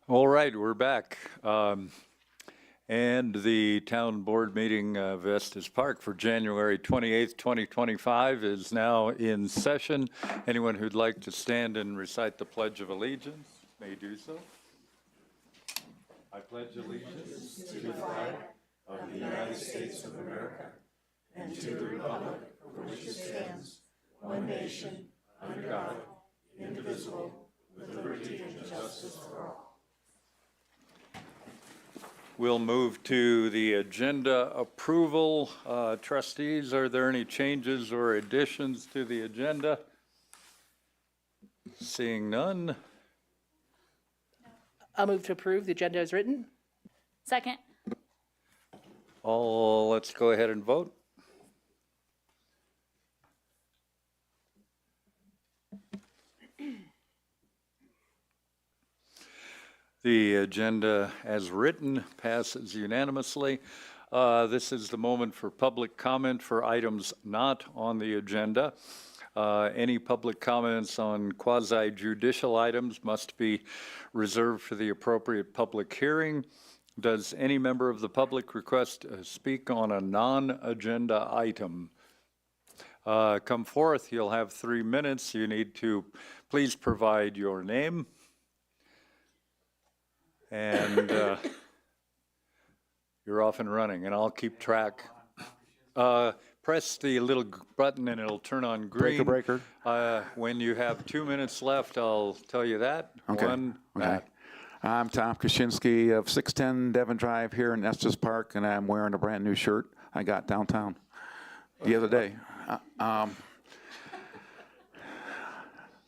All right, we're back. And the town board meeting of Estes Park for January 28th, 2025 is now in session. Anyone who'd like to stand and recite the Pledge of Allegiance may do so. I pledge allegiance to the flag of the United States of America and to the republic for which it stands, one nation, under God, indivisible, with liberty and justice for all. We'll move to the agenda approval. Trustees, are there any changes or additions to the agenda? Seeing none. I'll move to approve the agenda as written. Second. Let's go ahead and vote. The agenda as written passes unanimously. This is the moment for public comment for items not on the agenda. Any public comments on quasi-judicial items must be reserved for the appropriate public hearing. Does any member of the public request to speak on a non-agenda item? Come forth. You'll have 3 minutes. You need to please provide your name. And you're off and running, and I'll keep track. Press the little button and it'll turn on green. Breaker. When you have 2 minutes left, I'll tell you that. Okay. I'm Tom Kaczynski of 610 Devon Drive here in Estes Park, and I'm wearing a brand new shirt I got downtown the other day.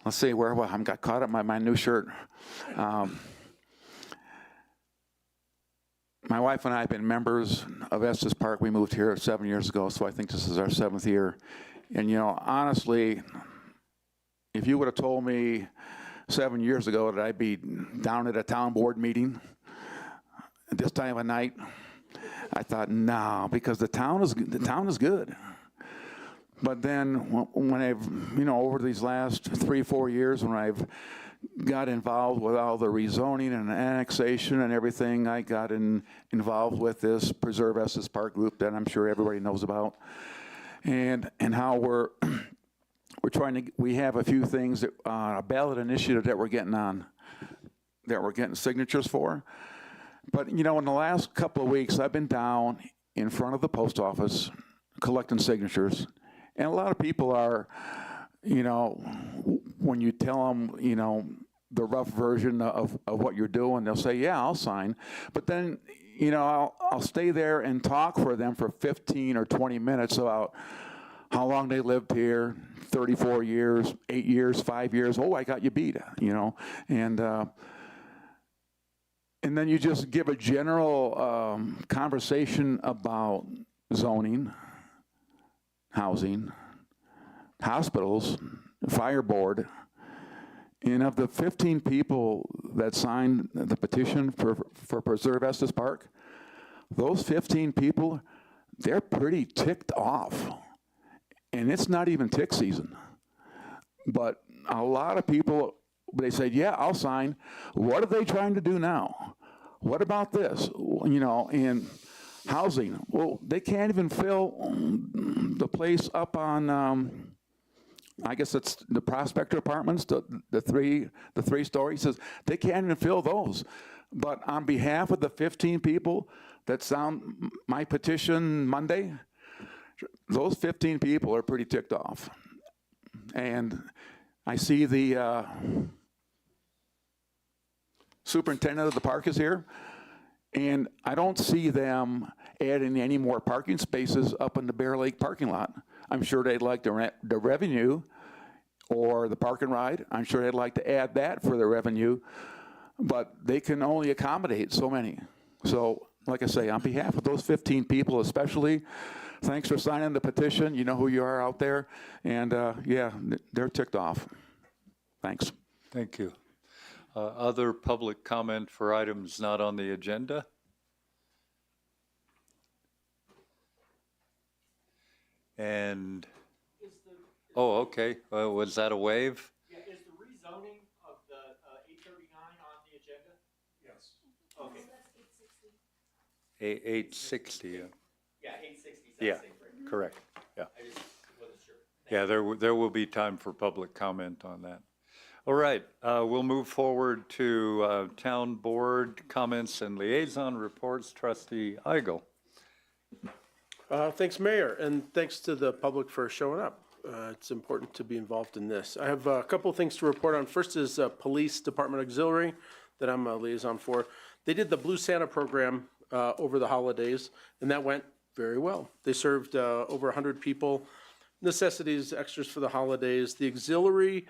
Let's see, I got caught up by my new shirt. My wife and I have been members of Estes Park. We moved here 7 years ago, so I think this is our 7th year. And, you know, honestly, if you would have told me 7 years ago that I'd be down at a town board meeting at this time of night, I thought, no, because the town is good. But then when I've, over these last 3-4 years, when I've got involved with all the rezoning and annexation and everything, I got involved with this Preserve Estes Park group that I'm sure everybody knows about, and how we're we have a few things that a ballot initiative that we're getting signatures for. But in the last couple of weeks, I've been down in front of the post office collecting signatures, and a lot of people are, when you tell them, the rough version of what you're doing, they'll say, yeah, I'll sign. But then, I'll stay there and talk for them for 15 or 20 minutes about how long they lived here, 34 years, 8 years, 5 years. Oh, I got you beat, And then you just give a general conversation about zoning, housing, hospitals, fire board. And of the 15 people that signed the petition for Preserve Estes Park, those 15 people, they're pretty ticked off. And it's not even tick season. But a lot of people, they said, yeah, I'll sign. What are they trying to do now? What about this? And housing. Well, they can't even fill the place up on, I guess it's the Prospector Apartments, the three stories. Says they can't even fill those. But on behalf of the 15 people that signed my petition Monday, those 15 people are pretty ticked off. And I see the superintendent of the park is here, and I don't see them adding any more parking spaces up in the Bear Lake parking lot. I'm sure they'd like the revenue or the park and ride. I'm sure they'd like to add that for the revenue, but they can only accommodate so many. So, like I say, on behalf of those 15 people especially, thanks for signing the petition. You know who you are out there. And yeah, they're ticked off. Thanks. Thank you. Other public comment for items not on the agenda? And, oh, okay. Was that a wave? Yeah, is the rezoning of Okay. 860, Yeah, 860 yeah, South State Road. correct, yeah. I just wasn't sure. Yeah, there will be time for public comment on that. All right, we'll move forward to town board comments and liaison reports. Trustee Eigel. Thanks, Mayor, and thanks to the public for showing up. It's important to be involved in this. I have a couple of things to report on. First is Police Department Auxiliary that I'm a liaison for. They did the Blue Santa program over the holidays, and that went very well. They served over 100 people, necessities, extras for the holidays. The auxiliary,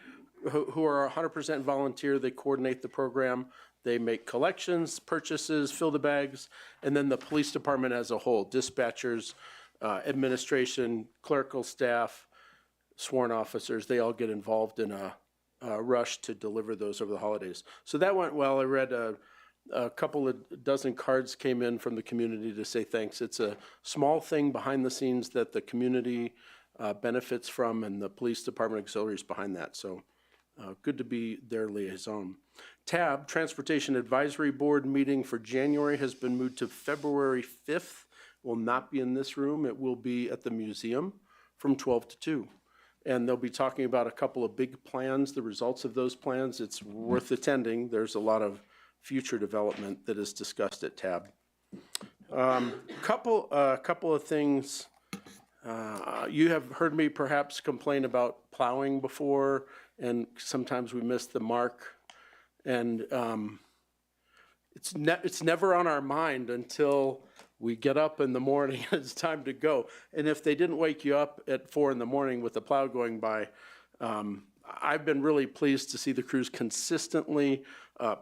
who are 100% volunteer, they coordinate the program. They make collections, purchases, fill the bags, and then the police department as a whole, dispatchers, administration, clerical staff, sworn officers, they all get involved in a rush to deliver those over the holidays. So that went well. I read a couple of dozen cards came in from the community to say thanks. It's a small thing behind the scenes that the community benefits from, and the police department auxiliaries behind that. So good to be their liaison. TAB, Transportation Advisory Board meeting for January has been moved to February 5th. Will not be in this room. It will be at the museum from 12 to 2. And they'll be talking about a couple of big plans, the results of those plans. It's worth attending. There's a lot of future development that is discussed at TAB. Couple of things. You have heard me perhaps complain about plowing before, and sometimes we miss the mark. And it's never on our mind until we get up in the morning and it's time to go. And if they didn't wake you up at 4 in the morning with the plow going by, I've been really pleased to see the crews consistently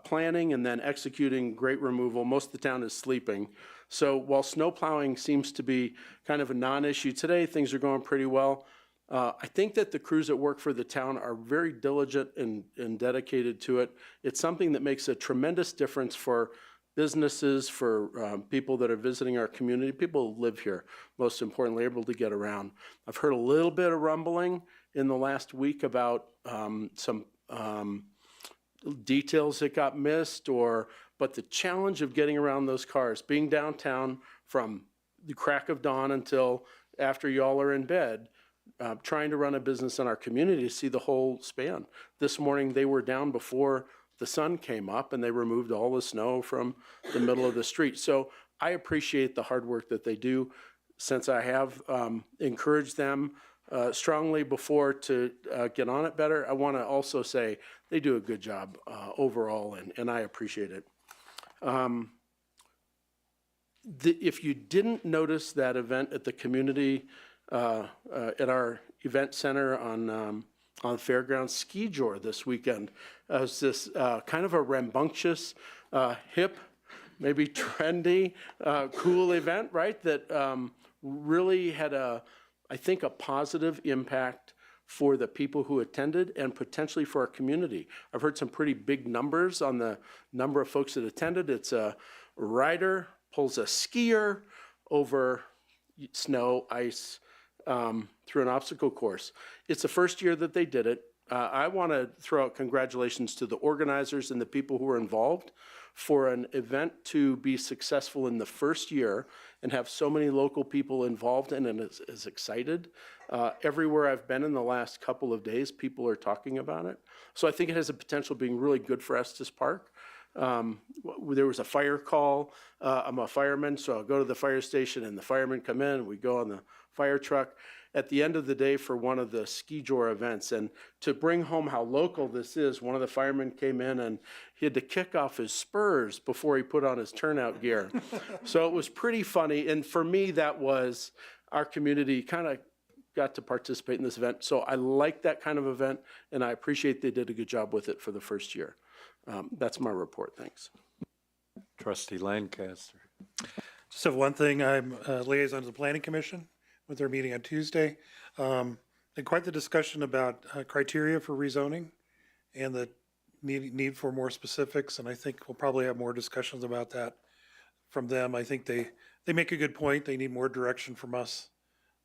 planning and then executing great removal. Most of the town is sleeping. So while snow plowing seems to be kind of a non-issue today, things are going pretty well. I think that the crews that work for the town are very diligent and dedicated to it. It's something that makes a tremendous difference for businesses, for people that are visiting our community, people who live here, most importantly, able to get around. I've heard a little bit of rumbling in the last week about some details that got missed, but the challenge of getting around those cars, being downtown from the crack of dawn until after y'all are in bed, trying to run a business in our community to see the whole span. This morning they were down before the sun came up and they removed all the snow from the middle of the street. So I appreciate the hard work that they do. Since I have encouraged them strongly before to get on it better, I want to also say they do a good job overall, and I appreciate it. If you didn't notice that event at the community, at our event center on Fairgrounds, Ski Jor this weekend, it was this kind of a rambunctious, hip, maybe trendy, cool event, right? That really had I think, a positive impact for the people who attended and potentially for our community. I've heard some pretty big numbers on the number of folks that attended. It's a rider pulls a skier over snow, ice, through an obstacle course. It's the first year that they did it. I want to throw out congratulations to the organizers and the people who were involved for an event to be successful in the first year and have so many local people involved and as excited. Everywhere I've been in the last couple of days, people are talking about it. So I think it has a potential of being really good for Estes Park. There was a fire call. I'm a fireman, so I'll go to the fire station and the firemen come in. We go on the fire truck at the end of the day for one of the Ski Jor events. And to bring home how local this is, one of the firemen came in and he had to kick off his spurs before he put on his turnout gear. So it was pretty funny. And for me, that was our community kind of got to participate in this event. So I like that kind of event, and I appreciate they did a good job with it for the first year. That's my report. Thanks. Trustee Lancaster. Just have one thing. I'm liaison to the Planning Commission with their meeting on Tuesday. And quite the discussion about criteria for rezoning and the need for more specifics. And I think we'll probably have more discussions about that from them. I think they make a good point. They need more direction from us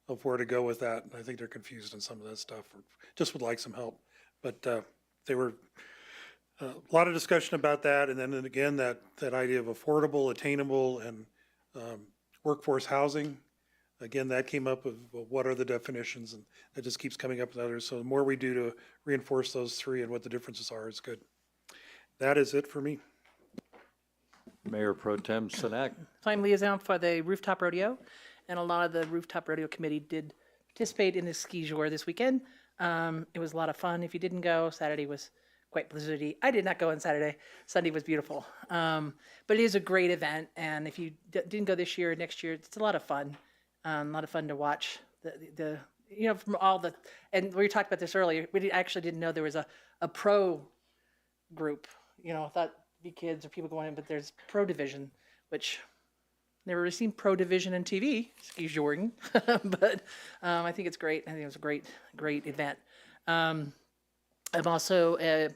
of where to go with that. And I think they're confused on some of that stuff, or just would like some help. But they were a lot of discussion about that. And then again, that idea of affordable, attainable, and workforce housing. Again, that came up of what are the definitions, and that just keeps coming up with others. So the more we do to reinforce those three and what the differences are is good. That is it for me. Mayor Pro Tem Sinek. So I'm liaison for the rooftop rodeo, and a lot of the rooftop rodeo committee did participate in the ski jour this weekend. It was a lot of fun. If you didn't go, Saturday was quite blizzardy. I did not go on Saturday. Sunday was beautiful. But it is a great event, and if you didn't go this year or next year, it's a lot of fun. A lot of fun to watch the from all the, and we talked about this earlier. Actually didn't know there was a pro group. I thought be kids or people going in, but there's pro division, which never really seen pro division in TV, excuse Jordan, but I think it's great. I think it was a great event. I'm also a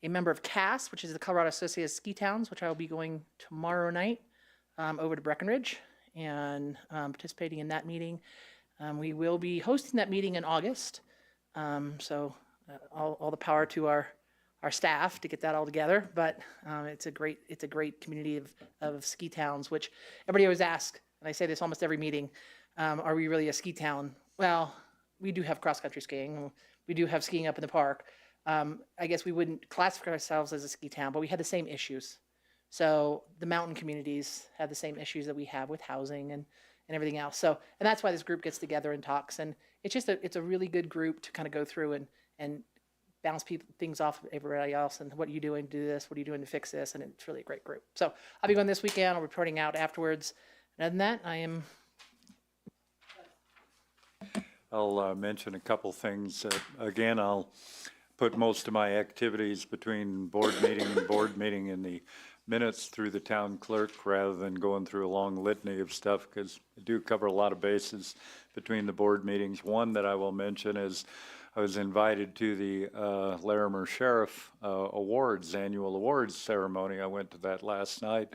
member of CAS, which is the Colorado Association of Ski Towns, which I will be going tomorrow night over to Breckenridge and participating in that meeting. We will be hosting that meeting in August, so all the power to our staff to get that all together. But it's a great community of ski towns, which everybody always asks, and I say this almost every meeting, are we really a ski town? Well, we do have cross-country skiing. We do have skiing up in the park. I guess we wouldn't classify ourselves as a ski town, but we had the same issues. So the mountain communities have the same issues that we have with housing and everything else. So, and that's why this group gets together and talks. And it's just it's a really good group to kind of go through and bounce things off of everybody else. And what are you doing to do this? What are you doing to fix this? And it's really a great group. So I'll be going this weekend. I'll be reporting out afterwards. And other than that, I am. I'll mention a couple things. Again, I'll put most of my activities between board meeting and board meeting in the minutes through the town clerk rather than going through a long litany of stuff, because I do cover a lot of bases between the board meetings. One that I will mention is I was invited to the Larimer Sheriff Awards, annual awards ceremony. I went to that last night.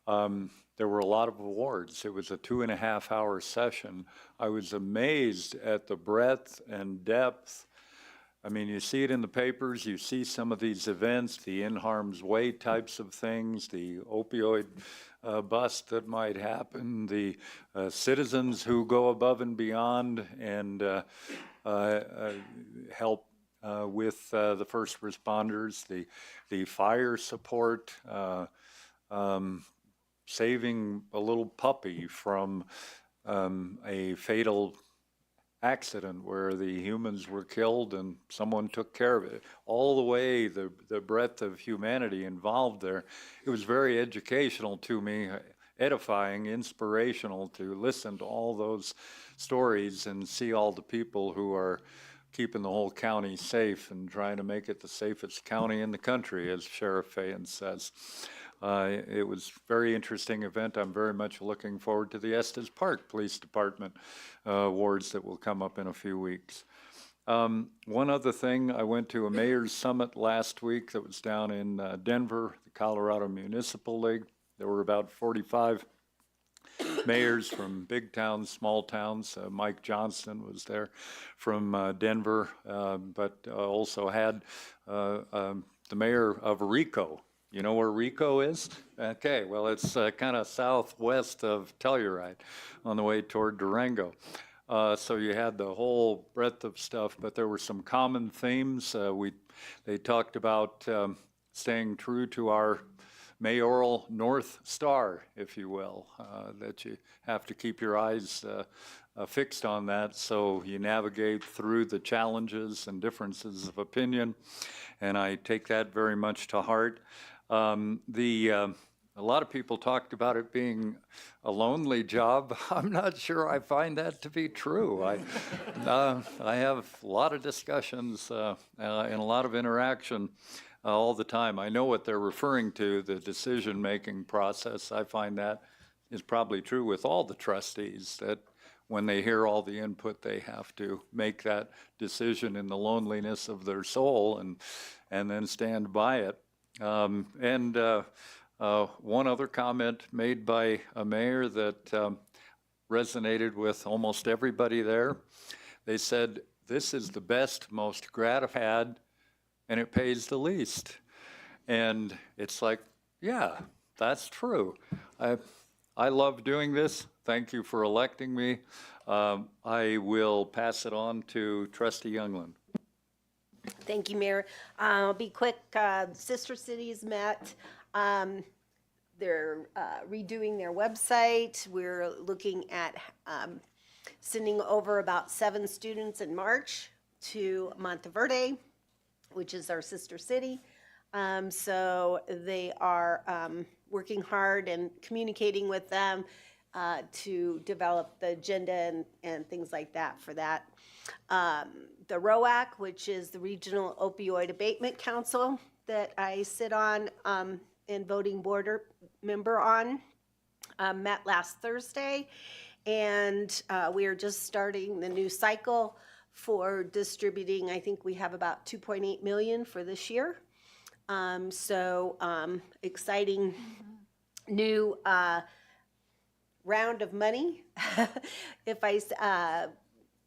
There were a lot of awards. It was a 2.5-hour session. I was amazed at the breadth and depth. I mean, you see it in the papers, you see some of these events, the in harm's way types of things, the opioid bust that might happen, the citizens who go above and beyond and help with the first responders, the fire support, saving a little puppy from a fatal accident where the humans were killed and someone took care of it. All the way, the breadth of humanity involved there. It was very educational to me, edifying, inspirational to listen to all those stories and see all the people who are keeping the whole county safe and trying to make it the safest county in the country, as Sheriff Fayen says. It was a very interesting event. I'm very much looking forward to the Estes Park Police Department awards that will come up in a few weeks. One other thing, I went to a mayor's summit last week that was down in Denver, the Colorado Municipal League. There were about 45 mayors from big towns, small towns. Mike Johnston was there from Denver, but also had the mayor of Rico. You know where Rico is? Okay, well, it's kind of southwest of Telluride on the way toward Durango. So you had the whole breadth of stuff, but there were some common themes. They talked about staying true to our mayoral North Star, if you will, that you have to keep your eyes fixed on that so you navigate through the challenges and differences of opinion, and I take that very much to heart. A lot of people talked about it being a lonely job. I'm not sure I find that to be true. I have a lot of discussions and a lot of interaction all the time. I know what they're referring to, the decision-making process. I find that is probably true with all the trustees, that when they hear all the input, they have to make that decision in the loneliness of their soul and then stand by it. One other comment made by a mayor that resonated with almost everybody there. They said, this is the best, most gratifying, and it pays the least. And it's like, yeah, that's true. I love doing this. Thank you for electing me. I will pass it on to Trustee Youngland. Thank you, Mayor. I'll be quick. Sister cities met. They're redoing their website. We're looking at sending over about 7 students in March to Monteverde, which is our sister city. So they are working hard and communicating with them to develop the agenda and things like that for that. The ROAC, which is the Regional Opioid Abatement Council that I sit on and voting board member on, met last Thursday. And we are just starting the new cycle for distributing. I think we have about 2.8 million for this year. Exciting new round of money.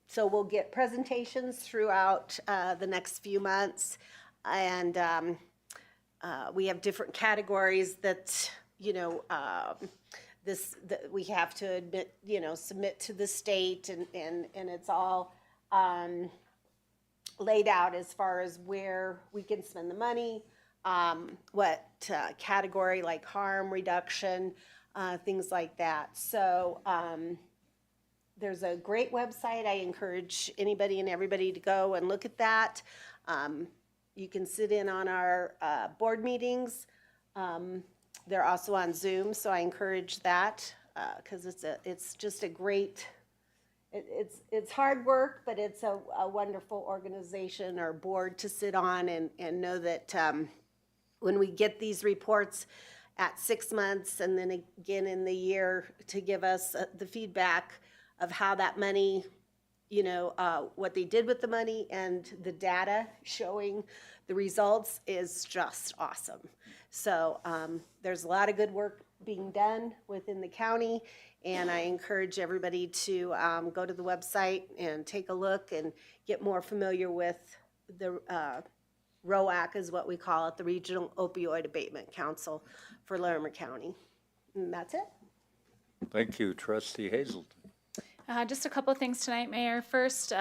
So we'll get presentations throughout the next few months, and we have different categories that we have to admit, submit to the state, and it's all laid out as far as where we can spend the money, what category, like harm reduction, things like that. So there's a great website. I encourage anybody and everybody to go and look at that. You can sit in on our board meetings. They're also on Zoom, so I encourage that because it's just a great. It's hard work, but it's a wonderful organization or board to sit on and know that when we get these reports at 6 months and then again in the year to give us the feedback of how that money, what they did with the money and the data showing the results is just awesome. So there's a lot of good work being done within the county, and I encourage everybody to go to the website and take a look and get more familiar with the ROAC is what we call it, the Regional Opioid Abatement Council for Larimer County. And that's it. Thank you, Trustee Hazelton. Just a couple of things tonight, Mayor. First,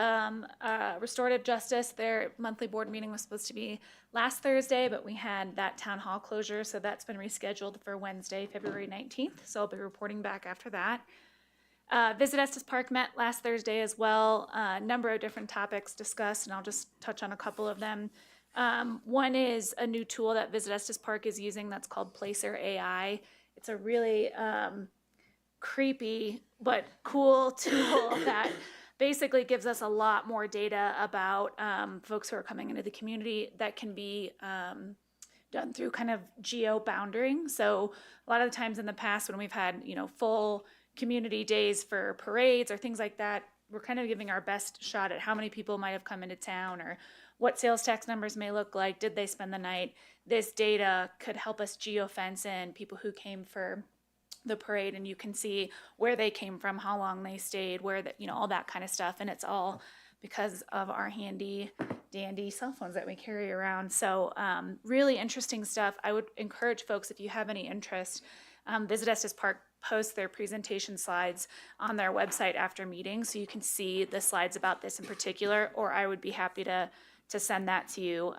Restorative Justice, their monthly board meeting was supposed to be last Thursday, but we had that town hall closure, so that's been rescheduled for Wednesday, February 19th, so I'll be reporting back after that. Visit Estes Park met last Thursday as well. A number of different topics discussed, and I'll just touch on a couple of them. One is a new tool that Visit Estes Park is using that's called Placer AI. It's a really creepy but cool tool that basically gives us a lot more data about folks who are coming into the community that can be done through kind of geo-bounding. So a lot of the times in the past when we've had, full community days for parades or things like that, we're kind of giving our best shot at how many people might have come into town or what sales tax numbers may look like. Did they spend the night? This data could help us geofence in people who came for the parade, and you can see where they came from, how long they stayed, where all that kind of stuff. And it's all because of our handy dandy cell phones that we carry around. So really interesting stuff. I would encourage folks, if you have any interest, Visit Estes Park posts their presentation slides on their website after meetings, so you can see the slides about this in particular, or I would be happy to send that to you.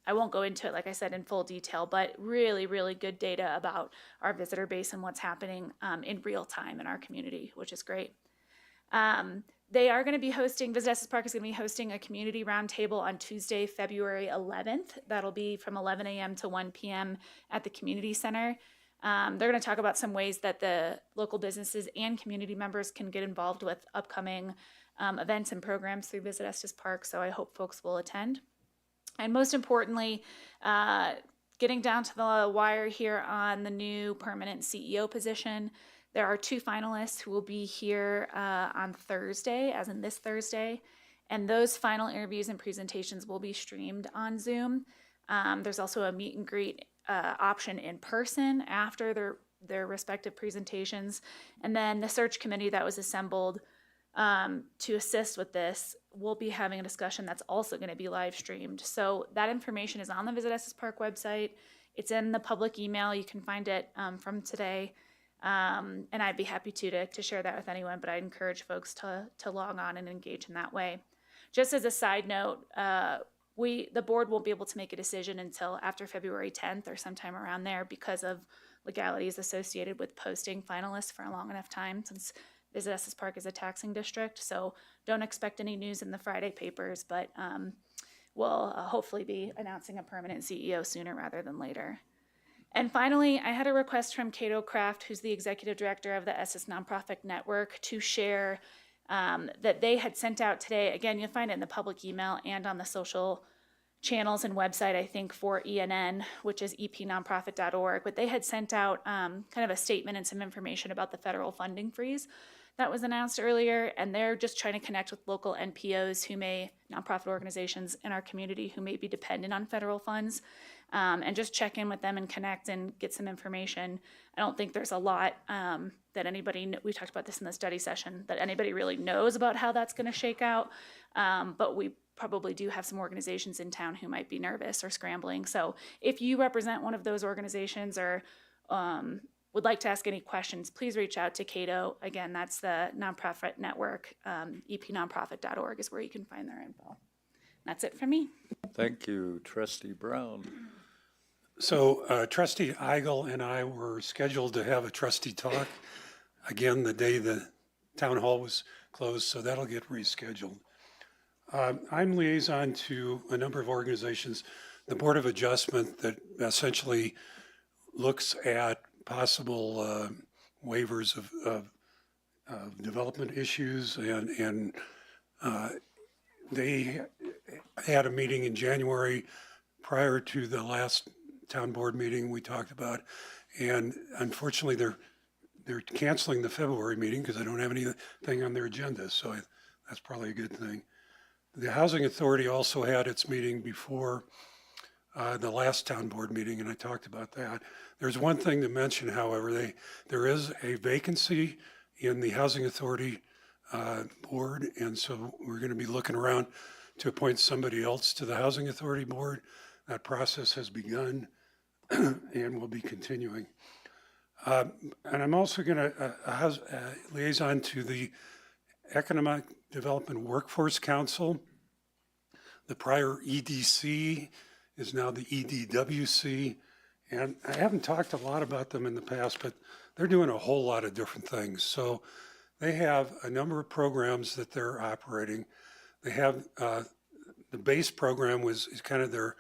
I won't go into it, like I said, in full detail, but really, really good data about our visitor base and what's happening in real time in our community, which is great. They are going to be hosting, Visit Estes Park is going to be hosting a community roundtable on Tuesday, February 11th. That'll be from 11 a.m. to 1 p.m. at the community center. They're going to talk about some ways that the local businesses and community members can get involved with upcoming events and programs through Visit Estes Park, so I hope folks will attend. And most importantly, getting down to the wire here on the new permanent CEO position. There are 2 finalists who will be here on Thursday, as in this Thursday, and those final interviews and presentations will be streamed on Zoom. There's also a meet and greet option in person after their respective presentations, and then the search committee that was assembled to assist with this, we'll be having a discussion that's also going to be live streamed. So that information is on the Visit Estes Park website. It's in the public email. You can find it from today. And I'd be happy to share that with anyone, but I encourage folks to log on and engage in that way. Just as a side note, the board won't be able to make a decision until after February 10th or sometime around there because of legalities associated with posting finalists for a long enough time, since Visit Estes Park is a taxing district. So don't expect any news in the Friday papers, but we'll hopefully be announcing a permanent CEO sooner rather than later. And finally, I had a request from Cato Kraft, who's the executive director of the Estes Nonprofit Network, to share that they had sent out today. Again, you'll find it in the public email and on the social channels and website, I think, for ENN, which is epnonprofit.org. But they had sent out kind of a statement and some information about the federal funding freeze that was announced earlier. And they're just trying to connect with local NPOs nonprofit organizations in our community who may be dependent on federal funds, and just check in with them and connect and get some information. I don't think there's a lot that anybody, we talked about this in the study session, that anybody really knows about how that's going to shake out. But we probably do have some organizations in town who might be nervous or scrambling. So if you represent one of those organizations or would like to ask any questions, please reach out to Cato. Again, that's the nonprofit network. epnonprofit.org is where you can find their info. That's it for me. Thank you, Trustee Brown. So Trustee Eigel and I were scheduled to have a trustee talk again the day the town hall was closed, so that'll get rescheduled. I'm liaison to a number of organizations, the Board of Adjustment, that essentially looks at possible waivers of development issues, and they had a meeting in January prior to the last town board meeting we talked about, and unfortunately they're canceling the February meeting because they don't have anything on their agenda, so that's probably a good thing. The Housing Authority also had its meeting before the last town board meeting, and I talked about that. There's one thing to mention, however, there is a vacancy in the Housing Authority board, and so we're going to be looking around to appoint somebody else to the Housing Authority board. That process has begun and will be continuing. And I'm also going to liaison to the Economic Development Workforce Council. The prior EDC is now the EDWC. And I haven't talked a lot about them in the past, but they're doing a whole lot of different things. So they have a number of programs that they're operating. They have the base program is kind of their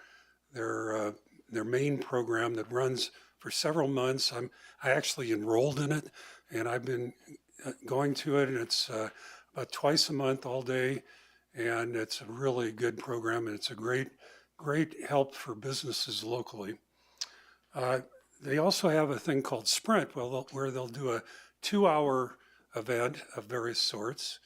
main program that runs for several months. I actually enrolled in it, and I've been going to it, and it's about twice a month, all day, and it's a really good program, and it's a great help for businesses locally. They also have a thing called Sprint, where they'll do a 2-hour event of various sorts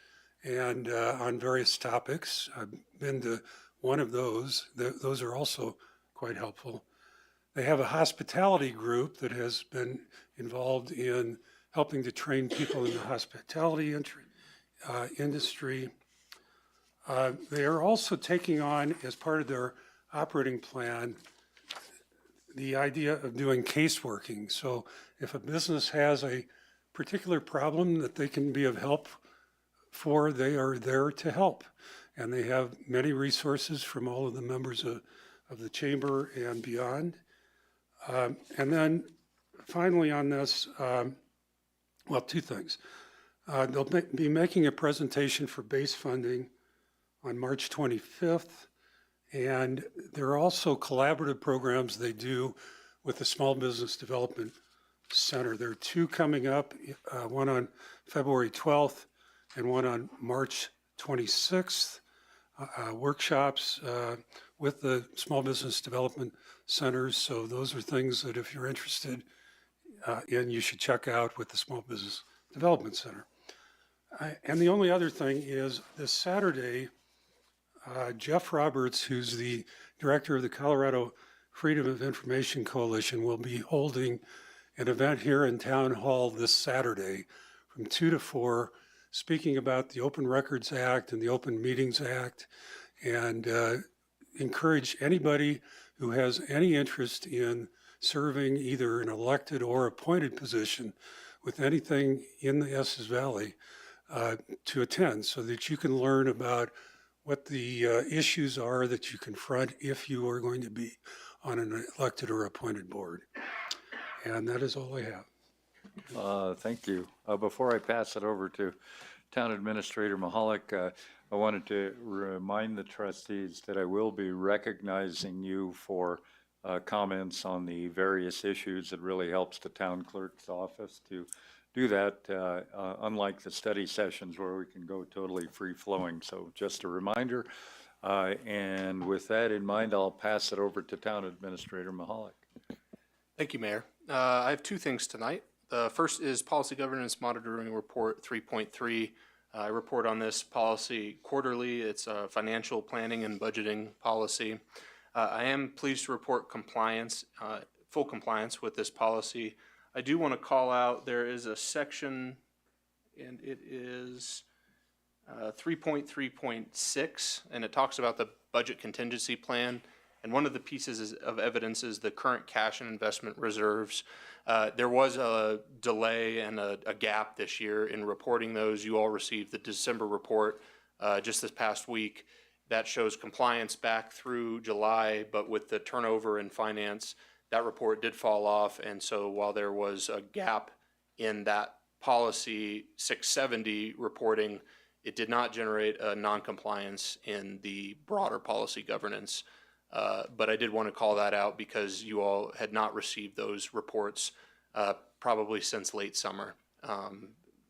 and on various topics. I've been to one of those. Those are also quite helpful. They have a hospitality group that has been involved in helping to train people in the hospitality industry. They are also taking on, as part of their operating plan, the idea of doing caseworking. So if a business has a particular problem that they can be of help for, they are there to help. And they have many resources from all of the members of the chamber and beyond. And then finally on this, well, two things. They'll be making a presentation for base funding on March 25th. And there are also collaborative programs they do with the Small Business Development Center. There are two coming up, one on February 12th and one on March 26th, workshops with the Small Business Development Centers. So those are things that if you're interested in, you should check out with the Small Business Development Center. And the only other thing is this Saturday, Jeff Roberts, who's the director of the Colorado Freedom of Information Coalition, will be holding an event here in Town Hall this Saturday from 2 to 4, speaking about the Open Records Act and the Open Meetings Act, and encourage anybody who has any interest in serving either an elected or appointed position with anything in the Estes Valley to attend so that you can learn about what the issues are that you confront if you are going to be on an elected or appointed board. And that is all I have. Thank you. Before I pass it over to Town Administrator Mahalik, I wanted to remind the trustees that I will be recognizing you for comments on the various issues. It really helps the town clerk's office to do that, unlike the study sessions where we can go totally free-flowing. So just a reminder. And with that in mind, I'll pass it over to Town Administrator Mahalik. Thank you, Mayor. I have two things tonight. The first is Policy Governance Monitoring Report 3.3. I report on this policy quarterly. It's a financial planning and budgeting policy. I am pleased to report compliance, full compliance with this policy. I do want to call out, there is a section, and it is 3.3.6, and it talks about the budget contingency plan. And one of the pieces of evidence is the current cash and investment reserves. There was a delay and a gap this year in reporting those. You all received the December report just this past week that shows compliance back through July, but with the turnover in finance, that report did fall off. And so while there was a gap in that policy 670 reporting, it did not generate a non-compliance in the broader policy governance. But I did want to call that out because you all had not received those reports probably since late summer.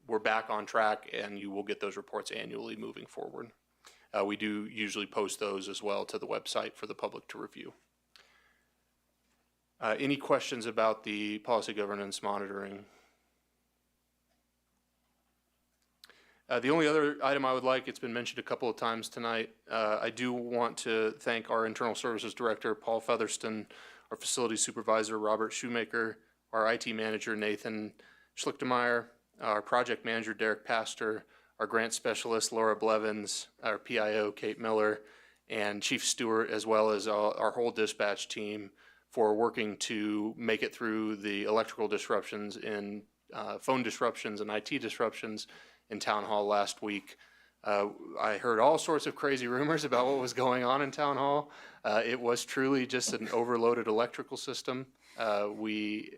We're back on track, and you will get those reports annually moving forward. We do usually post those as well to the website for the public to review. Any questions about the policy governance monitoring? The only other item I would like, it's been mentioned a couple of times tonight, I do want to thank our Internal Services Director, Paul Featherston, our Facility Supervisor, Robert Shoemaker, our IT Manager, Nathan Schlichtemeyer, our Project Manager, Derek Pastor, our Grant Specialist, Laura Blevins, our PIO, Kate Miller, and Chief Stewart, as well as our whole dispatch team for working to make it through the electrical disruptions and phone disruptions and IT disruptions in Town Hall last week. I heard all sorts of crazy rumors about what was going on in Town Hall. It was truly just an overloaded electrical system. We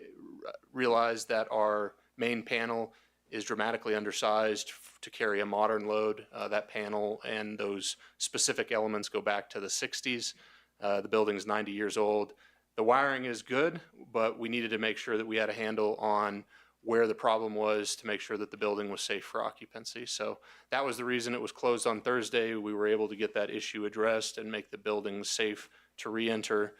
realized that our main panel is dramatically undersized to carry a modern load. That panel and those specific elements go back to the 60s. The building's 90 years old. The wiring is good, but we needed to make sure that we had a handle on where the problem was to make sure that the building was safe for occupancy. So that was the reason it was closed on Thursday. We were able to get that issue addressed and make the building safe to re-enter.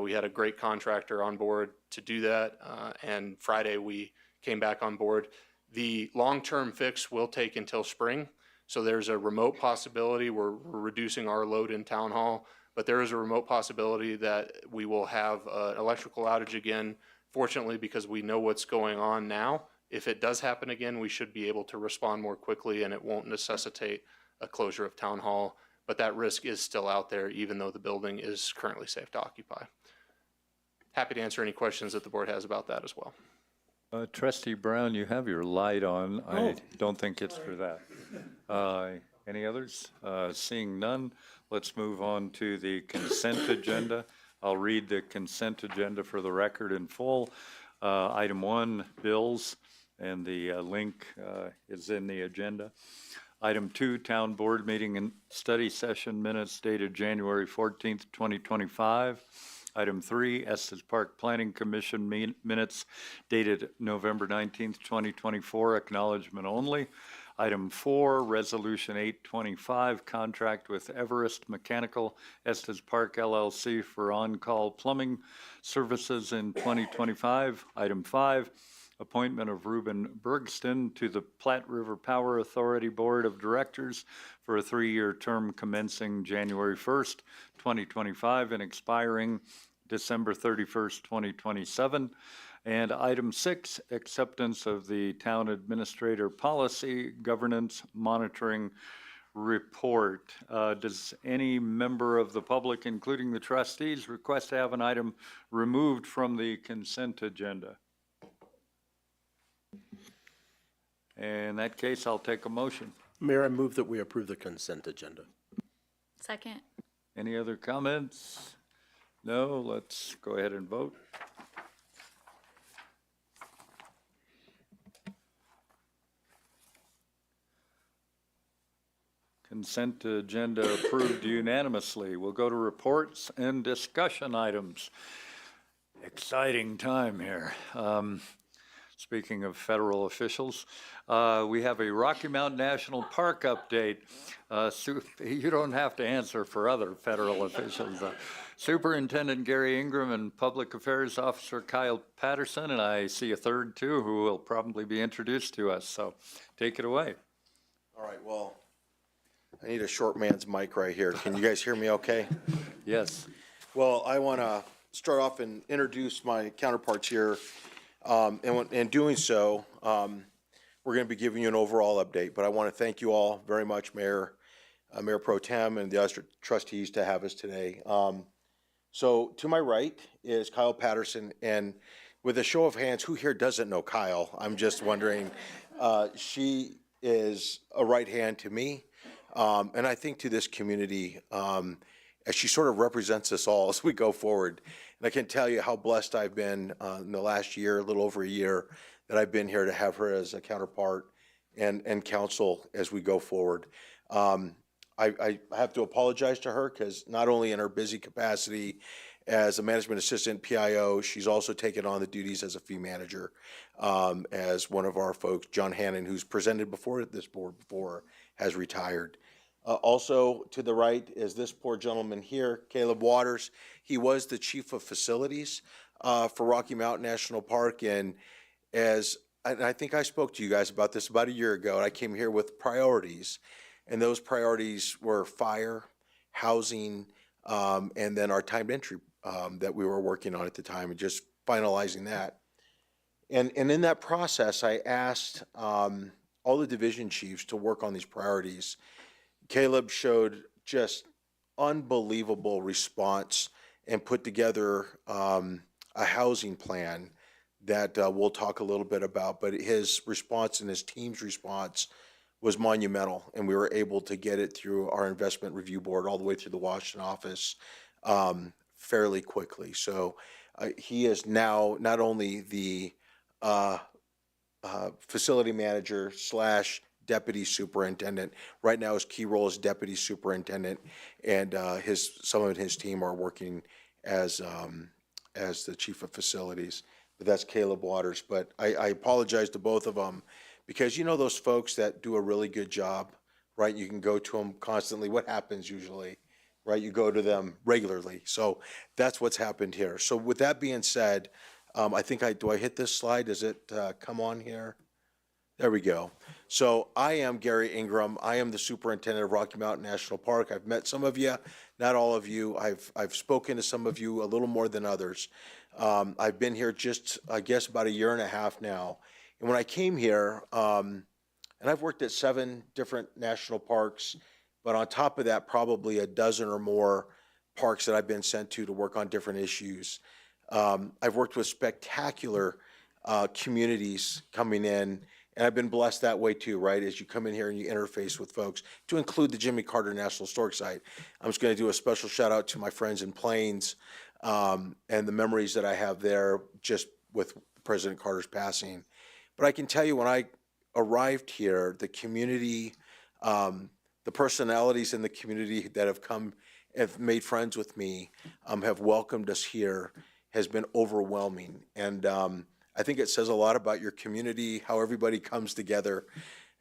We had a great contractor on board to do that, and Friday we came back on board. The long-term fix will take until spring, so there's a remote possibility. We're reducing our load in Town Hall, but there is a remote possibility that we will have an electrical outage again. Fortunately, because we know what's going on now, if it does happen again, we should be able to respond more quickly and it won't necessitate a closure of Town Hall. But that risk is still out there, even though the building is currently safe to occupy. Happy to answer any questions that the board has about that as well. Trustee Brown, you have your light on. I don't think it's for that. Any others? Seeing none, let's move on to the consent agenda. I'll read the consent agenda for the record in full. Item 1, bills, and the link is in the agenda. Item 2, town board meeting and study session minutes dated January 14th, 2025. Item 3, Estes Park Planning Commission minutes dated November 19th, 2024, acknowledgement only. Item 4, Resolution 825, contract with Everest Mechanical Estes Park LLC for on-call plumbing services in 2025. Item 5, appointment of Ruben Bergston to the Platte River Power Authority Board of Directors for a 3-year term commencing January 1st, 2025 and expiring December 31st, 2027. And item 6, acceptance of the town administrator policy governance monitoring report. Does any member of the public, including the trustees, request to have an item removed from the consent agenda? In that case, I'll take a motion. Mayor, I move that we approve the consent agenda. Second. Any other comments? No, let's go ahead and vote. Consent agenda approved unanimously. We'll go to reports and discussion items. Exciting time here. Speaking of federal officials, we have a Rocky Mountain National Park update. You don't have to answer for other federal officials. Superintendent Gary Ingram and Public Affairs Officer Kyle Patterson, and I see a third too, who will probably be introduced to us. So take it away. All right, well, I need a short man's mic right here. Can you guys hear me okay? Yes. Well, I want to start off and introduce my counterparts here. And in doing so, we're going to be giving you an overall update, but I want to thank you all very much, Mayor Pro Tem and the other trustees to have us today. So to my right is Kyle Patterson, and with a show of hands, who here doesn't know Kyle? I'm just wondering. She is a right hand to me, and I think to this community, as she sort of represents us all as we go forward. And I can tell you how blessed I've been in the last year, a little over a year, that I've been here to have her as a counterpart and counsel as we go forward. I have to apologize to her because not only in her busy capacity as a management assistant PIO, she's also taken on the duties as a fee manager as one of our folks, John Hannon, who's presented before this board before, has retired. Also to the right is this poor gentleman here, Caleb Waters. He was the chief of facilities for Rocky Mountain National Park, and I think I spoke to you guys about this about a year ago, and I came here with priorities, and those priorities were fire, housing, and then our timed entry that we were working on at the time, and just finalizing that. And in that process, I asked all the division chiefs to work on these priorities. Caleb showed just unbelievable response and put together a housing plan that we'll talk a little bit about, but his response and his team's response was monumental, and we were able to get it through our investment review board all the way through the Washington office fairly quickly. So he is now not only the facility manager / deputy superintendent. Right now his key role is deputy superintendent, and some of his team are working as the chief of facilities. But that's Caleb Waters. But I apologize to both of them, because you know those folks that do a really good job, right? You can go to them constantly. What happens usually, right? You go to them regularly. So that's what's happened here. So with that being said, I think do I hit this slide? Does it come on here? There we go. So I am Gary Ingram. I am the superintendent of Rocky Mountain National Park. I've met some of you, not all of you. I've spoken to some of you a little more than others. I've been here just, I guess, about a year and a half now. And when I came here, and I've worked at 7 different national parks, but on top of that, probably a dozen or more parks that I've been sent to work on different issues. I've worked with spectacular communities coming in, and I've been blessed that way too, right? As you come in here and you interface with folks, to include the Jimmy Carter National Historic Site. I'm just going to do a special shout out to my friends in Plains and the memories that I have there just with President Carter's passing. But I can tell you, when I arrived here, the community, the personalities in the community that have made friends with me, have welcomed us here, has been overwhelming. And I think it says a lot about your community, how everybody comes together,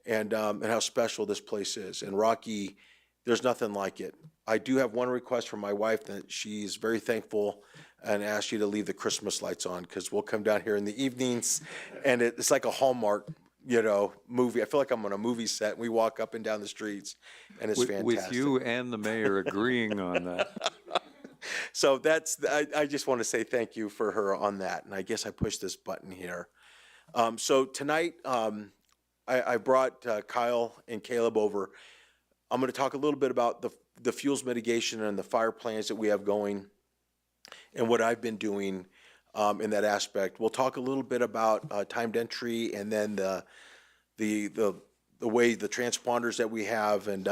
and how special this place is. And Rocky, there's nothing like it. I do have one request from my wife, that she's very thankful and asked you to leave the Christmas lights on, because we'll come down here in the evenings, and it's like a Hallmark, movie. I feel like I'm on a movie set, and we walk up and down the streets, and it's fantastic. With you and the mayor agreeing on that. So I just want to say thank you for her on that. And I guess I pushed this button here. So tonight, I brought Kyle and Caleb over. I'm going to talk a little bit about the fuels mitigation and the fire plans that we have going and what I've been doing in that aspect. We'll talk a little bit about timed entry and then the way the transponders that we have, and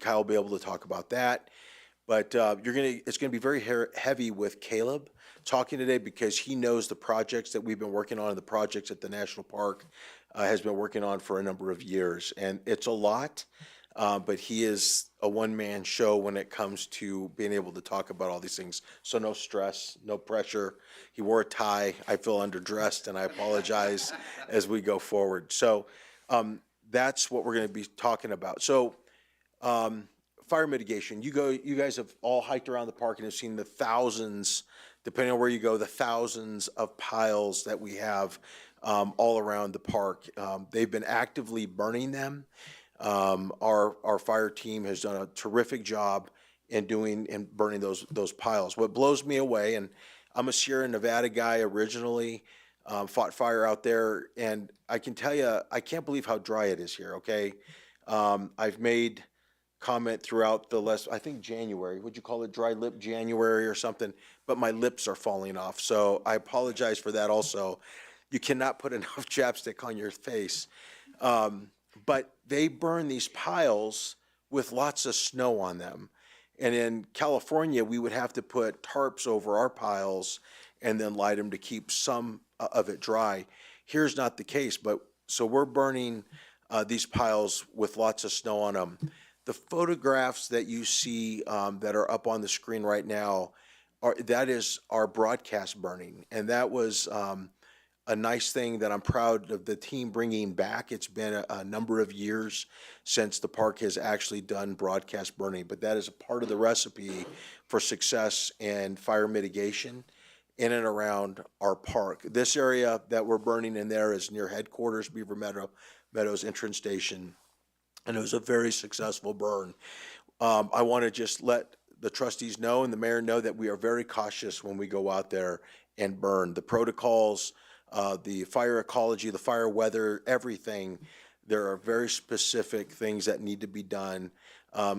Kyle will be able to talk about that. But it's gonna be very heavy with Caleb talking today because he knows the projects that we've been working on and the projects that the national park has been working on for a number of years, and it's a lot. But he is a one-man show when it comes to being able to talk about all these things. So no stress, no pressure. He wore a tie. I feel underdressed, and I apologize as we go forward. So that's what we're going to be talking about. So fire mitigation. You guys have all hiked around the park and have seen the thousands, depending on where you go, the thousands of piles that we have all around the park. They've been actively burning them. Our fire team has done a terrific job in burning those piles. What blows me away, and I'm a Sierra Nevada guy originally, fought fire out there, and I can tell you, I can't believe how dry it is here, okay? I've made comment throughout I think January, would you call it dry lip January or something? But my lips are falling off, so I apologize for that also. You cannot put enough chapstick on your face. But they burn these piles with lots of snow on them. And in California, we would have to put tarps over our piles and then light them to keep some of it dry. Here's not the case, so we're burning these piles with lots of snow on them. The photographs that you see that are up on the screen right now, that is our broadcast burning. And that was a nice thing that I'm proud of the team bringing back. It's been a number of years since the park has actually done broadcast burning, but that is a part of the recipe for success and fire mitigation in and around our park. This area that we're burning in there is near headquarters, Beaver Meadows entrance station, and it was a very successful burn. I want to just let the trustees know and the mayor know that we are very cautious when we go out there and burn. The protocols, the fire ecology, the fire weather, everything, there are very specific things that need to be done,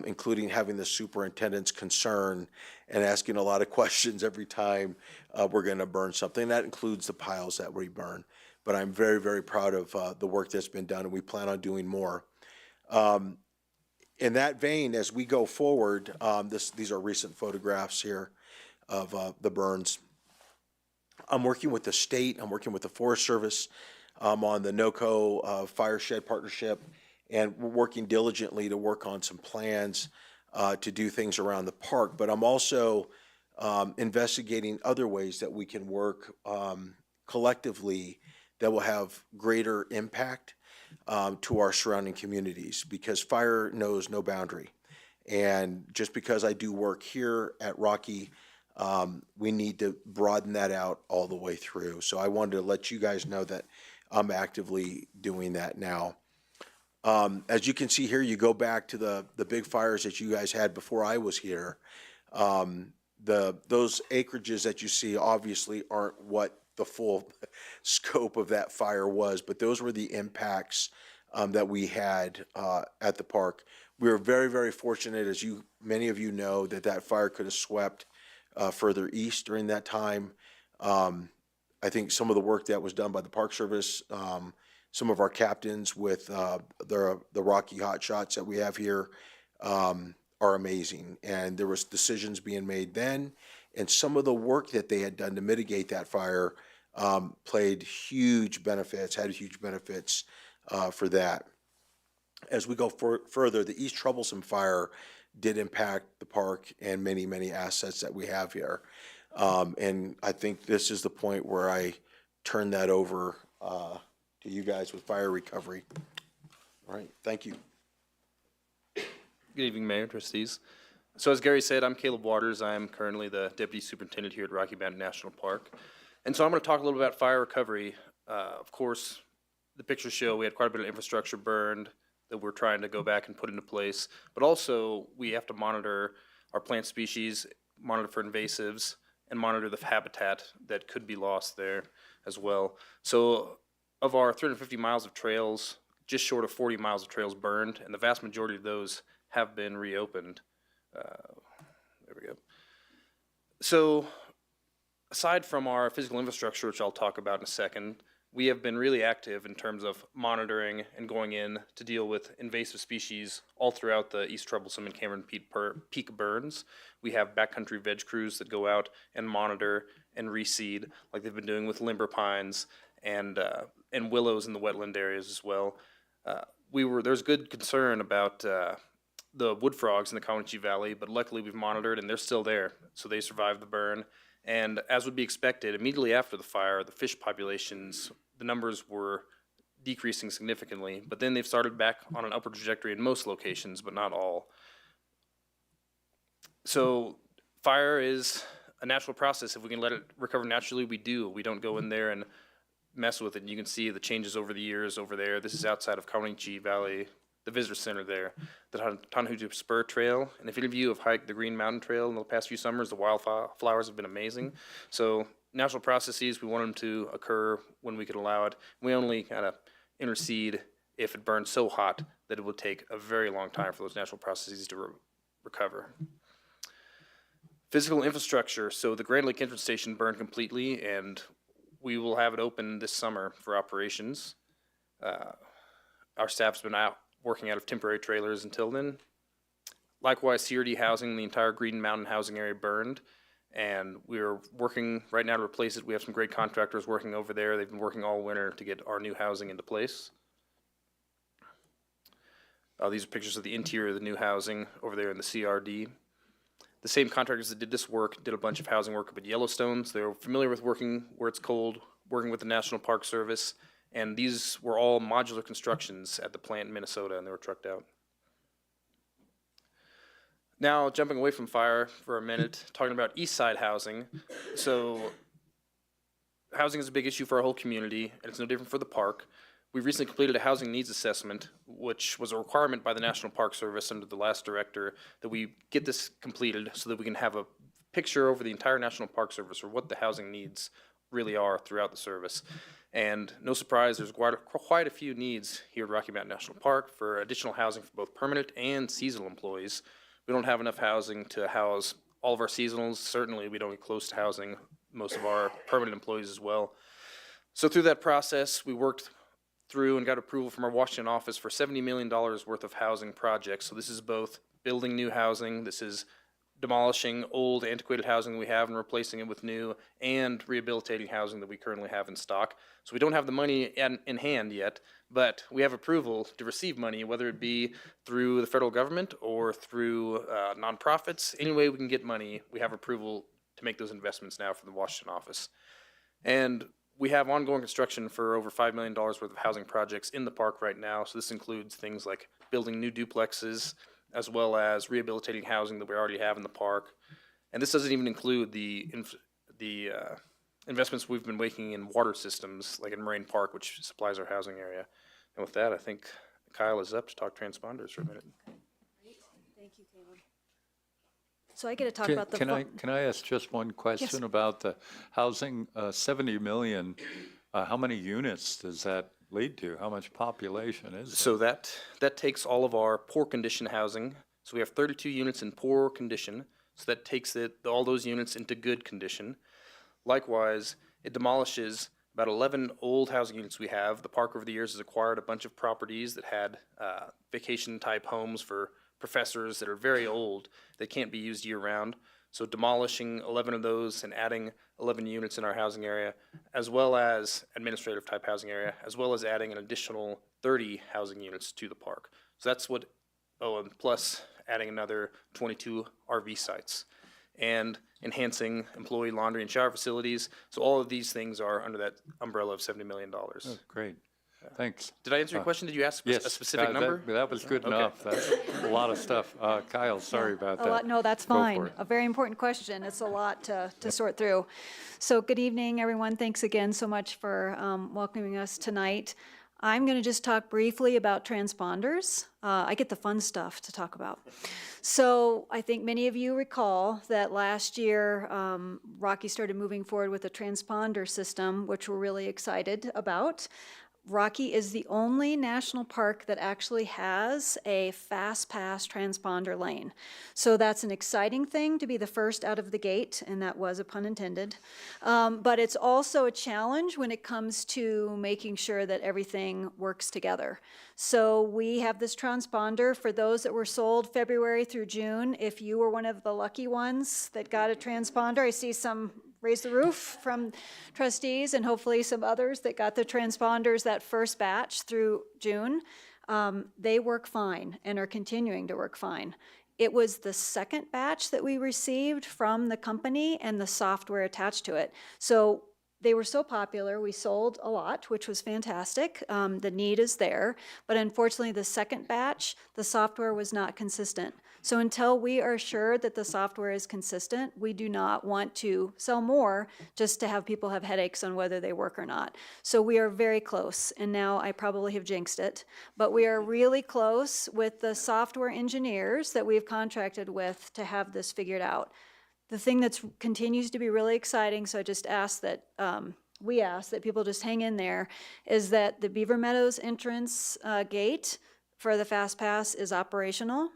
including having the superintendent's concern and asking a lot of questions every time we're going to burn something. That includes the piles that we burn. But I'm very, very proud of the work that's been done, and we plan on doing more. In that vein, as we go forward, these are recent photographs here of the burns. I'm working with the state, I'm working with the Forest Service on the NOCO fire shed partnership, and we're working diligently to work on some plans to do things around the park. But I'm also investigating other ways that we can work collectively that will have greater impact to our surrounding communities, because fire knows no boundary. And just because I do work here at Rocky, we need to broaden that out all the way through. So I wanted to let you guys know that I'm actively doing that now. As you can see here, you go back to the big fires that you guys had before I was here. Those acreages that you see obviously aren't what the full scope of that fire was, but those were the impacts that we had at the park. We were very, very fortunate, as many of you know, that fire could have swept further east during that time. I think some of the work that was done by the Park Service, some of our captains with the Rocky Hot Shots that we have here are amazing. And there was decisions being made then, and some of the work that they had done to mitigate that fire had huge benefits for that. As we go further, the East Troublesome fire did impact the park and many, many assets that we have here. And I think this is the point where I turn that over to you guys with fire recovery. All right, thank you. Good evening, Mayor, trustees. So as Gary said, I'm Caleb Waters. I'm currently the Deputy Superintendent here at Rocky Mountain National Park. And so I'm going to talk a little bit about fire recovery. Of course, the pictures show we had quite a bit of infrastructure burned that we're trying to go back and put into place. But also, we have to monitor our plant species, monitor for invasives, and monitor the habitat that could be lost there as well. So of our 350 miles of trails, just short of 40 miles of trails burned, and the vast majority of those have been reopened. There we go. So aside from our physical infrastructure, which I'll talk about in a second, we have been really active in terms of monitoring and going in to deal with invasive species all throughout the East Troublesome and Cameron Peak burns. We have backcountry veg crews that go out and monitor and reseed, like they've been doing with limber pines and willows in the wetland areas as well. There's good concern about the wood frogs in the Comanche Valley, but luckily we've monitored and they're still there, so they survived the burn. And as would be expected, immediately after the fire, the fish populations, the numbers were decreasing significantly, but then they've started back on an upward trajectory in most locations, but not all. So fire is a natural process. If we can let it recover naturally, we do. We don't go in there and mess with it. And you can see the changes over the years over there. This is outside of Comanche Valley, the visitor center there, the Tonahuja Spur Trail. And if any of you have hiked the Green Mountain Trail in the past few summers, the wildflowers have been amazing. So natural processes, we want them to occur when we can allow it. We only kind of intercede if it burns so hot that it would take a very long time for those natural processes to recover. Physical infrastructure, so the Grand Lake Entrance Station burned completely, and we will have it open this summer for operations. Our staff's been out working out of temporary trailers until then. Likewise, CRD housing, the entire Green Mountain housing area burned, and we're working right now to replace it. We have some great contractors working over there. They've been working all winter to get our new housing into place. These are pictures of the interior of the new housing over there in the CRD. The same contractors that did this work did a bunch of housing work up at Yellowstone, so they're familiar with working where it's cold, working with the National Park Service, and these were all modular constructions at the plant in Minnesota, and they were trucked out. Now, jumping away from fire for a minute, talking about East Side housing. So housing is a big issue for our whole community, and it's no different for the park. We recently completed a housing needs assessment, which was a requirement by the National Park Service under the last director that we get this completed so that we can have a picture over the entire National Park Service or what the housing needs really are throughout the service. And no surprise, there's quite a few needs here at Rocky Mountain National Park for additional housing for both permanent and seasonal employees. We don't have enough housing to house all of our seasonals. Certainly, we don't get close to housing most of our permanent employees as well. So through that process, we worked through and got approval from our Washington office for $70 million worth of housing projects. So this is both building new housing, this is demolishing old antiquated housing we have and replacing it with new, and rehabilitating housing that we currently have in stock. So we don't have the money in hand yet, but we have approval to receive money, whether it be through the federal government or through nonprofits. Any way we can get money, we have approval to make those investments now from the Washington office. And we have ongoing construction for over $5 million worth of housing projects in the park right now. So this includes things like building new duplexes, as well as rehabilitating housing that we already have in the park. And this doesn't even include the investments we've been making in water systems, like in Moraine Park, which supplies our housing area. And with that, I think Kyle is up to talk transponders for a minute. Thank you, Caleb. So I get to talk about the. Can I ask just one question about the housing? 70 million, how many units does that lead to? How much population is it? So that takes all of our poor condition housing. So we have 32 units in poor condition. So that takes all those units into good condition. Likewise, it demolishes about 11 old housing units we have. The park over the years has acquired a bunch of properties that had vacation type homes for professors that are very old that can't be used year round. So demolishing 11 of those and adding 11 units in our housing area, as well as administrative type housing area, as well as adding an additional 30 housing units to the park. So that's what, and plus adding another 22 RV sites and enhancing employee laundry and shower facilities. So all of these things are under that umbrella of $70 million. Oh, great. Thanks. Did I answer your question? Did you ask Yes, a specific number? That was good enough. That's a lot of stuff. Kyle, sorry about that. No, that's Go for fine. it. A very important question. It's a lot to sort through. So good evening, everyone. Thanks again so much for welcoming us tonight. I'm going to just talk briefly about transponders. I get the fun stuff to talk about. So I think many of you recall that last year, Rocky started moving forward with a transponder system, which we're really excited about. Rocky is the only national park that actually has a fast pass transponder lane. So that's an exciting thing to be the first out of the gate, and that was a pun intended. But it's also a challenge when it comes to making sure that everything works together. So we have this transponder for those that were sold February through June. If you were one of the lucky ones that got a transponder, I see some raise the roof from trustees and hopefully some others that got the transponders that first batch through June. They work fine and are continuing to work fine. It was the second batch that we received from the company and the software attached to it. So they were so popular, we sold a lot, which was fantastic. The need is there, but unfortunately the second batch, the software was not consistent. So until we are sure that the software is consistent, we do not want to sell more just to have people have headaches on whether they work or not. So we are very close, and now I probably have jinxed it, but we are really close with the software engineers that we've contracted with to have this figured out. The thing that continues to be really exciting, so I just ask that, we ask that people just hang in there, is that the Beaver Meadows entrance gate for the Fast Pass is operational.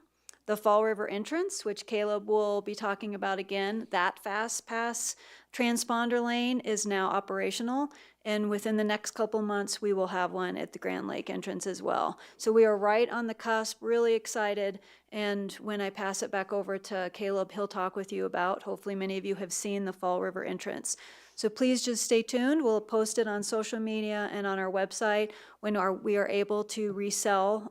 The Fall River entrance, which Caleb will be talking about again, that Fast Pass transponder lane is now operational. And within the next couple months, we will have one at the Grand Lake entrance as well. So we are right on the cusp, really excited. And when I pass it back over to Caleb, he'll talk with you about, hopefully many of you have seen the Fall River entrance. So please just stay tuned. We'll post it on social media and on our website when we are able to resell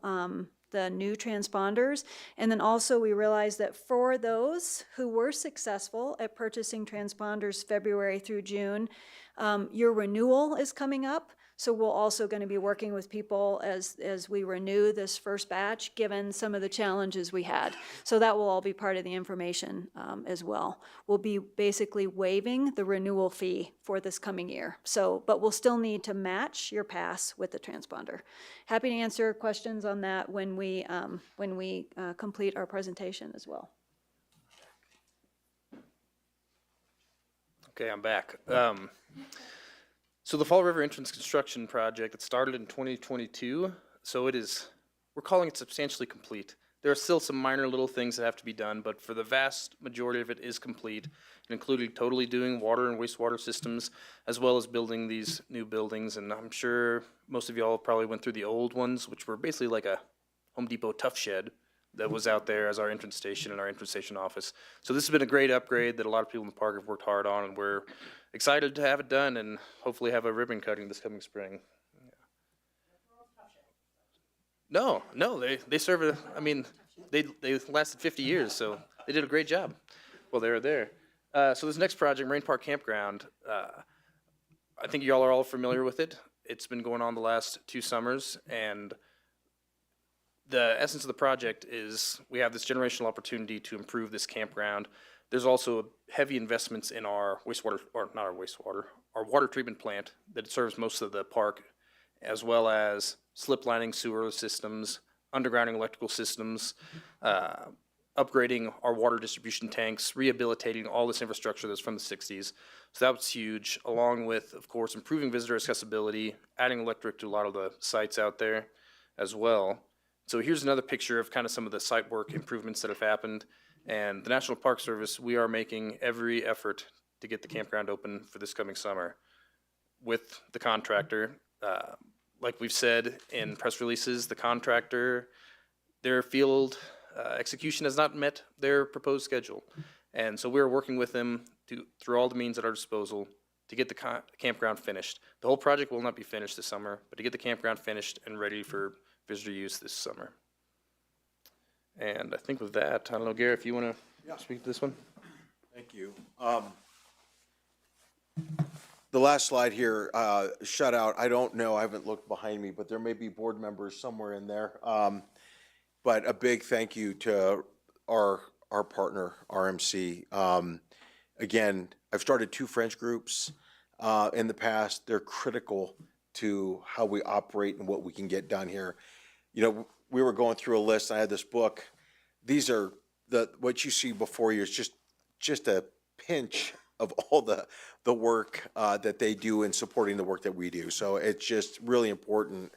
the new transponders. And then also we realized that for those who were successful at purchasing transponders February through June, your renewal is coming up. So we're also going to be working with people as we renew this first batch, given some of the challenges we had. So that will all be part of the information as well. We'll be basically waiving the renewal fee for this coming year. So, but we'll still need to match your pass with the transponder. Happy to answer questions on that when we complete our presentation as well. Okay, I'm back. So the Fall River Entrance Construction Project, it started in 2022, so we're calling it substantially complete. There are still some minor little things that have to be done, but for the vast majority of it is complete, including totally doing water and wastewater systems, as well as building these new buildings. And I'm sure most of y'all probably went through the old ones, which were basically like a Home Depot tough shed that was out there as our entrance station and our entrance station office. So this has been a great upgrade that a lot of people in the park have worked hard on, and we're excited to have it done and hopefully have a ribbon cutting this coming spring. No, they serve they lasted 50 years, so they did a great job while they were there. So this next project, Marine Park Campground, I think y'all are all familiar with it. It's been going on the last 2 summers, and the essence of the project is we have this generational opportunity to improve this campground. There's also heavy investments in our our water treatment plant that serves most of the park, as well as slip lining sewer systems, undergrounding electrical systems, upgrading our water distribution tanks, rehabilitating all this infrastructure that's from the 60s. So that was huge, along with, of course, improving visitor accessibility, adding electric to a lot of the sites out there as well. So here's another picture of kind of some of the site work improvements that have happened. And the National Park Service, we are making every effort to get the campground open for this coming summer with the contractor. Like we've said in press releases, the contractor, their field execution has not met their proposed schedule. And so we're working with them through all the means at our disposal to get the campground finished. The whole project will not be finished this summer, but to get the campground finished and ready for visitor use this summer. And I think with that, I don't know, Gary, if you want to speak to this one? Thank you. The last slide here, shut out, I don't know, I haven't looked behind me, but there may be board members somewhere in there. But a big thank you to our partner, RMC. Again, I've started 2 French groups in the past. They're critical to how we operate and what we can get done here. You know, we were going through a list, and I had this book. These are what you see before you is just a pinch of all the work that they do in supporting the work that we do. So it's just really important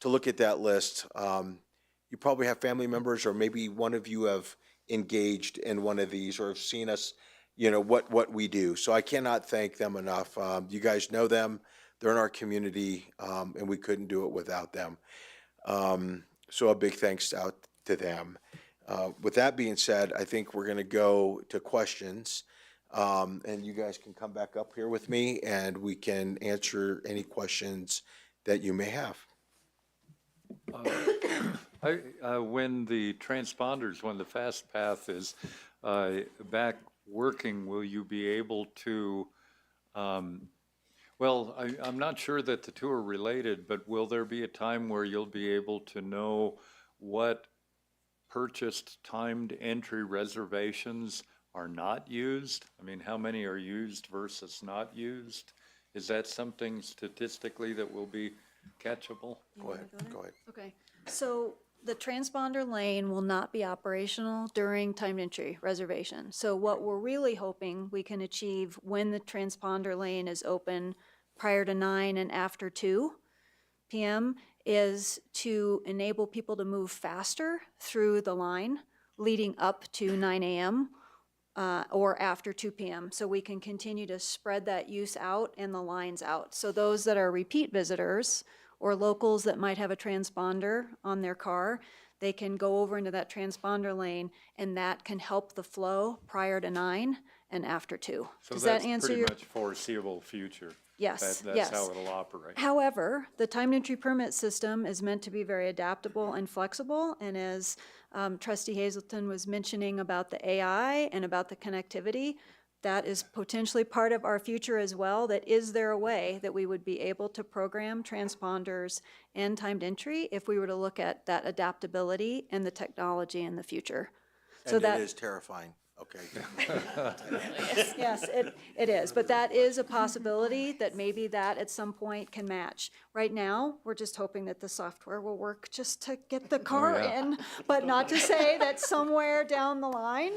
to look at that list. You probably have family members, or maybe one of you have engaged in one of these or have seen us, what we do. So I cannot thank them enough. You guys know them. They're in our community, and we couldn't do it without them. So a big thanks out to them. With that being said, I think we're going to go to questions. And you guys can come back up here with me and we can answer any questions that you may have. When the transponders, when the fast path is back working, will you be able to, well, I'm not sure that the two are related, but will there be a time where you'll be able to know what purchased timed entry reservations are not used? I mean, how many are used versus not used? Is that something statistically that will be catchable? Go ahead. Okay, so the transponder lane will not be operational during timed entry reservation. So what we're really hoping we can achieve when the transponder lane is open prior to 9 and after 2 p.m. is to enable people to move faster through the line leading up to 9 a.m. Or after 2 p.m. So we can continue to spread that use out and the lines out. So those that are repeat visitors or locals that might have a transponder on their car, they can go over into that transponder lane and that can help the flow prior to 9 and after 2. So Does that's that answer pretty your? much foreseeable future. Yes, That's yes. how it'll operate. However, the timed entry permit system is meant to be very adaptable and flexible, and as Trustee Hazelton was mentioning about the AI and about the connectivity, that is potentially part of our future as well. That is there a way that we would be able to program transponders and timed entry if we were to look at that adaptability and the technology in the future? So And that it is terrifying. Okay. Yes, it is, but that is a possibility that maybe that at some point can match. Right now, we're just hoping that the software will work just to get the car yeah. in, but not to say that somewhere down the line,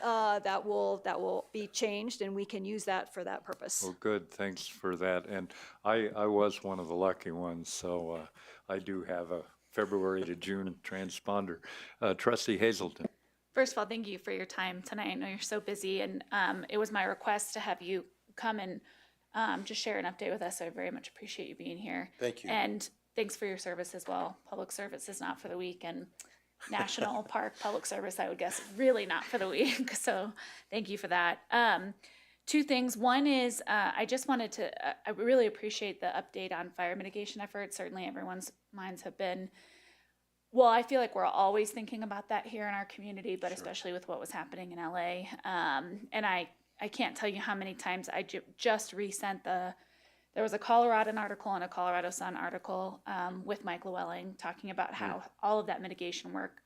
that will be changed and we can use that for that purpose. Well, good, thanks for that. And I was one of the lucky ones, so I do have a February to June transponder. Trustee Hazelton. First of all, thank you for your time tonight. I know you're so busy, and it was my request to have you come and just share an update with us. So I very much appreciate you being here. Thank you. And thanks for your service as well. Public service is not for the weak, and National Park Public Service, I would guess, is really not for the weak. So thank you for that. Two things. One is I just wanted to, I really appreciate the update on fire mitigation efforts. Certainly everyone's minds have been, well, I feel like we're always thinking about that here in our community, but especially with what was happening in LA. And I can't tell you how many times I just resent there was a Coloradan article and a Colorado Sun article with Mike Llewellyn talking about how all of that mitigation work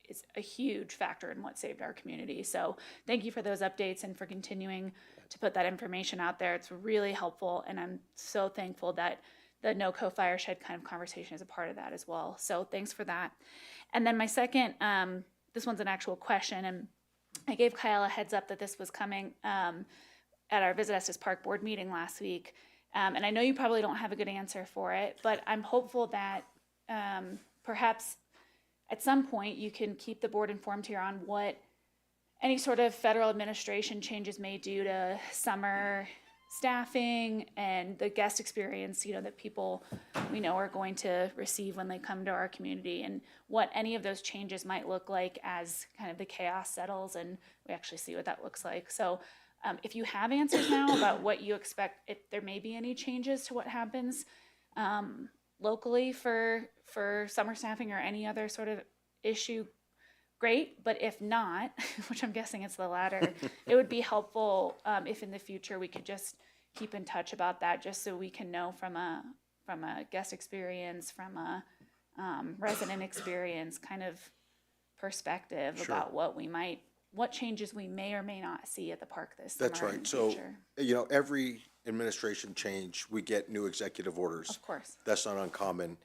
is a huge factor in what saved our community. So thank you for those updates and for continuing to put that information out there. It's really helpful, and I'm so thankful that the NoCo Fireshed kind of conversation is a part of that as well. So thanks for that. And then my second, this one's an actual question, and I gave Kyle a heads up that this was coming at our Visit Estes Park board meeting last week. And I know you probably don't have a good answer for it, but I'm hopeful that perhaps at some point you can keep the board informed here on what any sort of federal administration changes may do to summer staffing and the guest experience, that people we know are going to receive when they come to our community, and what any of those changes might look like as kind of the chaos settles and we actually see what that looks like. So if you have answers now about what you expect, if there may be any changes to what happens locally for summer staffing or any other sort of issue, great. But if not, which I'm guessing it's the latter, it would be helpful if in the future we could just keep in touch about that, just so we can know from a guest experience, from a resident experience kind of perspective about what changes we may or may not see at the park this summer. That's right. In the So, future. every administration change, we get new executive orders. Of course. That's not uncommon.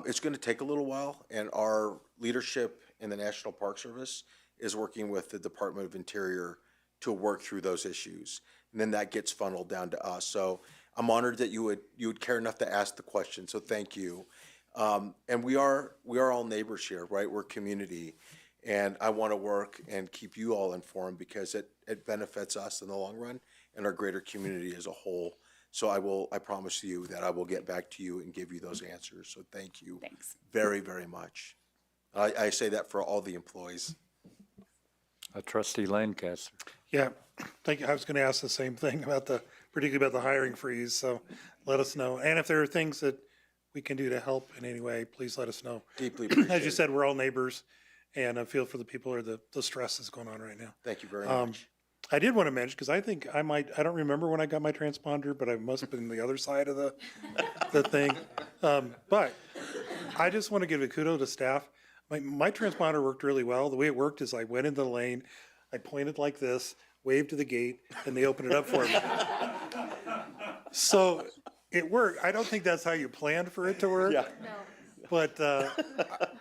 It's going to take a little while, and our leadership in the National Park Service is working with the Department of Interior to work through those issues. and then that gets funneled down to us. So I'm honored that you would care enough to ask the question, so thank you. And we are all neighbors here, right? We're community, and I want to work and keep you all informed because it benefits us in the long run and our greater community as a whole. So I promise you that I will get back to you and give you those answers. So thank you. Thanks. Very, very much. I say that for all the employees. Trustee Lancaster. Yeah, thank you. I was going to ask the same thing about particularly about the hiring freeze, so let us know. And if there are things that we can do to help in any way, please let us know. Deeply appreciate As you it. said, we're all neighbors, and I feel for the people or the stress that's going on right now. Thank you very much. I did want to mention, because I think I don't remember when I got my transponder, but I must have been the other side of the thing. But I just want to give a kudo to staff. My transponder worked really well. The way it worked is I went into the lane, I pointed like this, waved to the gate, and they opened it up for me. So it worked. I don't think that's how you planned for it to work. Yeah. But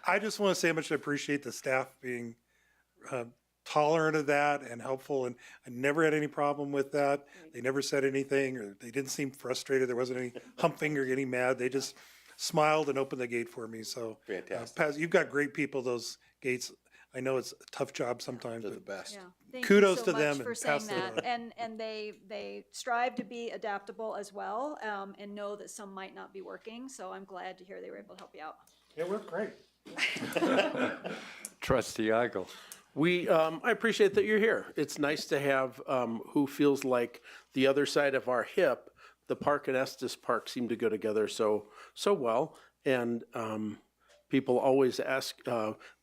I just want to say how much I appreciate the staff being tolerant of that and helpful, and I never had any problem with that. They never said anything, or they didn't seem frustrated. There wasn't any humping or getting mad. They just smiled and opened the gate for me. So Fantastic. You've got great people, those gates. I know it's a tough job sometimes, They're the but best. Yeah. Thank Kudos you to so them much and for saying pass that. it on. And they strive to be adaptable as well, and know that some might not be working. So I'm glad to hear they were able to help you out. it worked great. Trustee Eigel. I appreciate that you're here. It's nice to have who feels like the other side of our hip. The park and Estes Park seem to go together so well, and people always ask.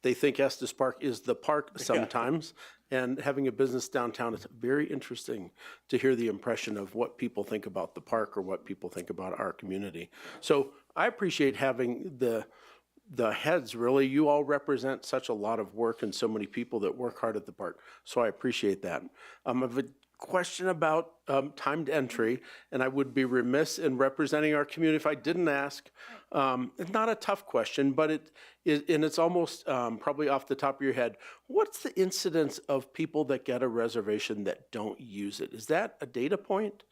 They think Estes Park is the park sometimes, and having a business downtown, it's very interesting to hear the impression of what people think about the park or what people think about our community. So I appreciate having the heads, really. You all represent such a lot of work and so many people that work hard at the park. So I appreciate that. I have a question about timed entry, and I would be remiss in representing our community if I didn't ask. It's not a tough question, but it's almost probably off the top of your head. What's the incidence of people that get a reservation that don't use it? Is that a data point?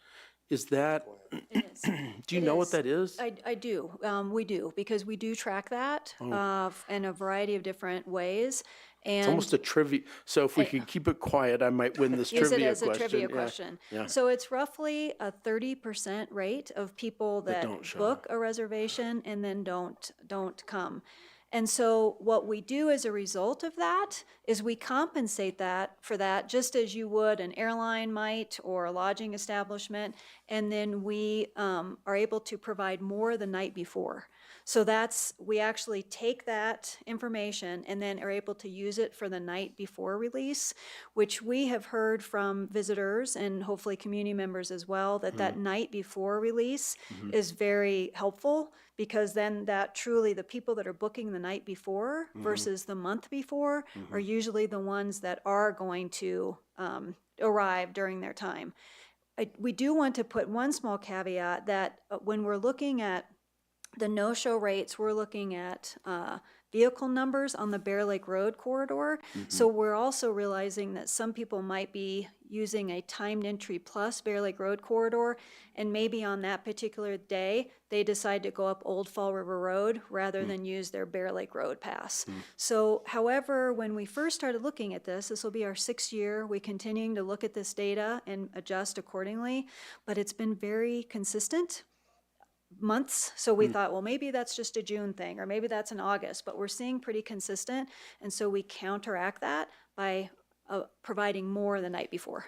Is that, It is. do you It know what is. that is? I do. We do, because we do track that in a variety of different ways. And It's almost a trivia. So if we could keep it quiet, I might win this use trivia it as question. a trivia Yeah, question. yeah. So it's roughly a 30% rate of people that don't show book a reservation and then don't come. And so what we do as a result of that is we compensate for that just as you would an airline might or a lodging establishment, and then we are able to provide more the night before. So we actually take that information and then are able to use it for the night before release, which we have heard from visitors and hopefully community members as well, that night before release is very helpful, because then that truly, the people that are booking the night before versus the month before are usually the ones that are going to arrive during their time. We do want to put one small caveat that when we're looking at the no-show rates, we're looking at vehicle numbers on the Bear Lake Road corridor. So we're also realizing that some people might be using a timed entry plus Bear Lake Road corridor, and maybe on that particular day, they decide to go up Old Fall River Road rather than use their Bear Lake Road pass. So however, when we first started looking at this will be our 6th year, we're continuing to look at this data and adjust accordingly, but it's been very consistent months. So we thought, well, maybe that's just a June thing, or maybe that's an August, but we're seeing pretty consistent. And so we counteract that by providing more the night before.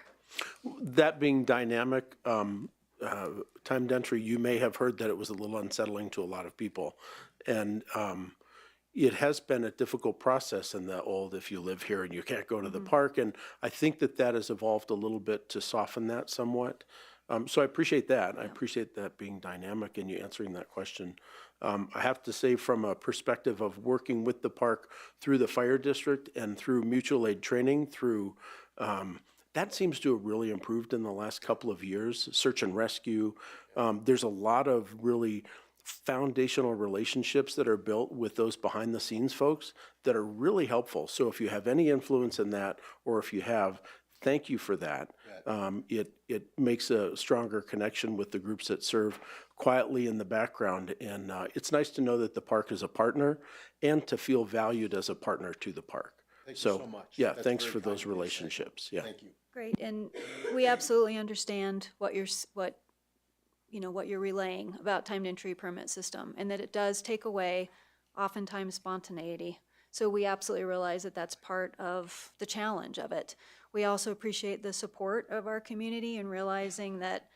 That being dynamic, timed entry, you may have heard that it was a little unsettling to a lot of people. And it has been a difficult process in the old, if you live here and you can't go to the park. And I think that has evolved a little bit to soften that somewhat. So I appreciate that. I appreciate that being dynamic and you answering that question. I have to say, from a perspective of working with the park through the fire district and through mutual aid training, that seems to have really improved in the last couple of years. Search and rescue. There's a lot of really foundational relationships that are built with those behind the scenes folks that are really helpful. So if you have any influence in that, or if you have, thank you for that. It makes a stronger connection with the groups that serve quietly in the background. And it's nice to know that the park is a partner and to feel valued as a partner to the park. Thank you so much. Yeah, That's thanks very for kind those of you to say. relationships. Yeah. Thank you. Great, and we absolutely understand what what you're relaying about timed entry permit system, and that it does take away oftentimes spontaneity. So we absolutely realize that that's part of the challenge of it. We also appreciate the support of our community and realizing that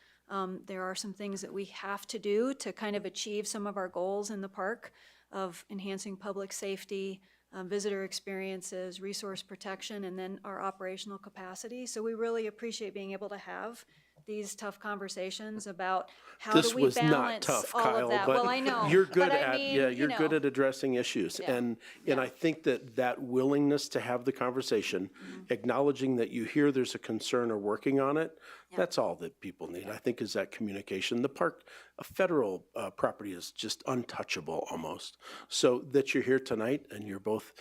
there are some things that we have to do to kind of achieve some of our goals in the park of enhancing public safety, visitor experiences, resource protection, and then our operational capacity. So we really appreciate being able to have these tough conversations about how This do we was not balance tough, all Kyle, of that. but Well, I know, you're good but I at, mean, yeah, you you're good know. at addressing issues. Yeah. And I think that willingness to have the conversation, acknowledging that you hear there's a concern or working on it, that's all that people need, I think, is that communication. The park, a federal property is just untouchable almost. So that you're here tonight and you're both,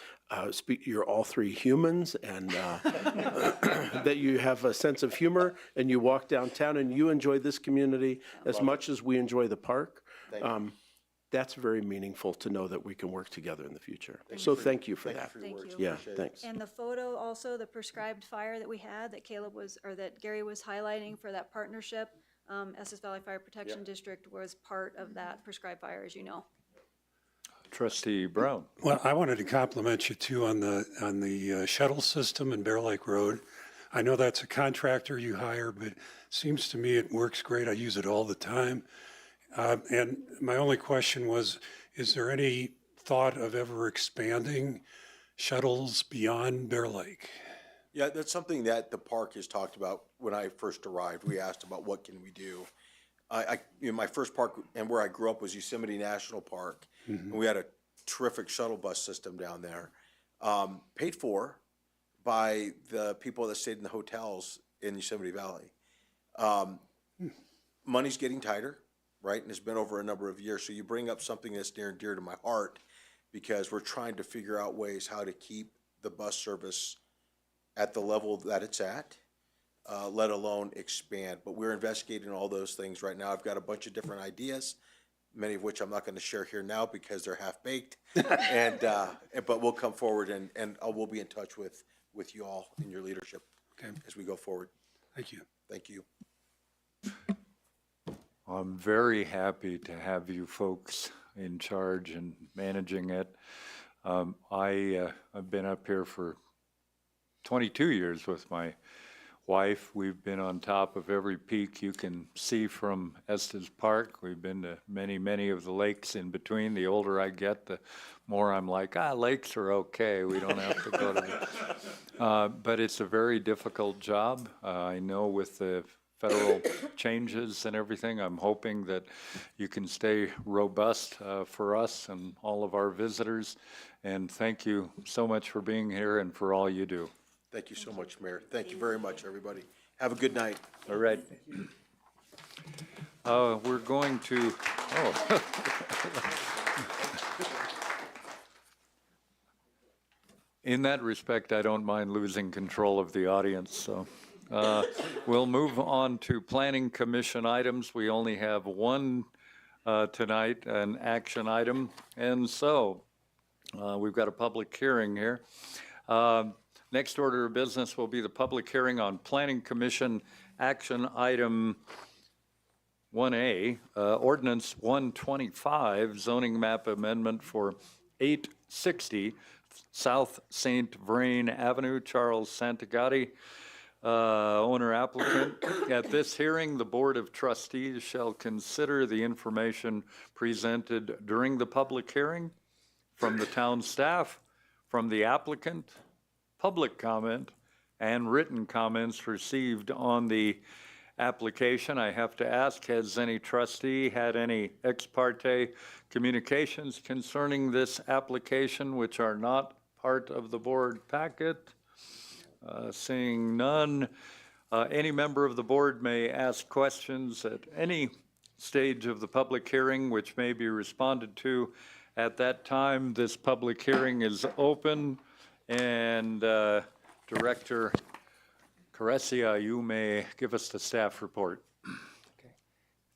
you're all three humans, and that you have a sense of humor and you walk downtown and you enjoy this community as much as we enjoy the park. That's very meaningful to know that we can work together in the future. So thank you for that. Thank you. Yeah, thanks. And the photo also, the prescribed fire that we had that that Gary was highlighting for that partnership, Estes Valley Fire Protection District was part of that prescribed fire, as you know. Trustee Brown. Well, I wanted to compliment you too on the shuttle system in Bear Lake Road. I know that's a contractor you hire, but it seems to me it works great. I use it all the time. And my only question was, is there any thought of ever expanding shuttles beyond Bear Lake? Yeah, that's something that the park has talked about. When I first arrived, we asked about what can we do. My first park and where I grew up was Yosemite National Park, and we had a terrific shuttle bus system down there, paid for by the people that stayed in the hotels in Yosemite Valley. Money's getting tighter, right? And it's been over a number of years. So you bring up something that's near and dear to my heart, because we're trying to figure out ways how to keep the bus service at the level that it's at, let alone expand. But we're investigating all those things right now. I've got a bunch of different ideas, many of which I'm not going to share here now because they're half-baked. But we'll come forward and we'll be in touch with you all in your leadership as we go forward. Thank you. Thank you. I'm very happy to have you folks in charge and managing it. I've been up here for 22 years with my wife. We've been on top of every peak you can see from Estes Park. We've been to many, many of the lakes in between. The older I get, the more I'm like, lakes are okay. We don't have to go to them. But it's a very difficult job. I know with the federal changes and everything, I'm hoping that you can stay robust for us and all of our visitors. And thank you so much for being here and for all you do. Thank you so much, Mayor. Thank you very much, everybody. Have a good night. All right. We're going to, in that respect, I don't mind losing control of the audience, so. We'll move on to Planning Commission items. We only have one tonight, an action item, and so we've got a public hearing here. Next order of business will be the public hearing on Planning Commission action item 1A, Ordinance 125, zoning map amendment for 860 South St. Vrain Avenue, Charles Santagati, owner applicant. At this hearing, the Board of Trustees shall consider the information presented during the public hearing from the town staff, from the applicant, public comment, and written comments received on the application. I have to ask, has any trustee had any ex parte communications concerning this application which are not part of the board packet? Seeing none, any member of the board may ask questions at any stage of the public hearing which may be responded to at that time. This public hearing is open, and Director Caressia, you may give us the staff report.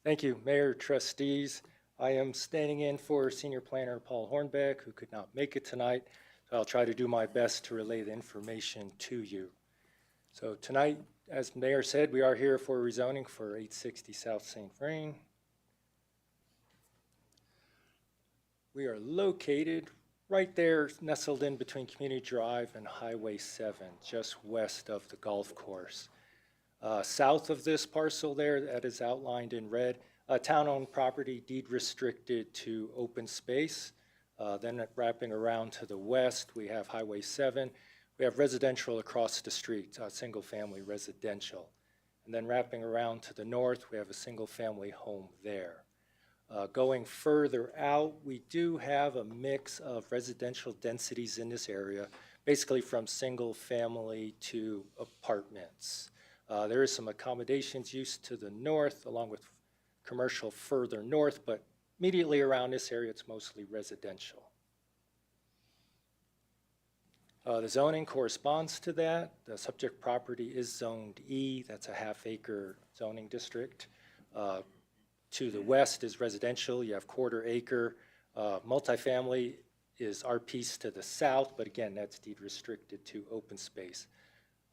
Thank you, Mayor, trustees. I am standing in for Senior Planner Paul Hornbeck, who could not make it tonight. So I'll try to do my best to relay the information to you. So tonight, as Mayor said, we are here for rezoning for 860 South St. Vrain. We are located right there, nestled in between Community Drive and Highway 7, just west of the golf course. South of this parcel there, that is outlined in red, town-owned property, deed restricted to open space. Then wrapping around to the west, we have Highway 7. We have residential across the street, single-family residential. And then wrapping around to the north, we have a single-family home there. Going further out, we do have a mix of residential densities in this area, basically from single-family to apartments. There is some accommodations use to the north, along with commercial further north, but immediately around this area, it's mostly residential. The zoning corresponds to that. The subject property is zoned E. That's a half-acre zoning district. To the west is residential. You have quarter-acre. Multifamily is our piece to the south, but again, that's deed restricted to open space.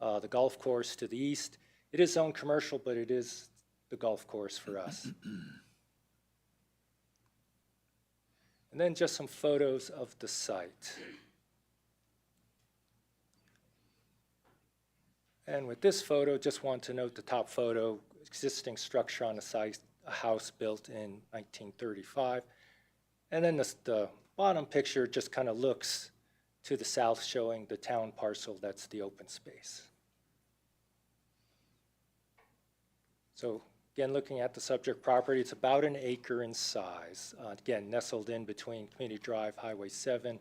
The golf course to the east, it is zoned commercial, but it is the golf course for us. And then just some photos of the site. And with this photo, just want to note the top photo, existing structure on the site, a house built in 1935. And then the bottom picture just kind of looks to the south, showing the town parcel, that's the open space. So again, looking at the subject property, it's about an acre in size. Again, nestled in between Community Drive, Highway 7,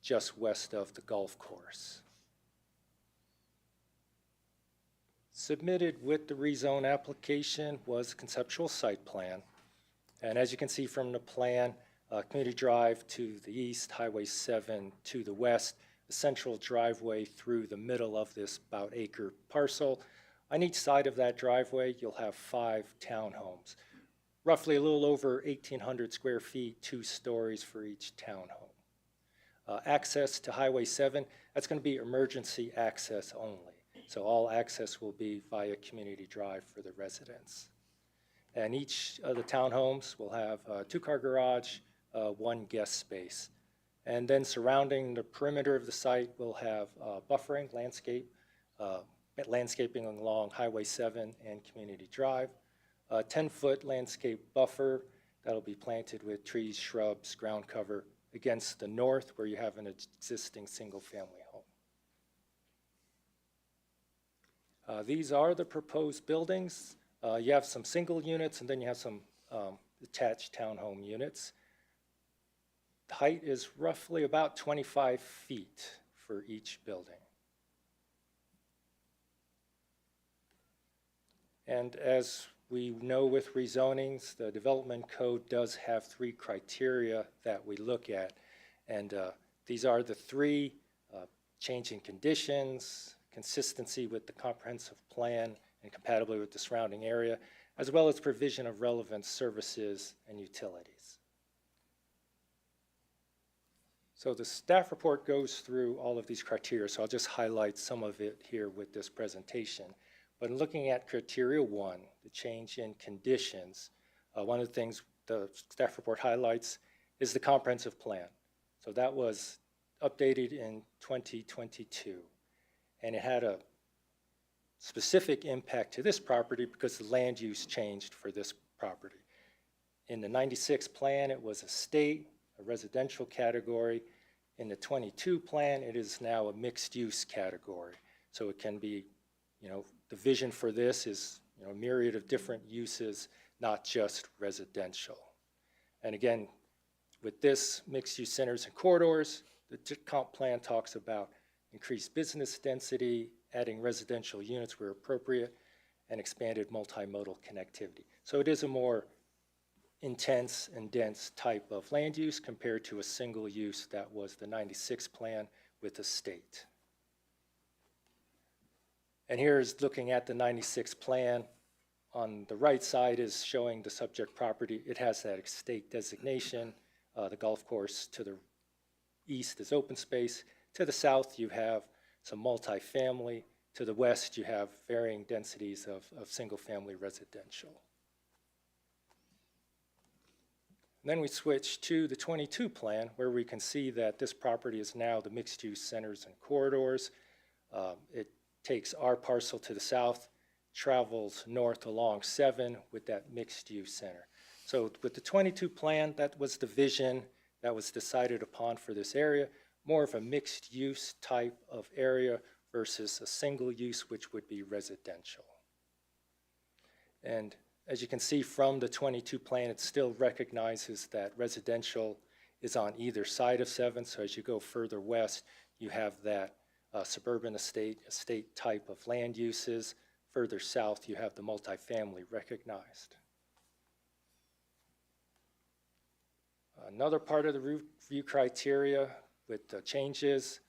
just west of the golf course. Submitted with the rezone application was a conceptual site plan. And as you can see from the plan, Community Drive to the east, Highway 7 to the west, the central driveway through the middle of this about acre parcel. On each side of that driveway, you'll have 5 townhomes, roughly a little over 1,800 square feet, 2 stories for each townhome. Access to Highway 7, that's going to be emergency access only. So all access will be via Community Drive for the residents. And each of the townhomes will have a 2-car garage, 1 guest space. And then surrounding the perimeter of the site, we'll have buffering, landscaping along Highway 7 and Community Drive. A 10-foot landscape buffer that'll be planted with trees, shrubs, ground cover against the north, where you have an existing single-family home. These are the proposed buildings. You have some single units, and then you have some attached townhome units. The height is roughly about 25 feet for each building. And as we know with rezonings, the development code does have 3 criteria that we look at. And these are the 3: change in conditions, consistency with the comprehensive plan, and compatibility with the surrounding area, as well as provision of relevant services and utilities. So the staff report goes through all of these criteria, so I'll just highlight some of it here with this presentation. But in looking at criteria 1, the change in conditions, one of the things the staff report highlights is the comprehensive plan. So that was updated in 2022, and it had a specific impact to this property because the land use changed for this property. In the 96 plan, it was a residential category. In the 22 plan, it is now a mixed use category. So it can be, the vision for this is, a myriad of different uses, not just residential. And again, with this mixed use centers and corridors, the comp plan talks about increased business density, adding residential units where appropriate, and expanded multimodal connectivity. So it is a more intense and dense type of land use compared to a single use that was the 96 plan with the state. And here's looking at the 96 plan. On the right side is showing the subject property. It has that estate designation. The golf course to the east is open space. To the south, you have some multifamily. To the west, you have varying densities of single-family residential. And then we switch to the 22 plan, where we can see that this property is now the mixed-use centers and corridors. It takes our parcel to the south, travels north along 7 with that mixed-use center. So with the 22 plan, that was the vision that was decided upon for this area, more of a mixed-use type of area versus a single use, which would be residential. And as you can see from the 22 plan, it still recognizes that residential is on either side of 7. So as you go further west, you have that suburban estate type of land uses. Further south, you have the multifamily recognized. Another part of the review criteria with the changes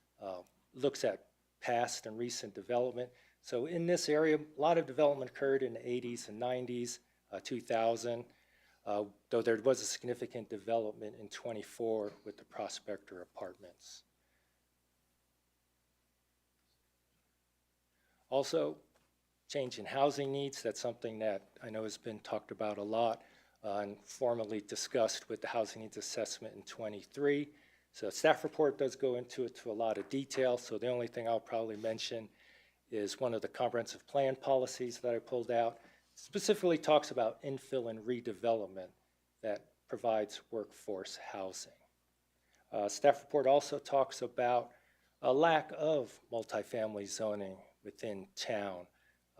looks at past and recent development. So in this area, a lot of development occurred in the 80s and 90s, 2000, though there was a significant development in 24 with the Prospector Apartments. Also, change in housing needs, that's something that I know has been talked about a lot and formally discussed with the housing needs assessment in 23. So staff report does go into it to a lot of detail, so the only thing I'll probably mention is one of the comprehensive plan policies that I pulled out. Specifically talks about infill and redevelopment that provides workforce housing. Staff report also talks about a lack of multifamily zoning within town.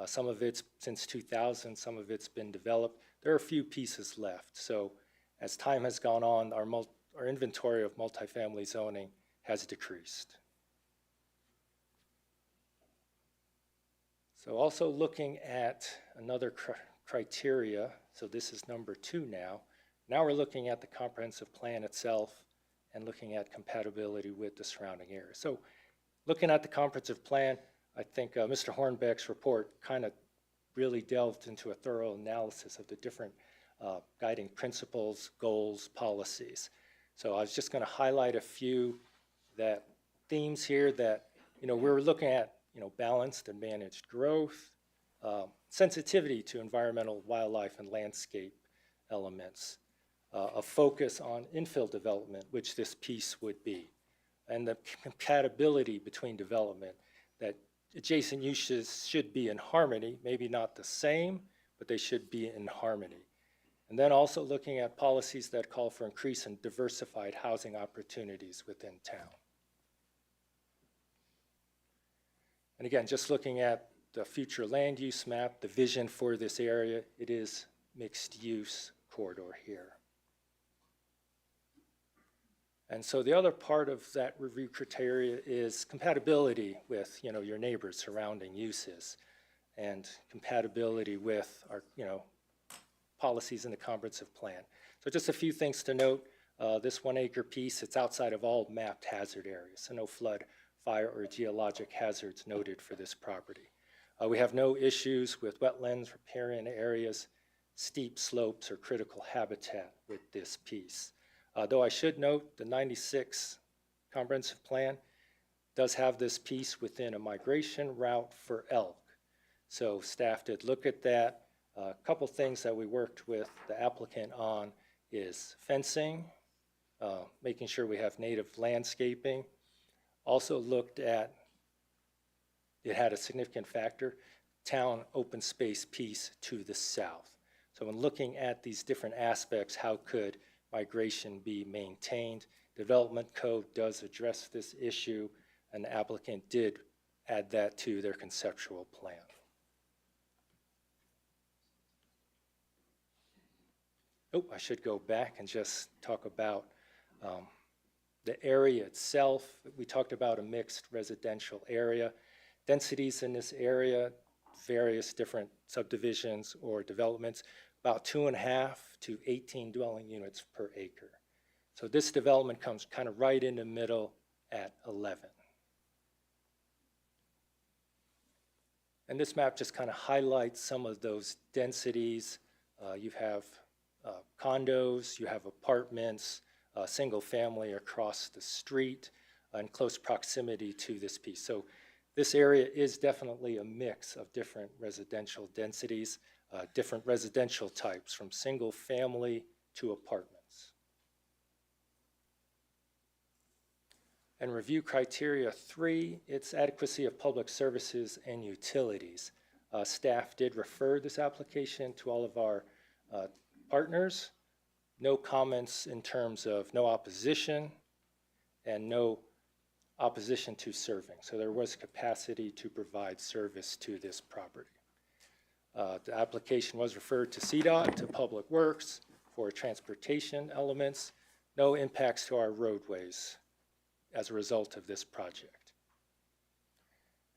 Some of it's since 2000, some of it's been developed. There are a few pieces left. So as time has gone on, our inventory of multifamily zoning has decreased. So also looking at another criteria, so this is number 2 now. Now we're looking at the comprehensive plan itself and looking at compatibility with the surrounding area. So looking at the comprehensive plan, I think Mr. Hornbeck's report kind of really delved into a thorough analysis of the different guiding principles, goals, policies. So I was just going to highlight a few themes here that, we're looking at, balanced and managed growth, sensitivity to environmental, wildlife, and landscape elements, a focus on infill development, which this piece would be, and the compatibility between development, that adjacent uses should be in harmony, maybe not the same, but they should be in harmony. And then also looking at policies that call for increased and diversified housing opportunities within town. And again, just looking at the future land use map, the vision for this area, it is mixed use corridor here. And so the other part of that review criteria is compatibility with, your neighbors' surrounding uses and compatibility with our, policies in the comprehensive plan. So just a few things to note. This 1 acre piece, it's outside of all mapped hazard areas, so no flood, fire, or geologic hazards noted for this property. We have no issues with wetlands, riparian areas, steep slopes, or critical habitat with this piece. Though I should note the 96 comprehensive plan does have this piece within a migration route for elk. So staff did look at that. A couple things that we worked with the applicant on is fencing, making sure we have native landscaping. Also looked at, it had a significant factor, town open space piece to the south. So when looking at these different aspects, how could migration be maintained? Development code does address this issue, and the applicant did add that to their conceptual plan. Oh, I should go back and just talk about the area itself. We talked about a mixed residential area. Densities in this area, various different subdivisions or developments, about 2.5 to 18 dwelling units per acre. So this development comes kind of right in the middle at 11. And this map just kind of highlights some of those densities. You have condos, you have apartments, single family across the street in close proximity to this piece. So this area is definitely a mix of different residential densities, different residential types from single family to apartments. And review criteria 3, it's adequacy of public services and utilities. Staff did refer this application to all of our partners. No comments in terms of no opposition and no opposition to serving. So there was capacity to provide service to this property. The application was referred to CDOT, to Public Works for transportation elements. No impacts to our roadways as a result of this project.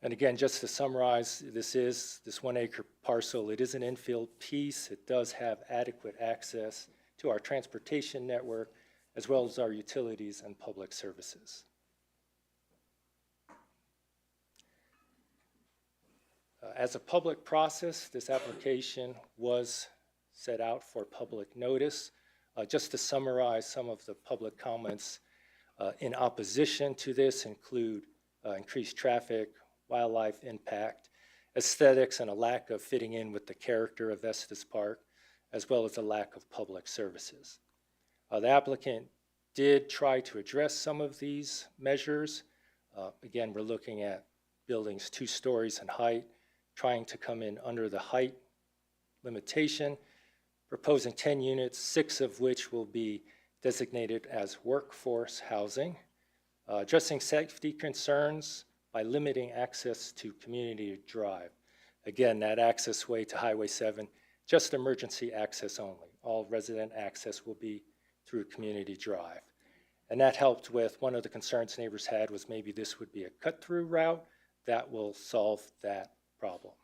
And again, just to summarize, this 1 acre parcel, it is an infill piece. It does have adequate access to our transportation network as well as our utilities and public services. As a public process, this application was set out for public notice. Just to summarize, some of the public comments in opposition to this include increased traffic, wildlife impact, aesthetics, and a lack of fitting in with the character of Estes Park, as well as a lack of public services. The applicant did try to address some of these measures. Again, we're looking at buildings 2 stories in height, trying to come in under the height limitation, proposing 10 units, 6 of which will be designated as workforce housing, addressing safety concerns by limiting access to Community Drive. Again, that access way to Highway 7, just emergency access only. All resident access will be through Community Drive. And that helped with one of the concerns neighbors had was maybe this would be a cut-through route. That will solve that problem.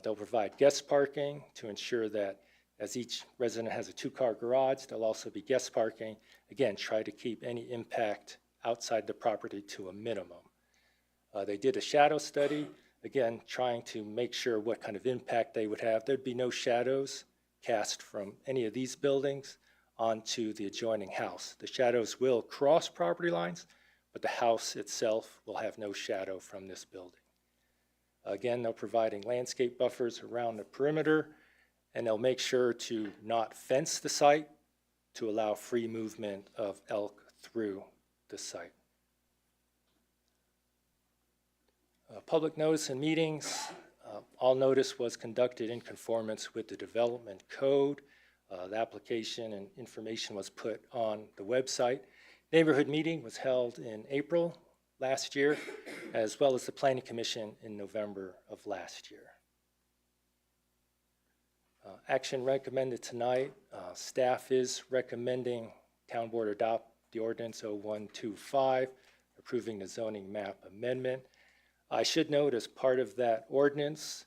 They'll provide guest parking to ensure that as each resident has a 2-car garage, there'll also be guest parking. Again, try to keep any impact outside the property to a minimum. They did a shadow study, again, trying to make sure what kind of impact they would have. There'd be no shadows cast from any of these buildings onto the adjoining house. The shadows will cross property lines, but the house itself will have no shadow from this building. Again, they're providing landscape buffers around the perimeter, and they'll make sure to not fence the site to allow free movement of elk through the site. Public notice and meetings. All notice was conducted in conformance with the development code. The application and information was put on the website. Neighborhood meeting was held in April last year, as well as the Planning Commission in November of last year. Action recommended tonight. Staff is recommending Town Board adopt the ordinance 0125, approving the zoning map amendment. I should note, as part of that ordinance,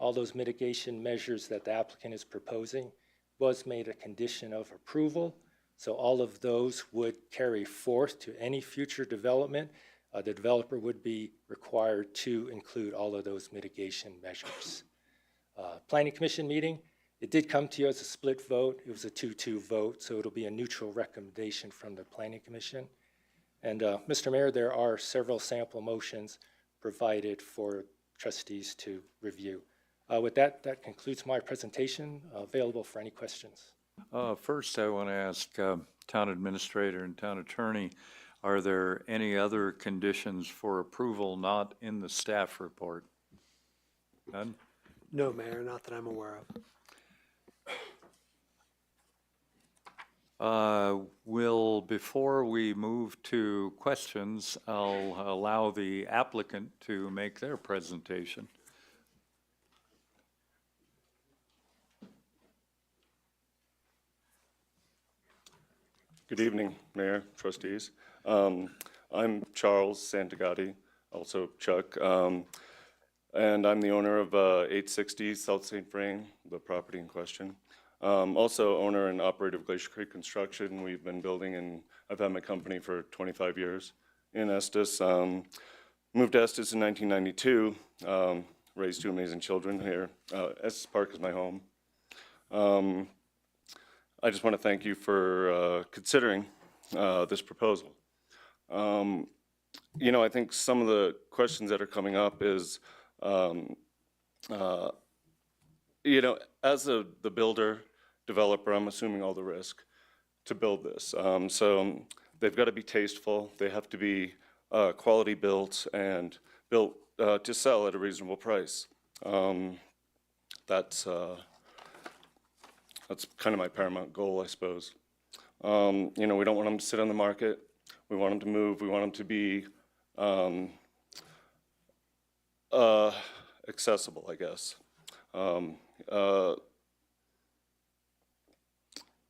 all those mitigation measures that the applicant is proposing was made a condition of approval. So all of those would carry forth to any future development. The developer would be required to include all of those mitigation measures. Planning Commission meeting, it did come to you as a split vote. It was a 2-2 vote, so it'll be a neutral recommendation from the Planning Commission. And Mr. Mayor, there are several sample motions provided for trustees to review. With that, that concludes my presentation. Available for any questions. First, I want to ask Town Administrator and Town Attorney, are there any other conditions for approval not in the staff report? None? No, Mayor, not that I'm aware of. Before we move to questions, I'll allow the applicant to make their presentation. Good evening, Mayor, trustees. I'm Charles Santagati, also Chuck, and I'm the owner of 860 South St. Vrain, the property in question. Also owner and operator of Glacier Creek Construction. We've been building, and I've had my company for 25 years in Estes. Moved to Estes in 1992. raised two amazing children here. Estes Park is my home. I just want to thank you for considering this proposal. You know, I think some of the questions that are coming up is, you know, as the builder, developer, I'm assuming all the risk to build this. So they've got to be tasteful. They have to be quality built and built to sell at a reasonable price. That's kind of my paramount goal, I suppose. You know, we don't want them to sit on the market. We want them to move. We want them to be accessible, I guess.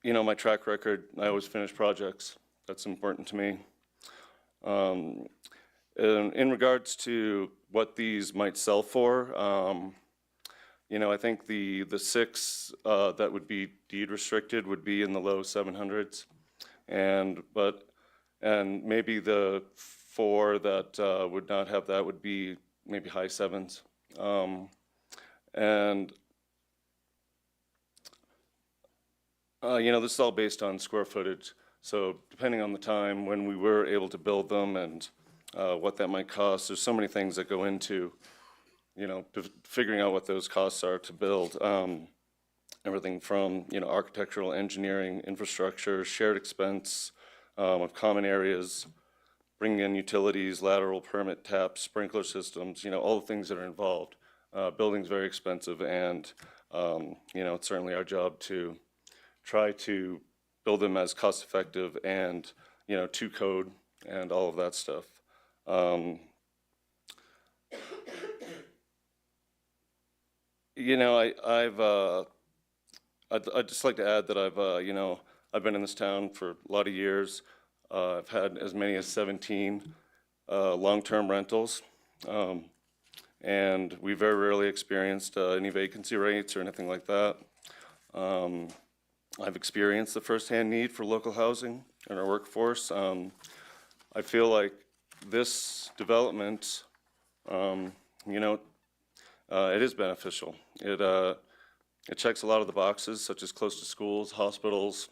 You know, my track record, I always finish projects. That's important to me. In regards to what these might sell for, you know, I think the 6 that would be deed restricted would be in the low 700s, and maybe the 4 that would not have that would be maybe high 7s, and you know, this is all based on square footage. So depending on the time when we were able to build them and what that might cost, there's so many things that go into, you know, figuring out what those costs are to build. Everything from, you know, architectural, engineering, infrastructure, shared expense of common areas, bringing in utilities, lateral permit taps, sprinkler systems, you know, all the things that are involved. Building's very expensive, and, you know, it's certainly our job to try to build them as cost effective and, you know, to code and all of that stuff. You know, I'd just like to add that you know, I've been in this town for a lot of years. I've had as many as 17 long-term rentals, and we very rarely experienced any vacancy rates or anything like that. I've experienced the firsthand need for local housing in our workforce. I feel like this development, you know, it is beneficial. It checks a lot of the boxes, such as close to schools, hospitals,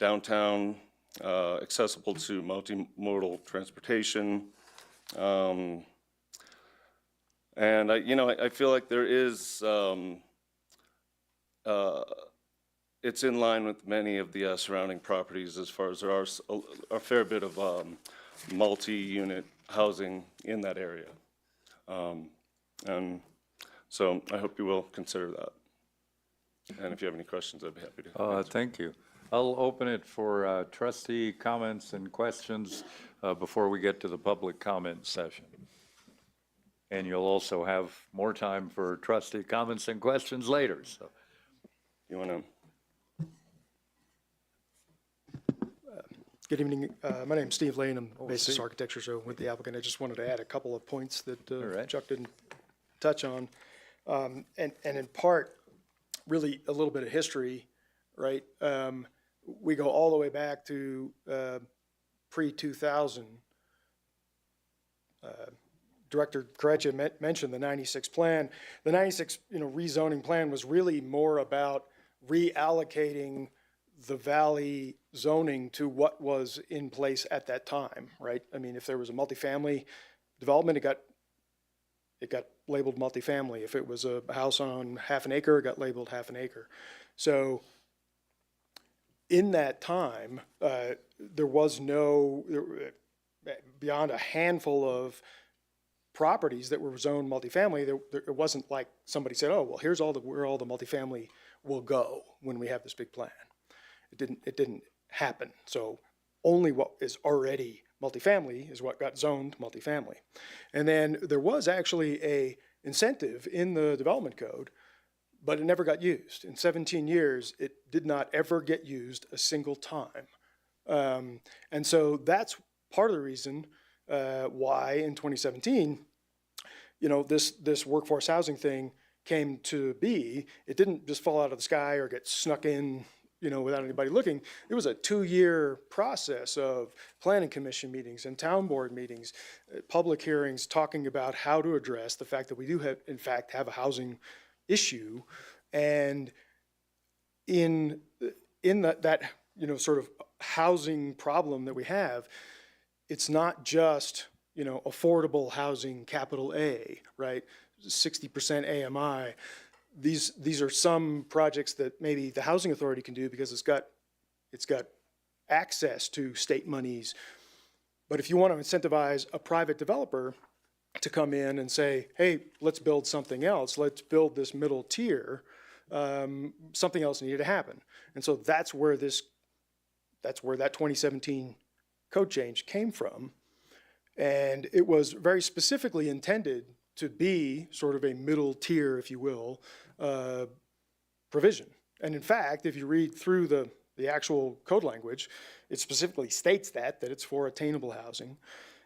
downtown, accessible to multimodal transportation, and you know, I feel like there is. It's in line with many of the surrounding properties as far as there are a fair bit of multi-unit housing in that area. And so I hope you will consider that. And if you have any questions, I'd be happy to answer. Thank you. I'll open it for trustee comments and questions before we get to the public comment session. And you'll also have more time for trustee comments and questions later. So, you want to? Good evening. My name's Steve Lane. I'm Basis Architecture, so with the applicant, I just wanted to add a couple of points that Chuck didn't touch on. And in part, really a little bit of history, right? We go all the way back to pre-2000. Director Korecha mentioned the 96 plan. The 96, you know, rezoning plan was really more about reallocating the valley zoning to what was in place at that time, right? I mean, if there was a multifamily development, it got labeled multifamily. If it was a house on half an acre, it got labeled half an acre. So in that time, there was no, beyond a handful of properties that were zoned multifamily, it wasn't like somebody said, oh, well, here's where all the multifamily will go when we have this big plan. It didn't happen. So only what is already multifamily is what got zoned multifamily. And then there was actually a incentive in the development code, but it never got used. In 17 years, it did not ever get used a single time. And so that's part of the reason why in 2017, you know, this workforce housing thing came to be. It didn't just fall out of the sky or get snuck in without anybody looking, it was a 2-year process of planning commission meetings and town board meetings, public hearings, talking about how to address the fact that we do have, in fact, have a housing issue. And in that sort of housing problem that we have, it's not just, affordable housing, capital A, right? 60% AMI. These are some projects that maybe the housing authority can do because it's got access to state monies. But if you want to incentivize a private developer to come in and say, hey, let's build something else, let's build this middle tier, something else needed to happen. And so that's where that 2017 code change came from. And it was very specifically intended to be sort of a middle tier, if you will, provision. And in fact, if you read through the actual code language, it specifically states that it's for attainable housing.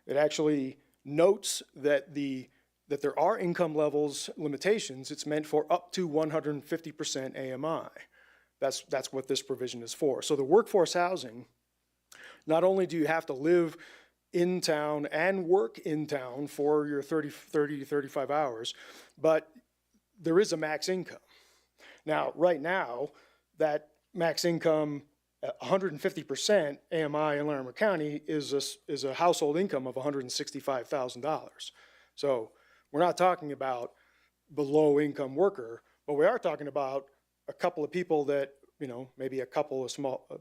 It actually notes that there are income levels limitations. It's meant for up to 150% AMI. That's what this provision is for. So the workforce housing, not only do you have to live in town and work in town for your 30 to 35 hours, but there is a max income. Now, right now, that max income at 150% AMI in Larimer County is a household income of $165,000. So we're not talking about the low income worker, but we are talking about a couple of people that, maybe a couple of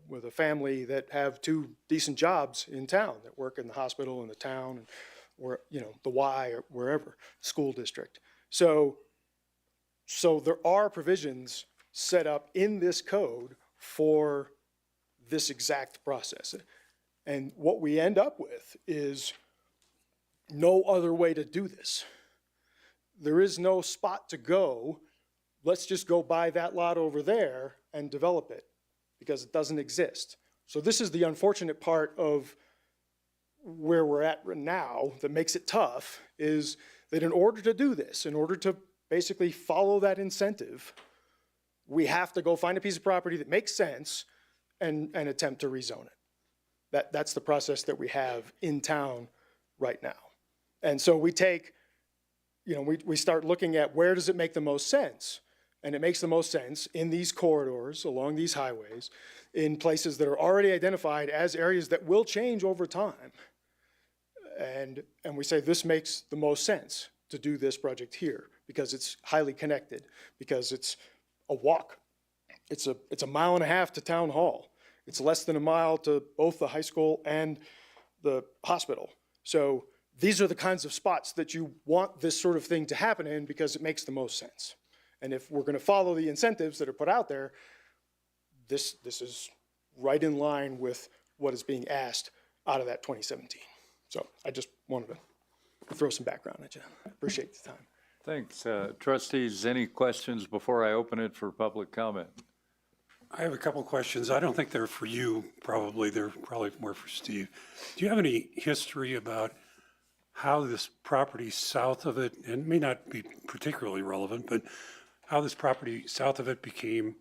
with a family that have 2 decent jobs in town that work in the hospital, in the town, or, the Y or wherever, school district. So there are provisions set up in this code for this exact process. And what we end up with is no other way to do this. There is no spot to go. Let's just go buy that lot over there and develop it, because it doesn't exist. So this is the unfortunate part of where we're at right now that makes it tough, is that in order to do this, in order to basically follow that incentive, we have to go find a piece of property that makes sense and attempt to rezone it. That's the process that we have in town right now. And so we take, we start looking at where does it make the most sense? And it makes the most sense in these corridors, along these highways, in places that are already identified as areas that will change over time. And we say this makes the most sense to do this project here because it's highly connected, because it's a walk. It's a 1.5 miles to town hall. It's less than 1 mile to both the high school and the hospital. So these are the kinds of spots that you want this sort of thing to happen in because it makes the most sense. And if we're going to follow the incentives that are put out there, this is right in line with what is being asked out of that 2017. So I just wanted to throw some background at you. Appreciate the time. Thanks. Trustees, any questions before I open it for public comment? I have a couple questions. I don't think they're for you, probably. They're probably more for Steve. Do you have any history about how this property south of it, and it may not be particularly relevant, but how this property south of it became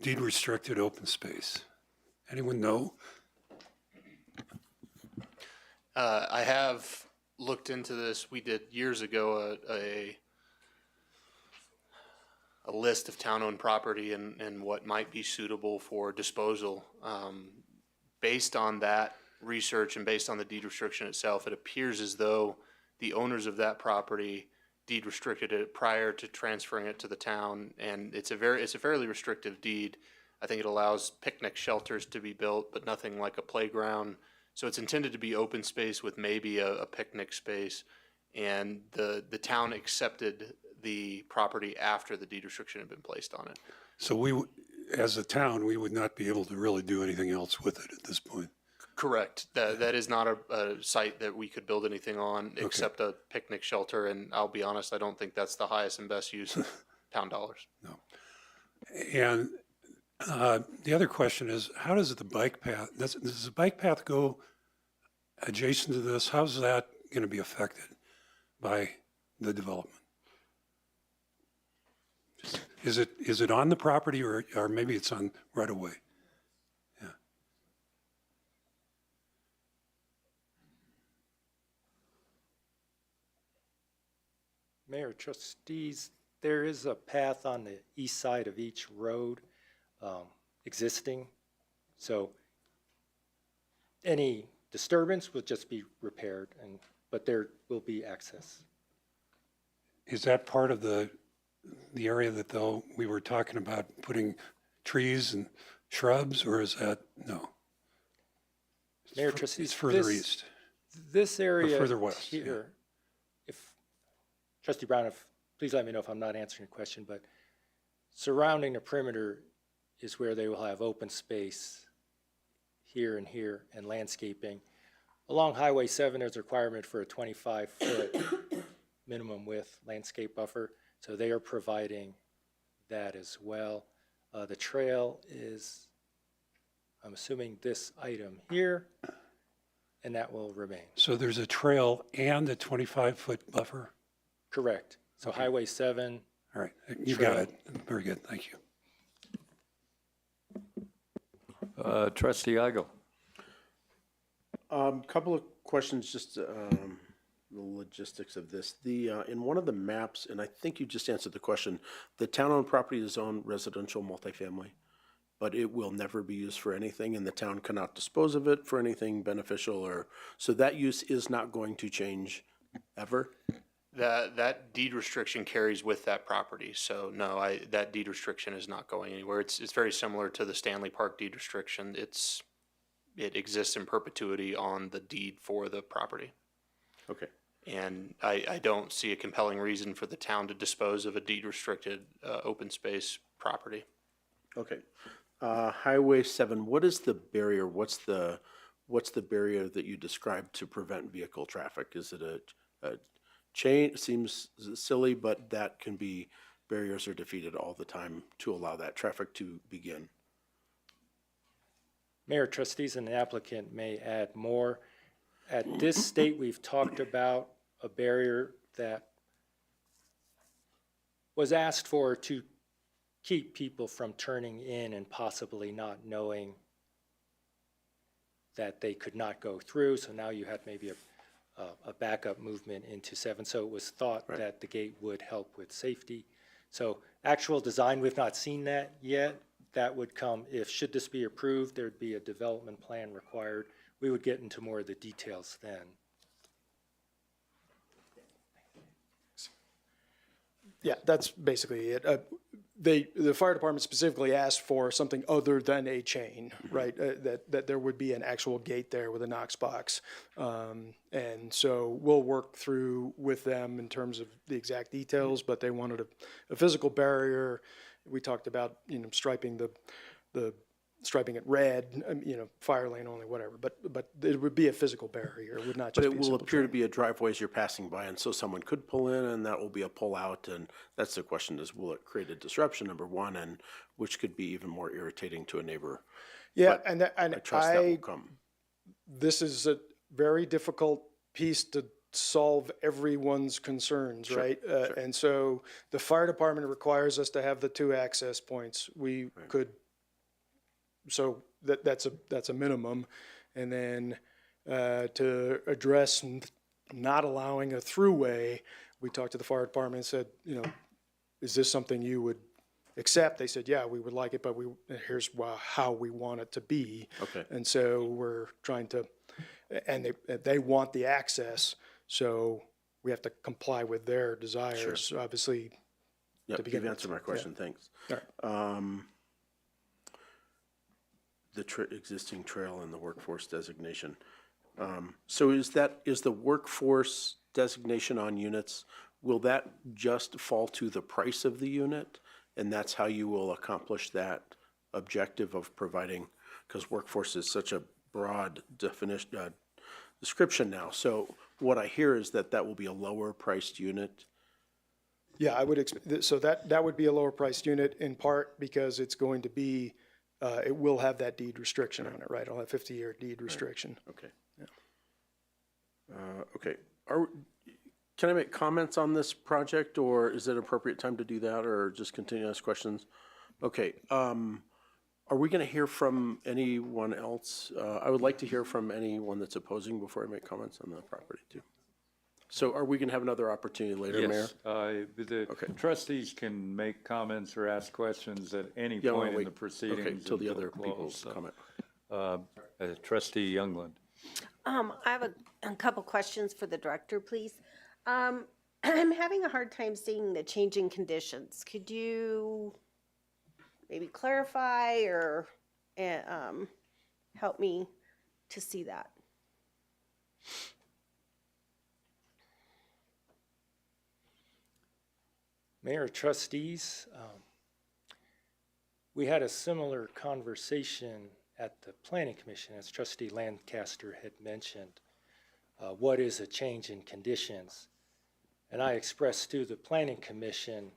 deed restricted open space? Anyone know? I have looked into this. We did years ago a list of town-owned property and what might be suitable for disposal. Based on that research and based on the deed restriction itself, it appears as though the owners of that property deed restricted it prior to transferring it to the town, and it's a fairly restrictive deed. I think it allows picnic shelters to be built, but nothing like a playground. So it's intended to be open space with maybe a picnic space, and the town accepted the property after the deed restriction had been placed on it. So we, as a town, we would not be able to really do anything else with it at this point. Correct. That is not a site that we could build anything on except a picnic shelter, and I'll be honest, I don't think that's the highest and best use of town dollars. No. And the other question is, how does the bike path, does the bike path go adjacent to this? How's that going to be affected by the development? Is it on the property or maybe it's on right away? Yeah. Mayor, trustees, there is a path on the east side of each road existing. So any disturbance will just be repaired, but there will be access. Is that part of the area that though we were talking about putting trees and shrubs, or is that, no? Mayor, trustees, It's further east. This area further west, here, if, Trustee Brown, please let me know if I'm not answering your question, but surrounding the perimeter is where they will have open space here and landscaping. Along Highway 7, there's a requirement for a 25-foot minimum width landscape buffer, so they are providing that as well. The trail is, I'm assuming, this item here, and that will remain. So there's a trail and a 25-foot buffer? Correct. So Highway 7. All right, you got it. Very good, thank you. Trustee Igo. Couple of questions, just the logistics of this. In one of the maps, and I think you just answered the question, the town-owned property is zoned residential multifamily, but it will never be used for anything, and the town cannot dispose of it for anything beneficial, or so that use is not going to change ever. That deed restriction carries with that property, so no, that deed restriction is not going anywhere. It's very similar to the Stanley Park deed restriction. It exists in perpetuity on the deed for the property. Okay. And I don't see a compelling reason for the town to dispose of a deed restricted open space property. Okay. Highway 7, what is the barrier? What's the barrier that you described to prevent vehicle traffic? Is it a chain? It seems silly, but that can be, barriers are defeated all the time to allow that traffic to begin. Mayor, trustees, and the applicant may add more. At this state, we've talked about a barrier that was asked for to keep people from turning in and possibly not knowing that they could not go through. So now you have maybe a backup movement into 7. So it was thought that the gate would help with safety. So actual design, we've not seen that yet. That would come, should this be approved, there'd be a development plan required. We would get into more of the details then. Yeah, that's basically it. The fire department specifically asked for something other than a chain, right? That there would be an actual gate there with a Knox box. And so we'll work through with them in terms of the exact details, but they wanted a physical barrier. We talked about, striping striping it red, fire lane only, whatever. But it would be a physical barrier. It would not just be a But it will simple appear to chain. be a driveway as you're passing by, and so someone could pull in, and that will be a pull out, and that's the question: is will it create a disruption? Number one, and which could be even more irritating to a neighbor. Yeah, But I trust that will come. This is a very difficult piece to solve everyone's concerns, right? And so the fire department requires us to have the 2 access points. We could, so that's a minimum. And then to address not allowing a throughway, we talked to the fire department and said, is this something you would accept? They said, yeah, we would like it, but here's how we want it to be. Okay. And so we're trying to, and they want the access, so we have to comply with their desires, obviously. Yeah, to begin you've with. answered my question, thanks. All right. The existing trail and the workforce designation. So is the workforce designation on units, will that just fall to the price of the unit? And that's how you will accomplish that objective of providing, because workforce is such a broad definition, description now. So what I hear is that will be a lower priced unit. Yeah, I would expect, so that would be a lower priced unit in part because it's going to be, it will have that deed restriction on it, right? It'll have 50-year deed restriction. Okay. Okay. Can I make comments on this project, or is it appropriate time to do that, or just continue to ask questions? Okay, are we gonna hear from anyone else? I would like to hear from anyone that's opposing before I make comments on the property too. So are we gonna have another opportunity later, Mayor? Yes, the trustees can make comments or ask questions at any Yeah, I wanna point in wait- the proceedings. Okay, till the other people close, so. comment. Trustee Youngland. I have a couple questions for the director, please. I'm having a hard time seeing the changing conditions. Could you maybe clarify or help me to see that? Mayor, trustees, we had a similar conversation at the Planning Commission, as Trustee Lancaster had mentioned. What is a change in conditions? And I expressed to the Planning Commission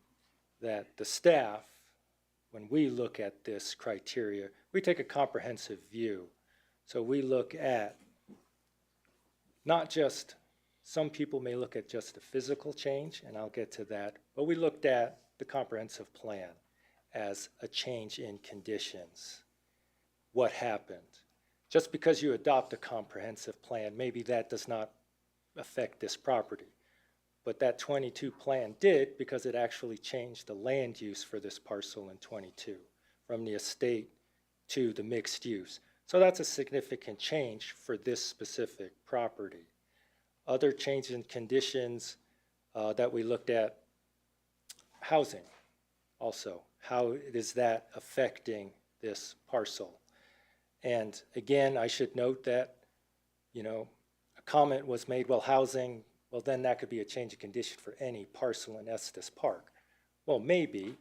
that the staff, when we look at this criteria, we take a comprehensive view. So we look at not just, some people may look at just a physical change, and I'll get to that, but we looked at the comprehensive plan as a change in conditions. What happened? Just because you adopt a comprehensive plan, maybe that does not affect this property. But that 22 plan did, because it actually changed the land use for this parcel in 22, from the estate to the mixed use. So that's a significant change for this specific property. Other changes in conditions that we looked at, housing also. How is that affecting this parcel? And again, I should note that, you know, a comment was made, well, housing, well, then that could be a change of condition for any parcel in Estes Park. Well, maybe,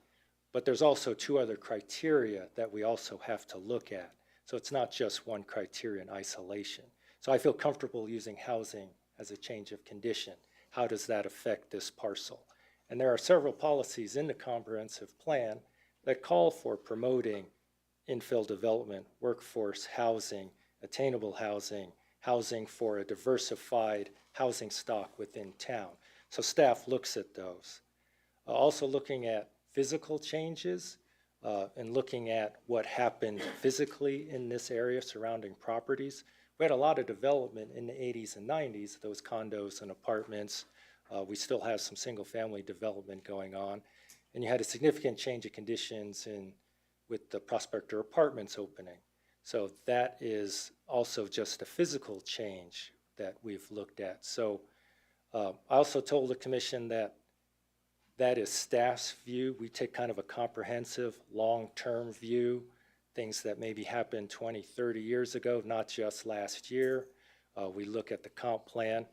but there's also two other criteria that we also have to look at. So it's not just one criteria in isolation. So I feel comfortable using housing as a change of condition. How does that affect this parcel? And there are several policies in the comprehensive plan that call for promoting infill development, workforce housing, attainable housing, housing for a diversified housing stock within town. So staff looks at those. Also looking at physical changes and looking at what happened physically in this area surrounding properties. We had a lot of development in the 80s and 90s, those condos and apartments. We still have some single family development going on. And you had a significant change of conditions with the Prospector Apartments opening. So that is also just a physical change that we've looked at. So I also told the commission that that is staff's view. We take kind of a comprehensive, long-term view, things that maybe happened 20, 30 years ago, not just last year. We look at the comp plan,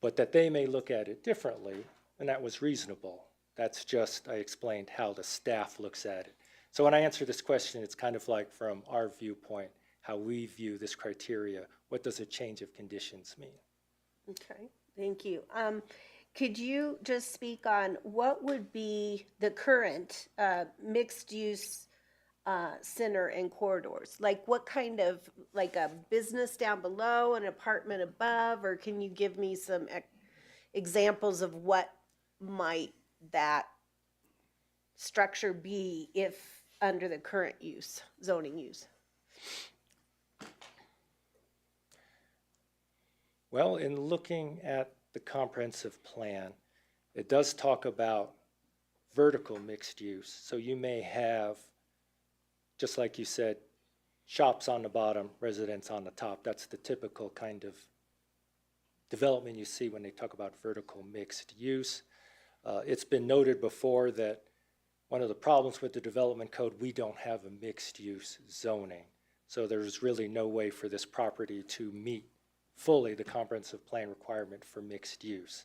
but that they may look at it differently, and that was reasonable. That's just, I explained how the staff looks at it. So when I answer this question, it's kind of like from our viewpoint, how we view this criteria. What does a change of conditions mean? Okay, thank you. Could you just speak on what would be the current mixed-use center and corridors? Like what kind of, like a business down below, an apartment above, or can you give me some examples of what might that structure be if under the current use, zoning use? Well, in looking at the comprehensive plan, it does talk about vertical mixed use. So you may have, just like you said, shops on the bottom, residents on the top. That's the typical kind of development you see when they talk about vertical mixed use. It's been noted before that one of the problems with the development code, we don't have a mixed use zoning. So there's really no way for this property to meet fully the comprehensive plan requirement for mixed use.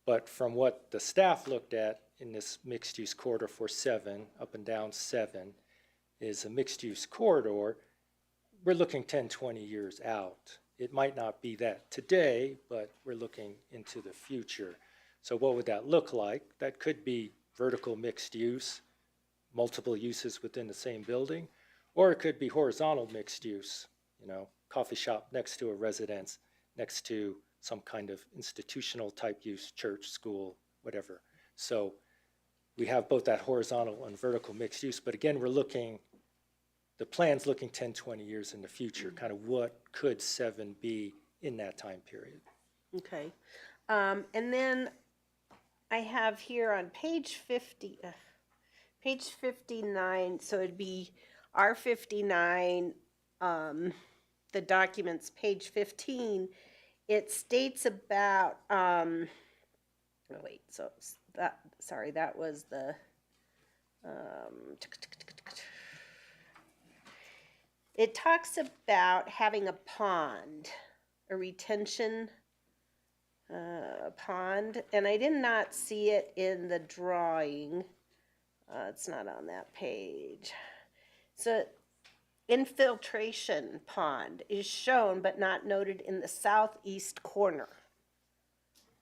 But from what the staff looked at in this mixed use corridor for 7, up and down 7, is a mixed use corridor. We're looking 10, 20 years out. It might not be that today, but we're looking into the future. So what would that look like? That could be vertical mixed use, multiple uses within the same building, or it could be horizontal mixed use, you know, coffee shop next to a residence, next to some kind of institutional type use, church, school, whatever. So we have both that horizontal and vertical mixed use, but again, the plan's looking 10, 20 years in the future, kind of what could 7 be in that time period. Okay. And then I have here on page 50, page 59, so it'd be R59, the documents, page 15, it states about, oh wait, so that, sorry, that was the, it talks about having a pond, a retention pond, and I did not see it in the drawing. It's not on that page. So infiltration pond is shown but not noted in the southeast corner.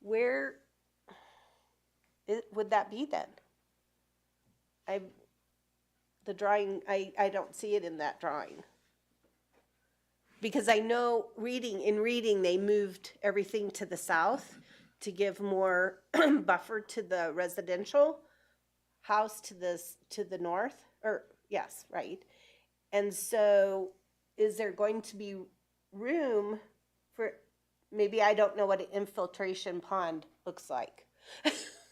Where would that be then? The drawing, I don't see it in that drawing. Because I know in reading, they moved everything to the south to give more buffer to the residential house to the north, or yes, right. And so is there going to be room for, maybe I don't know what an infiltration pond looks like.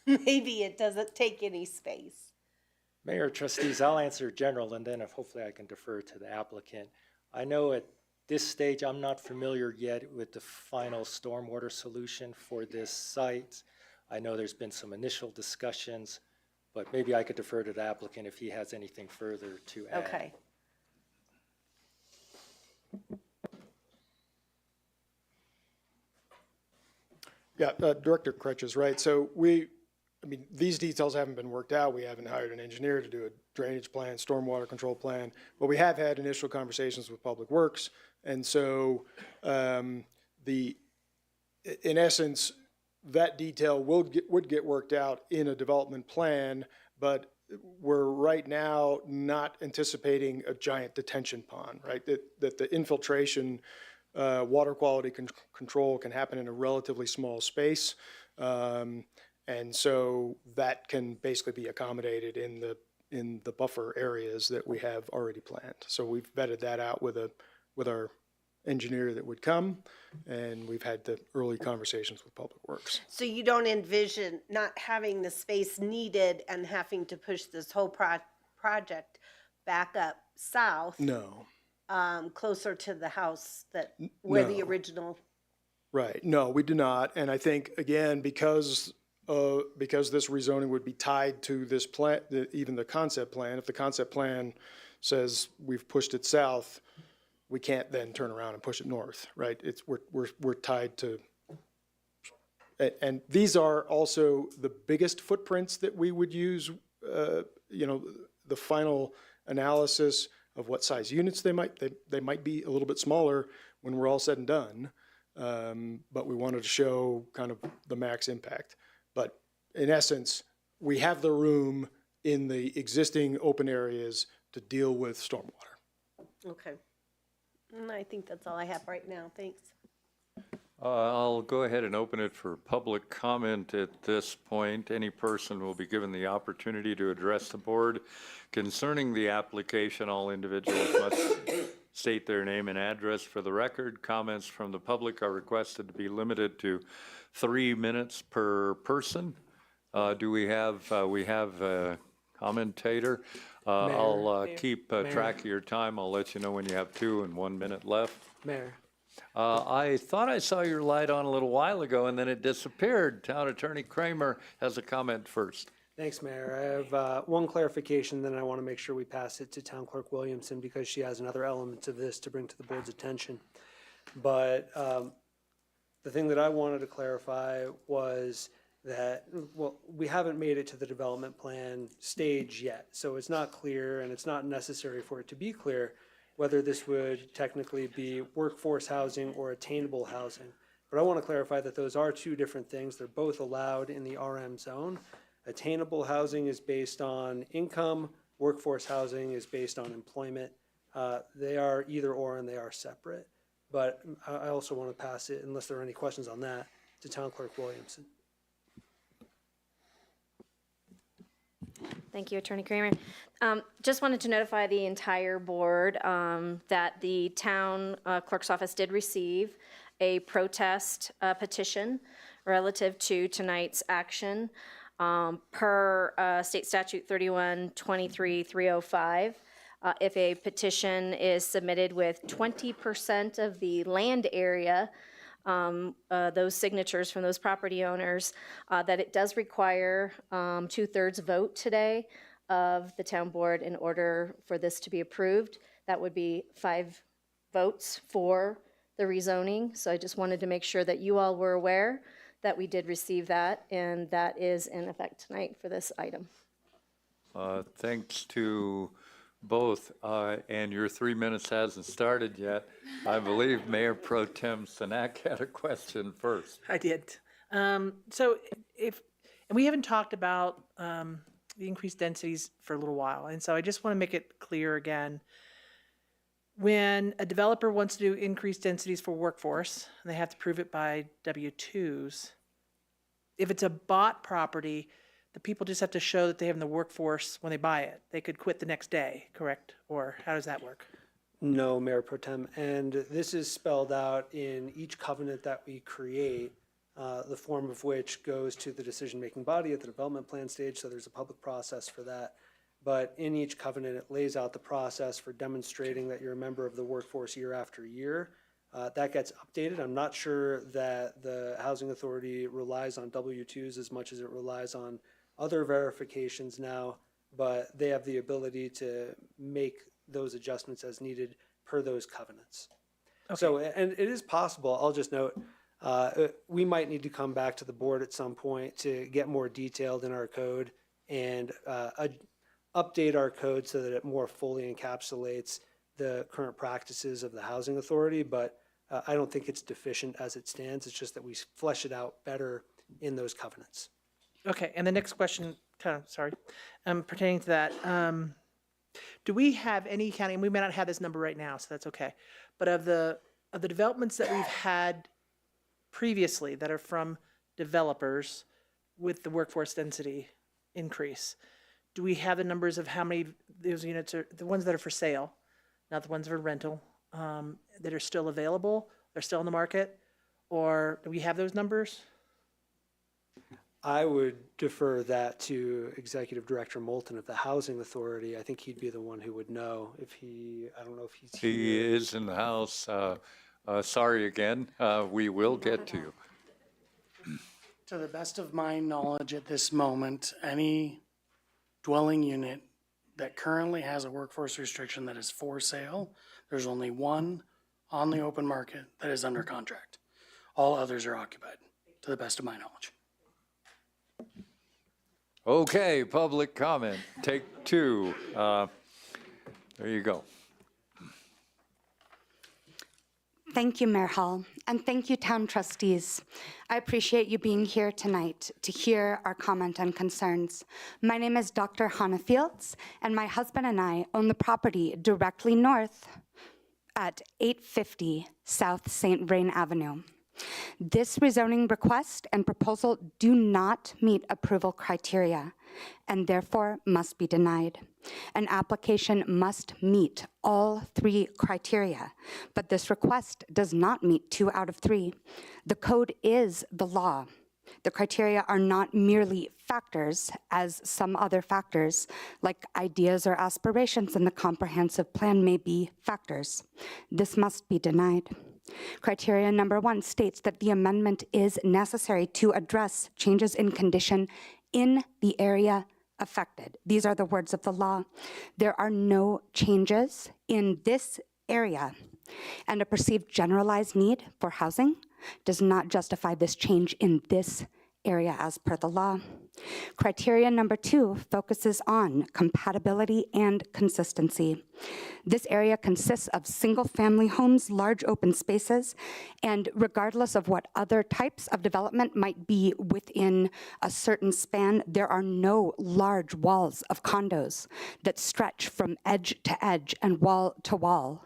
Maybe it doesn't take any space. Mayor, trustees, I'll answer general, and then hopefully I can defer to the applicant. I know at this stage, I'm not familiar yet with the final stormwater solution for this site. I know there's been some initial discussions, but maybe I could defer to the applicant if he has anything further to add. Okay. Yeah, Director Crutch is right. So these details haven't been worked out. We haven't hired an engineer to do a drainage plan, stormwater control plan, but we have had initial conversations with Public Works. And so in essence, that detail would get worked out in a development plan, but we're right now not anticipating a giant detention pond, right? That the infiltration water quality control can happen in a relatively small space. And so that can basically be accommodated in the buffer areas that we have already planned. So we've vetted that out with our engineer that would come, and we've had the early conversations with Public Works. So you don't envision not having the space needed and having to push this whole project back up south? No. Closer to the house where the No. original. Right. No, we do not. And I think, again, because this rezoning would be tied to this plan, even the concept plan, if the concept plan says we've pushed it south, we can't then turn around and push it north, right? We're tied to, and these are also the biggest footprints that we would use, the final analysis of what size units they might be a little bit smaller when we're all said and done. But we wanted to show kind of the max impact. But in essence, we have the room in the existing open areas to deal with stormwater. Okay. And I think that's all I have right now. Thanks. I'll go ahead and open it for public comment at this point. Any person will be given the opportunity to address the board concerning the application. All individuals must state their name and address for the record. Comments from the public are requested to be limited to 3 minutes per person. Do we have a commentator? I'll keep track of your time. I'll let you know when you have 2 and 1 minute left. Mayor. I thought I saw your light on a little while ago and then it disappeared. Town Attorney Kramer has a comment first. Thanks, Mayor. I have one clarification, then I want to make sure we pass it to Town Clerk Williamson because she has another element of this to bring to the board's attention. But the thing that I wanted to clarify was that, well, we haven't made it to the development plan stage yet. So it's not clear, and it's not necessary for it to be clear, whether this would technically be workforce housing or attainable housing. But I want to clarify that those are 2 different things. They're both allowed in the RM zone. Attainable housing is based on income. Workforce housing is based on employment. They are either or, and they are separate. But I also want to pass it, unless there are any questions on that, to Town Clerk Williamson. Thank you, Attorney Kramer. Just wanted to notify the entire board that the town clerk's office did receive a protest petition relative to tonight's action per State Statute 3123-305. If a petition is submitted with 20% of the land area, those signatures from those property owners, that it does require 2/3 vote today of the town board in order for this to be approved. That would be 5 votes for the rezoning. So I just wanted to make sure that you all were aware that we did receive that, and that is in effect tonight for this item. Thanks to both, and your 3 minutes hasn't started yet. I believe Mayor Pro Tem Sanak had a question first. I did. So and we haven't talked about the increased densities for a little while, and so I just want to make it clear again. When a developer wants to do increased densities for workforce, and they have to prove it by W-2s, if it's a bought property, the people just have to show that they have the workforce when they buy it. They could quit the next day, correct? Or how does that work? No, Mayor Pro Tem, and this is spelled out in each covenant that we create, the form of which goes to the decision-making body at the development plan stage, so there's a public process for that. But in each covenant, it lays out the process for demonstrating that you're a member of the workforce year after year. That gets updated. I'm not sure that the Housing Authority relies on W-2s as much as it relies on other verifications now, but they have the ability to make those adjustments as needed per those covenants. Okay. So, and it is possible, I'll just note, we might need to come back to the board at some point to get more detailed in our code and update our code so that it more fully encapsulates the current practices of the Housing Authority, but I don't think it's deficient as it stands. It's just that we flesh it out better in those covenants. Okay, and the next question, pertaining to that, do we have any county, and we may not have this number right now, so that's okay, but of the developments that we've had previously that are from developers with the workforce density increase, do we have the numbers of how many those units are, the ones that are for sale, not the ones that are rental, that are still available, they're still on the market, or do we have those numbers? I would defer that to Executive Director Moulton of the Housing Authority. I think he'd be the one who would know if I don't know if he's here. He is in the house. Sorry again. We will get to you. To the best of my knowledge at this moment, any dwelling unit that currently has a workforce restriction that is for sale, there's only one on the open market that is under contract. All others are occupied, to the best of my knowledge. Okay, public comment. Take 2. There you go. Thank you, Mayor Hall, and thank you, Town Trustees. I appreciate you being here tonight to hear our comment and concerns. My name is Dr. Hannah Fields, and my husband and I own the property directly north at 850 South St. Vrain Avenue. This rezoning request and proposal do not meet approval criteria and therefore must be denied. An application must meet all 3 criteria, but this request does not meet 2 out of 3. The code is the law. The criteria are not merely factors, as some other factors, like ideas or aspirations in the comprehensive plan may be factors. This must be denied. Criteria number 1 states that the amendment is necessary to address changes in condition in the area affected. These are the words of the law. There are no changes in this area, and a perceived generalized need for housing does not justify this change in this area as per the law. Criteria number 2 focuses on compatibility and consistency. This area consists of single-family homes, large open spaces, and regardless of what other types of development might be within a certain span, there are no large walls of condos that stretch from edge to edge and wall to wall.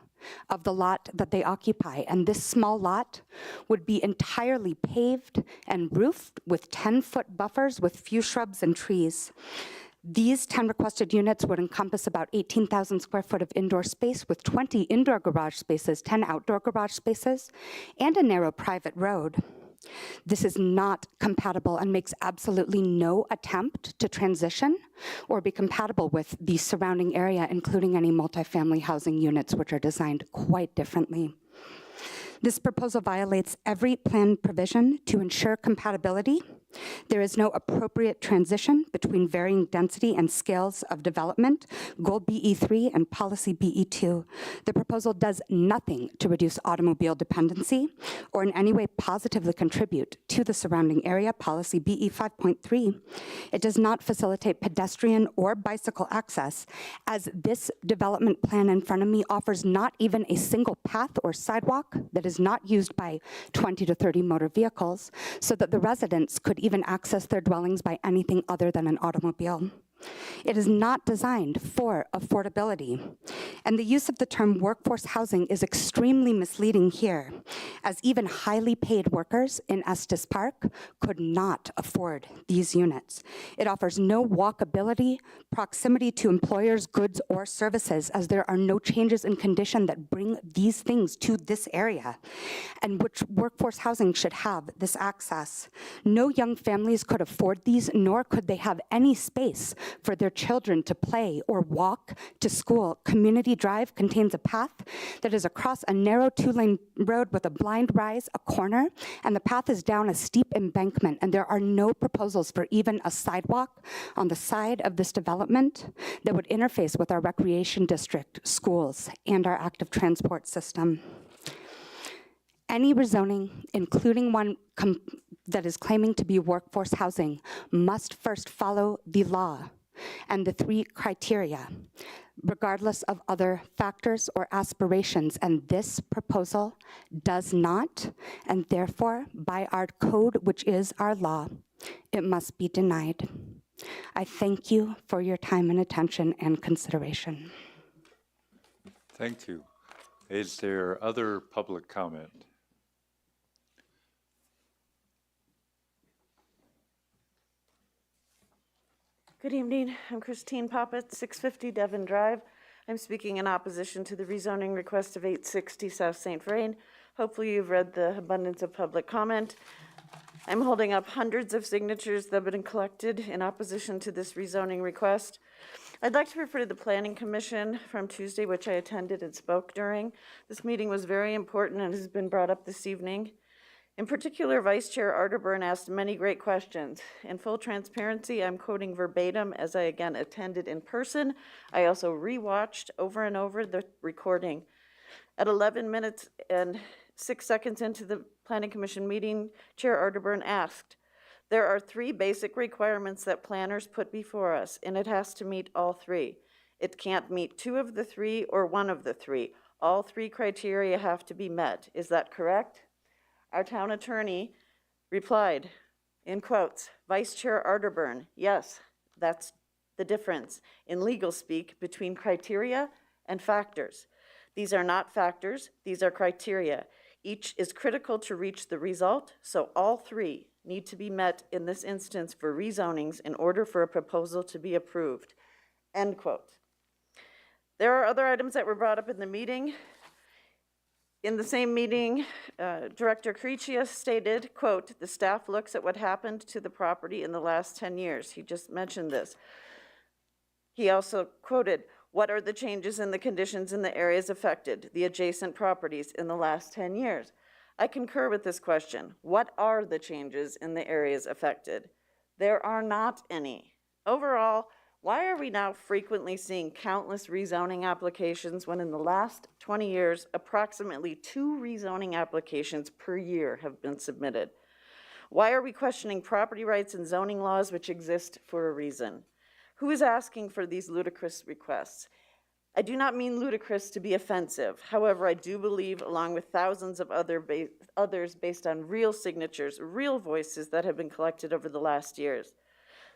of the lot that they occupy. And this small lot would be entirely paved and roofed with 10-foot buffers with few shrubs and trees. These 10 requested units would encompass about 18,000 square foot of indoor space with 20 indoor garage spaces, 10 outdoor garage spaces, and a narrow private road. This is not compatible and makes absolutely no attempt to transition or be compatible with the surrounding area, including any multifamily housing units, which are designed quite differently. This proposal violates every plan provision to ensure compatibility. There is no appropriate transition between varying density and scales of development, Goal BE3 and Policy BE2. The proposal does nothing to reduce automobile dependency or in any way positively contribute to the surrounding area, Policy BE 5.3. It does not facilitate pedestrian or bicycle access, as this development plan in front of me offers not even a single path or sidewalk that is not used by 20 to 30 motor vehicles, so that the residents could even access their dwellings by anything other than an automobile. It is not designed for affordability. And the use of the term workforce housing is extremely misleading here, as even highly paid workers in Estes Park could not afford these units. It offers no walkability, proximity to employers' goods or services, as there are no changes in condition that bring these things to this area, and which workforce housing should have this access. No young families could afford these, nor could they have any space for their children to play or walk to school. Community Drive contains a path that is across a narrow 2-lane road with a blind rise, a corner, and the path is down a steep embankment, and there are no proposals for even a sidewalk on the side of this development that would interface with our recreation district, schools, and our active transport system. Any rezoning, including one that is claiming to be workforce housing, must first follow the law and the 3 criteria, regardless of other factors or aspirations. And this proposal does not, and therefore, by our code, which is our law, it must be denied. I thank you for your time and attention and consideration. Thank you. Is there other public comment? Good evening. I'm Christine Poppett, 650 Devon Drive. I'm speaking in opposition to the rezoning request of 860 South St. Vrain. Hopefully you've read the abundance of public comment. I'm holding up hundreds of signatures that have been collected in opposition to this rezoning request. I'd like to refer to the Planning Commission from Tuesday, which I attended and spoke during. This meeting was very important and has been brought up this evening. In particular, Vice Chair Arterburn asked many great questions. In full transparency, I'm quoting verbatim as I again attended in person. I also rewatched over and over the recording. At 11 minutes and 6 seconds into the Planning Commission meeting, Chair Arterburn asked, "There are 3 basic requirements that planners put before us, and it has to meet all 3. It can't meet 2 of the 3 or 1 of the 3. All 3 criteria have to be met. Is that correct?" Our town attorney replied, in quotes, "Vice Chair Arterburn, yes, that's the difference in legal speak between criteria and factors. These are not factors, these are criteria. Each is critical to reach the result, so all 3 need to be met in this instance for rezonings in order for a proposal to be approved," end quote. There are other items that were brought up in the meeting. In the same meeting, Director Criccia stated, quote, "The staff looks at what happened to the property in the last 10 years. He just mentioned this. He also quoted, "What are the changes in the conditions in the areas affected, the adjacent properties, in the last 10 years?" I concur with this question. What are the changes in the areas affected? There are not any. Overall, why are we now frequently seeing countless rezoning applications when in the last 20 years, approximately 2 rezoning applications per year have been submitted? Why are we questioning property rights and zoning laws which exist for a reason? Who is asking for these ludicrous requests? I do not mean ludicrous to be offensive. However, I do believe, along with thousands of others based on real signatures, real voices that have been collected over the last years,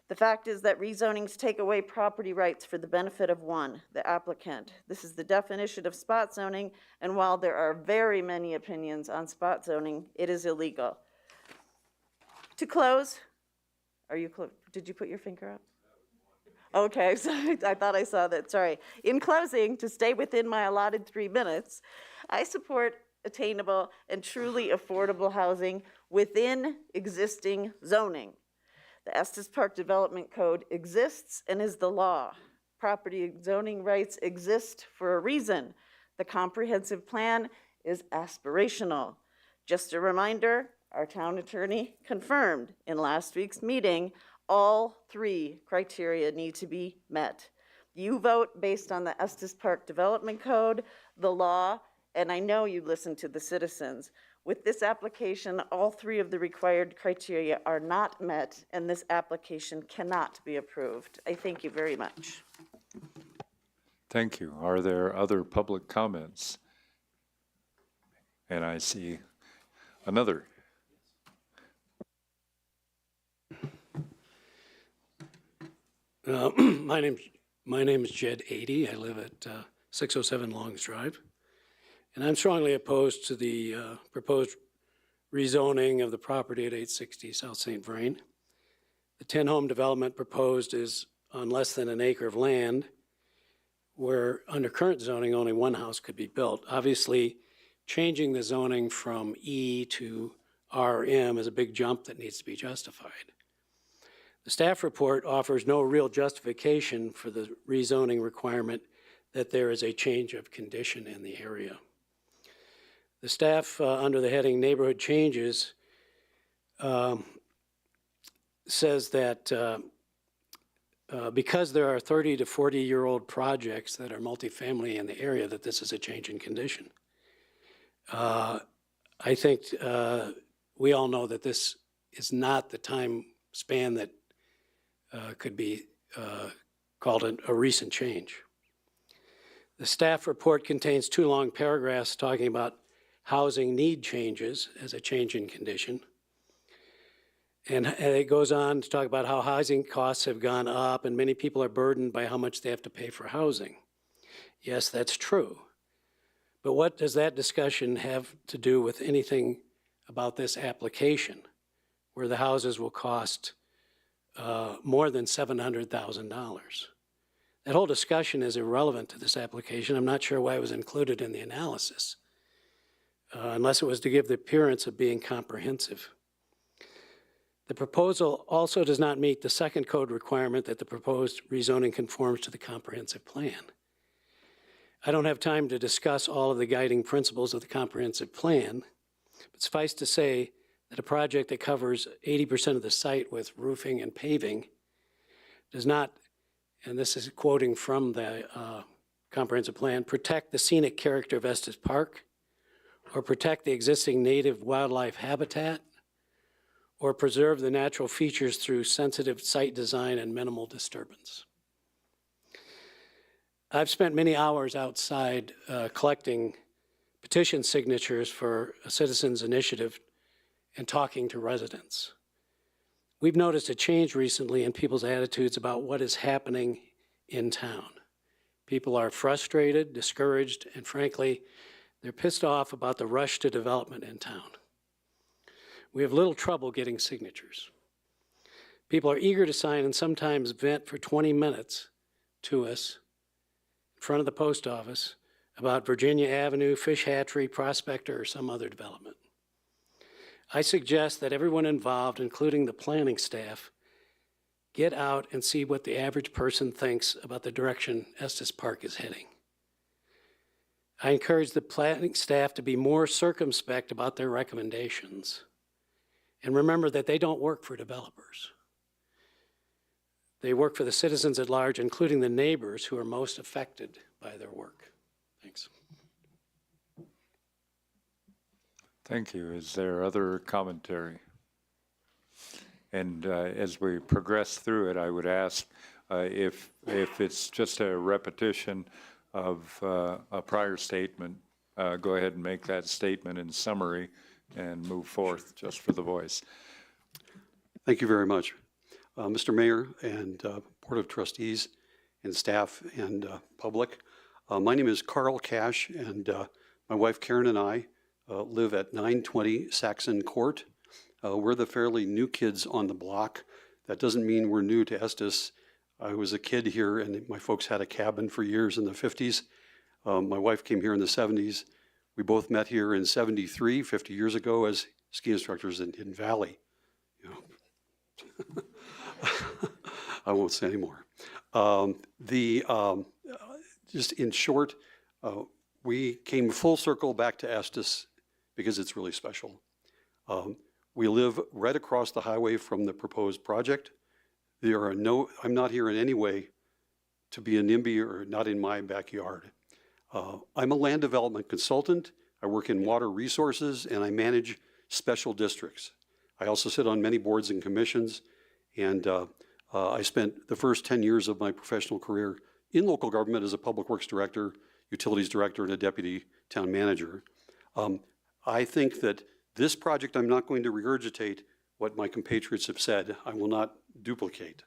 The fact is that rezonings take away property rights for the benefit of one, the applicant. This is the definition of spot zoning, and while there are very many opinions on spot zoning, it is illegal. To close, did you put your finger up? Okay, so I thought I saw that, sorry. In closing, to stay within my allotted 3 minutes, I support attainable and truly affordable housing within existing zoning. The Estes Park Development Code exists and is the law. Property zoning rights exist for a reason. The comprehensive plan is aspirational. Just a reminder, our town attorney confirmed in last week's meeting, all 3 criteria need to be met. You vote based on the Estes Park Development Code, the law, and I know you listen to the citizens. With this application, all 3 of the required criteria are not met, and this application cannot be approved. I thank you very much. Thank you. Are there other public comments? And I see another. My name is Jed 80. I live at 607 Longs Drive. And I'm strongly opposed to the proposed rezoning of the property at 860 South St. Vrain. The 10-home development proposed is on less than an acre of land, where under current zoning, only 1 house could be built. Obviously, changing the zoning from E to RM is a big jump that needs to be justified. The staff report offers no real justification for the rezoning requirement that there is a change of condition in the area. The staff, under the heading Neighborhood Changes, says that because there are 30 to 40-year-old projects that are multifamily in the area, that this is a change in condition. I think we all know that this is not the time span that could be called a recent change. The staff report contains 2 long paragraphs talking about housing need changes as a change in condition. And it goes on to talk about how housing costs have gone up and many people are burdened by how much they have to pay for housing. Yes, that's true. But what does that discussion have to do with anything about this application, where the houses will cost more than $700,000? That whole discussion is irrelevant to this application. I'm not sure why it was included in the analysis, unless it was to give the appearance of being comprehensive. The proposal also does not meet the second code requirement that the proposed rezoning conforms to the comprehensive plan. I don't have time to discuss all of the guiding principles of the comprehensive plan, but suffice to say that a project that covers 80% of the site with roofing and paving does not, and this is quoting from the comprehensive plan, protect the scenic character of Estes Park, or protect the existing native wildlife habitat, or preserve the natural features through sensitive site design and minimal disturbance. I've spent many hours outside collecting petition signatures for a citizens' initiative and talking to residents. We've noticed a change recently in people's attitudes about what is happening in town. People are frustrated, discouraged, and frankly, they're pissed off about the rush to development in town. We have little trouble getting signatures. People are eager to sign and sometimes vent for 20 minutes to us in front of the post office about Virginia Avenue, Fish Hatchery, Prospector, or some other development. I suggest that everyone involved, including the planning staff, get out and see what the average person thinks about the direction Estes Park is heading. I encourage the planning staff to be more circumspect about their recommendations. And remember that they don't work for developers. They work for the citizens at large, including the neighbors who are most affected by their work. Thanks. Thank you. Is there other commentary? And as we progress through it, I would ask if it's just a repetition of a prior statement, go ahead and make that statement in summary and move forth just for the voice. Thank you very much. Mr. Mayor and Board of Trustees and staff and public. My name is Carl Cash, and my wife Karen and I live at 920 Saxon Court. We're the fairly new kids on the block. That doesn't mean we're new to Estes. I was a kid here, and my folks had a cabin for years in the 50s. My wife came here in the 70s. We both met here in 73, 50 years ago, as ski instructors in Hidden Valley. You know. I won't say any more. Just in short, we came full circle back to Estes because it's really special. We live right across the highway from the proposed project. I'm not here in any way to be a NIMBY or not in my backyard. I'm a land development consultant. I work in water resources and I manage special districts. I also sit on many boards and commissions, and I spent the first 10 years of my professional career in local government as a public works director, utilities director, and a deputy town manager. I think that this project, I'm not going to regurgitate what my compatriots have said. I will not duplicate.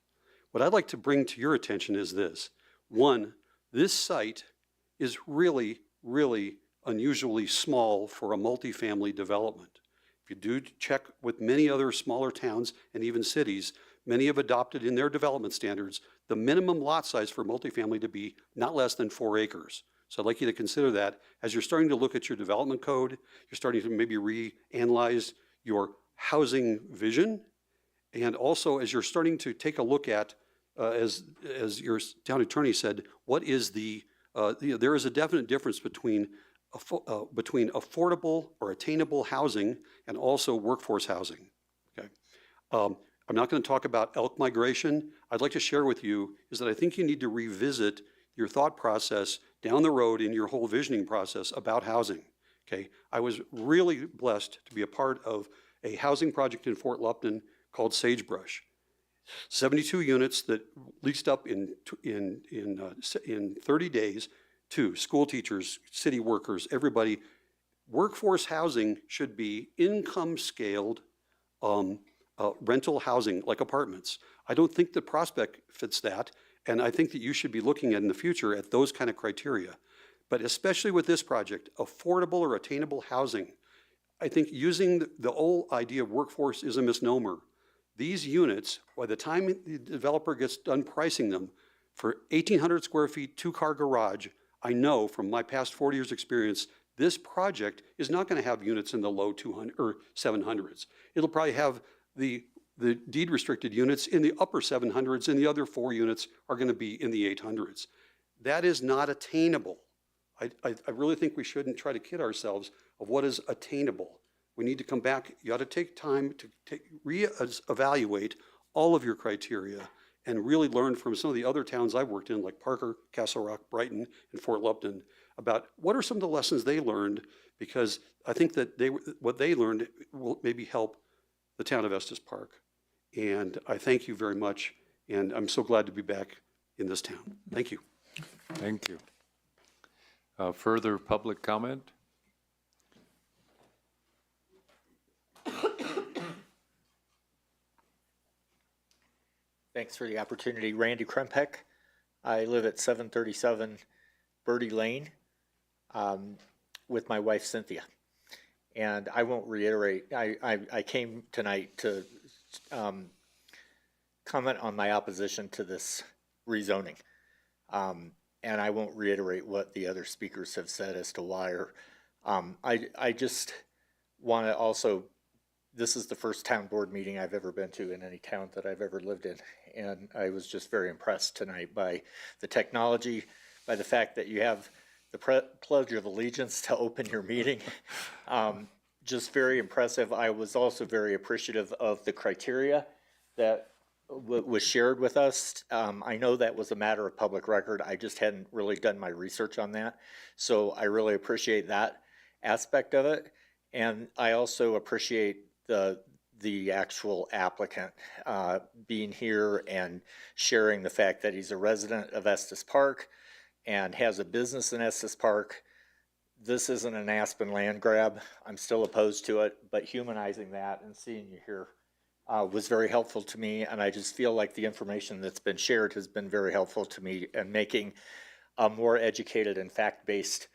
What I'd like to bring to your attention is this. One, this site is really, really unusually small for a multifamily development. If you do check with many other smaller towns and even cities, many have adopted in their development standards the minimum lot size for multifamily to be not less than 4 acres. So I'd like you to consider that as you're starting to look at your development code, you're starting to maybe reanalyze your housing vision, and also as you're starting to take a look at, as your town attorney said, what is there is a definite difference between affordable or attainable housing and also workforce housing. Okay. I'm not going to talk about elk migration. I'd like to share with you is that I think you need to revisit your thought process down the road in your whole visioning process about housing. Okay. I was really blessed to be a part of a housing project in Fort Lupton called Sagebrush. 72 units that leased up in 30 days to school teachers, city workers, everybody. Workforce housing should be income scaled rental housing like apartments. I don't think the Prospect fits that, and I think that you should be looking at in the future at those kind of criteria. But especially with this project, affordable or attainable housing, I think using the old idea of workforce is a misnomer. These units, by the time the developer gets done pricing them for 1,800 square feet, 2-car garage, I know from my past 40 years experience, this project is not going to have units in the low 200 or 700s. It'll probably have the deed restricted units in the upper 700s, and the other 4 units are going to be in the 800s. That is not attainable. I really think we shouldn't try to kid ourselves of what is attainable. We need to come back. You ought to take time to re-evaluate all of your criteria and really learn from some of the other towns I've worked in, like Parker, Castle Rock, Brighton, and Fort Lupton, about what are some of the lessons they learned, because I think that what they learned will maybe help the town of Estes Park. And I thank you very much, and I'm so glad to be back in this town. Thank you. Thank you. Further public comment? Thanks for the opportunity. Randy Krempek. I live at 737 Birdie Lane with my wife Cynthia. And I won't reiterate, I came tonight to comment on my opposition to this rezoning. And I won't reiterate what the other speakers have said as to why. I just want to also, this is the first town board meeting I've ever been to in any town that I've ever lived in. And I was just very impressed tonight by the technology, by the fact that you have the Pledge of Allegiance to open your meeting. Just very impressive. I was also very appreciative of the criteria that was shared with us. I know that was a matter of public record. I just hadn't really done my research on that. So I really appreciate that aspect of it. And I also appreciate the actual applicant being here and sharing the fact that he's a resident of Estes Park and has a business in Estes Park. This isn't an Aspen land grab. I'm still opposed to it, but humanizing that and seeing you here was very helpful to me, and I just feel like the information that's been shared has been very helpful to me in making a more educated and fact-based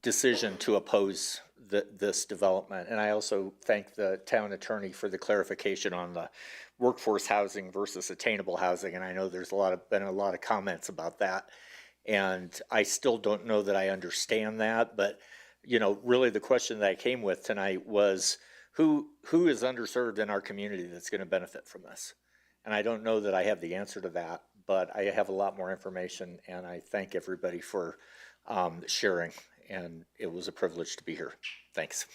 decision to oppose this development. And I also thank the town attorney for the clarification on the workforce housing versus attainable housing. And I know there's been a lot of comments about that. And I still don't know that I understand that, but really the question that I came with tonight was who is underserved in our community that's going to benefit from this? And I don't know that I have the answer to that, but I have a lot more information, and I thank everybody for sharing. And it was a privilege to be here. Thanks.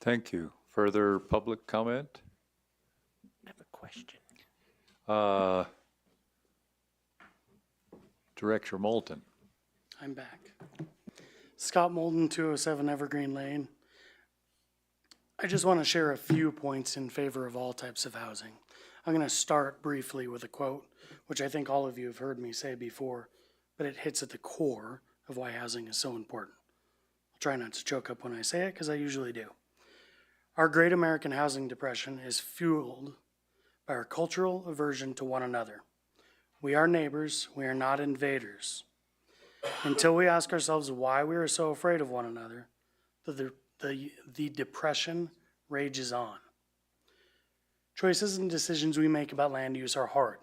Thank you. Further public comment? I have a question. Director Moulton. I'm back. Scott Molden, 207 Evergreen Lane. I just want to share a few points in favor of all types of housing. I'm going to start briefly with a quote, which I think all of you have heard me say before, but it hits at the core of why housing is so important. I'll try not to choke up when I say it, because I usually do. Our great American housing depression is fueled by our cultural aversion to one another. We are neighbors, we are not invaders. Until we ask ourselves why we are so afraid of one another, the depression rages on. Choices and decisions we make about land use are hard.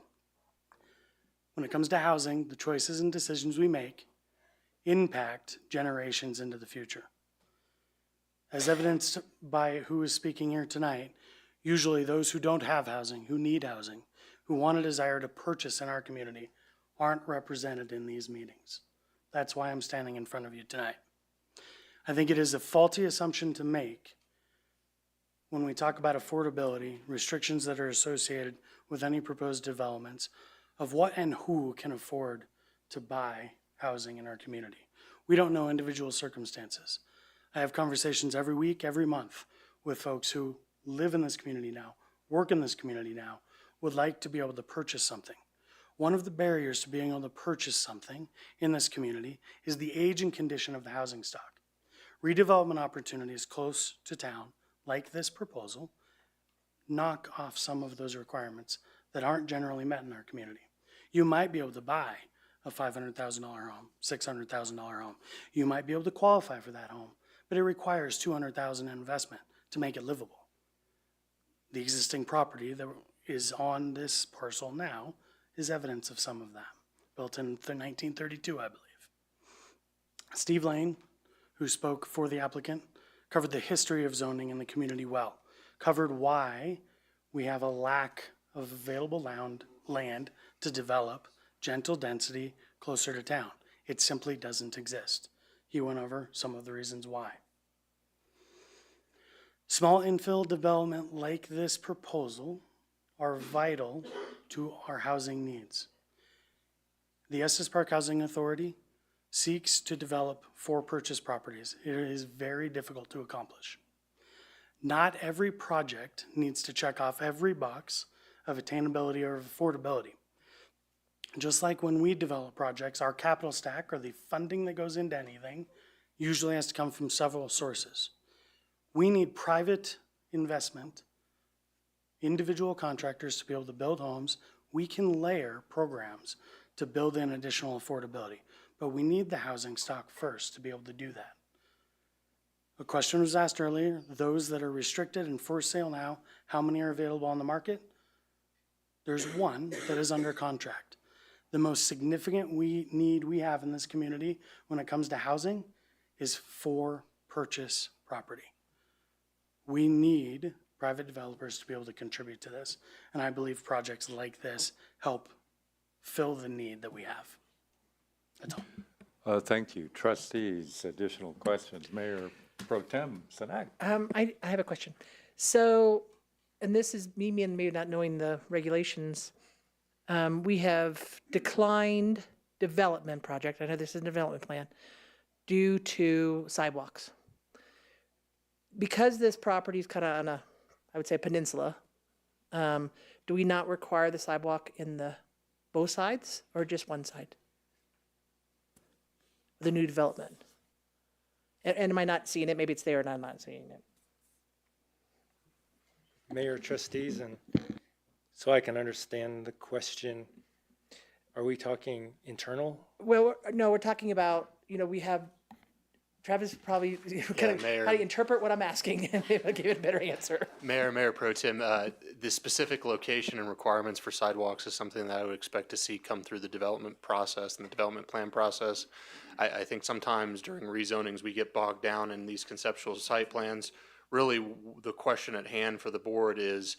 When it comes to housing, the choices and decisions we make impact generations into the future. As evidenced by who is speaking here tonight, usually those who don't have housing, who need housing, who want a desire to purchase in our community, aren't represented in these meetings. That's why I'm standing in front of you tonight. I think it is a faulty assumption to make when we talk about affordability, restrictions that are associated with any proposed developments, of what and who can afford to buy housing in our community. We don't know individual circumstances. I have conversations every week, every month with folks who live in this community now, work in this community now, would like to be able to purchase something. One of the barriers to being able to purchase something in this community is the age and condition of the housing stock. Redevelopment opportunities close to town, like this proposal, knock off some of those requirements that aren't generally met in our community. You might be able to buy a $500,000 home, $600,000 home. You might be able to qualify for that home, but it requires $200,000 in investment to make it livable. The existing property that is on this parcel now is evidence of some of that, built in 1932, I believe. Steve Lane, who spoke for the applicant, covered the history of zoning in the community well, covered why we have a lack of available land to develop gentle density closer to town. It simply doesn't exist. He went over some of the reasons why. Small infill development like this proposal are vital to our housing needs. The Estes Park Housing Authority seeks to develop for purchase properties. It is very difficult to accomplish. Not every project needs to check off every box of attainability or affordability. Just like when we develop projects, our capital stack, or the funding that goes into anything, usually has to come from several sources. We need private investment, individual contractors to be able to build homes. We can layer programs to build in additional affordability, but we need the housing stock first to be able to do that. A question was asked earlier, those that are restricted and for sale now, how many are available on the market? There's one that is under contract. The most significant need we have in this community when it comes to housing is for purchase property. We need private developers to be able to contribute to this, and I believe projects like this help fill the need that we have. That's all. Thank you. Trustees, additional questions? Mayor Pro Tem Sanak. I have a question. So, and this is me and maybe not knowing the regulations. We have declined development project. I know this is a development plan due to sidewalks. Because this property is kind of on a, I would say, peninsula, do we not require the sidewalk in the both sides or just one side? The new development. And am I not seeing it? Maybe it's there and I'm not seeing it. Mayor, trustees, and so I can understand the question, are we talking internal? Well, no, we're talking about, we have, Travis probably, Mayor. how do you interpret what I'm asking? And I'll give it a better answer. Mayor Pro Tem, the specific location and requirements for sidewalks is something that I would expect to see come through the development process and the development plan process. I think sometimes during rezonings, we get bogged down in these conceptual site plans. Really, the question at hand for the board is,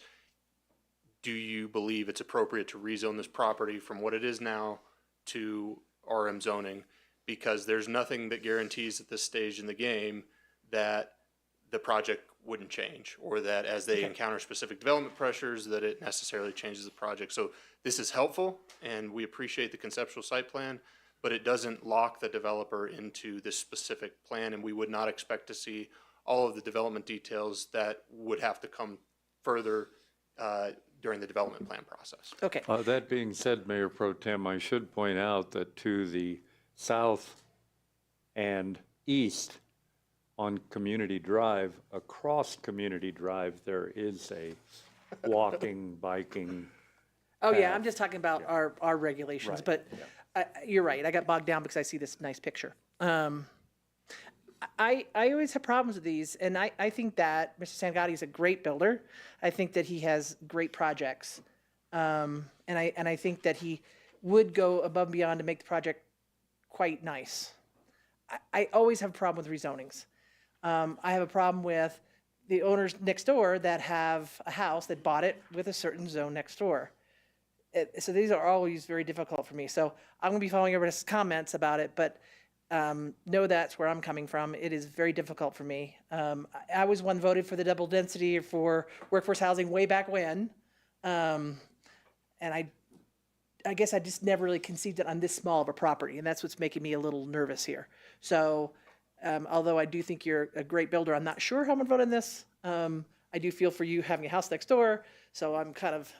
do you believe it's appropriate to rezone this property from what it is now to RM zoning? Because there's nothing that guarantees at this stage in the game that the project wouldn't change, or that as they encounter specific development pressures, that it necessarily changes the project. So this is helpful, and we appreciate the conceptual site plan, but it doesn't lock the developer into this specific plan, and we would not expect to see all of the development details that would have to come further during the development plan process. Okay. That being said, Mayor Pro Tem, I should point out that to the south and east on Community Drive, across Community Drive, there is a walking, biking. Oh, yeah, I'm just talking about our regulations, Right, but you're right. I got bogged down because I see this nice picture. I always have problems with these, and I think that Mr. Sangatti is a great builder. I think that he has great projects. And I think that he would go above and beyond to make the project quite nice. I always have a problem with rezonings. I have a problem with the owners next door that have a house that bought it with a certain zone next door. So these are always very difficult for me. So I'm going to be following everybody's comments about it, but know that's where I'm coming from. It is very difficult for me. I was one voted for the double density for workforce housing way back when. And I guess I just never really conceived it on this small of a property, and that's what's making me a little nervous here. So although I do think you're a great builder, I'm not sure how I'm going to vote on this. I do feel for you having a house next door, so I'm kind of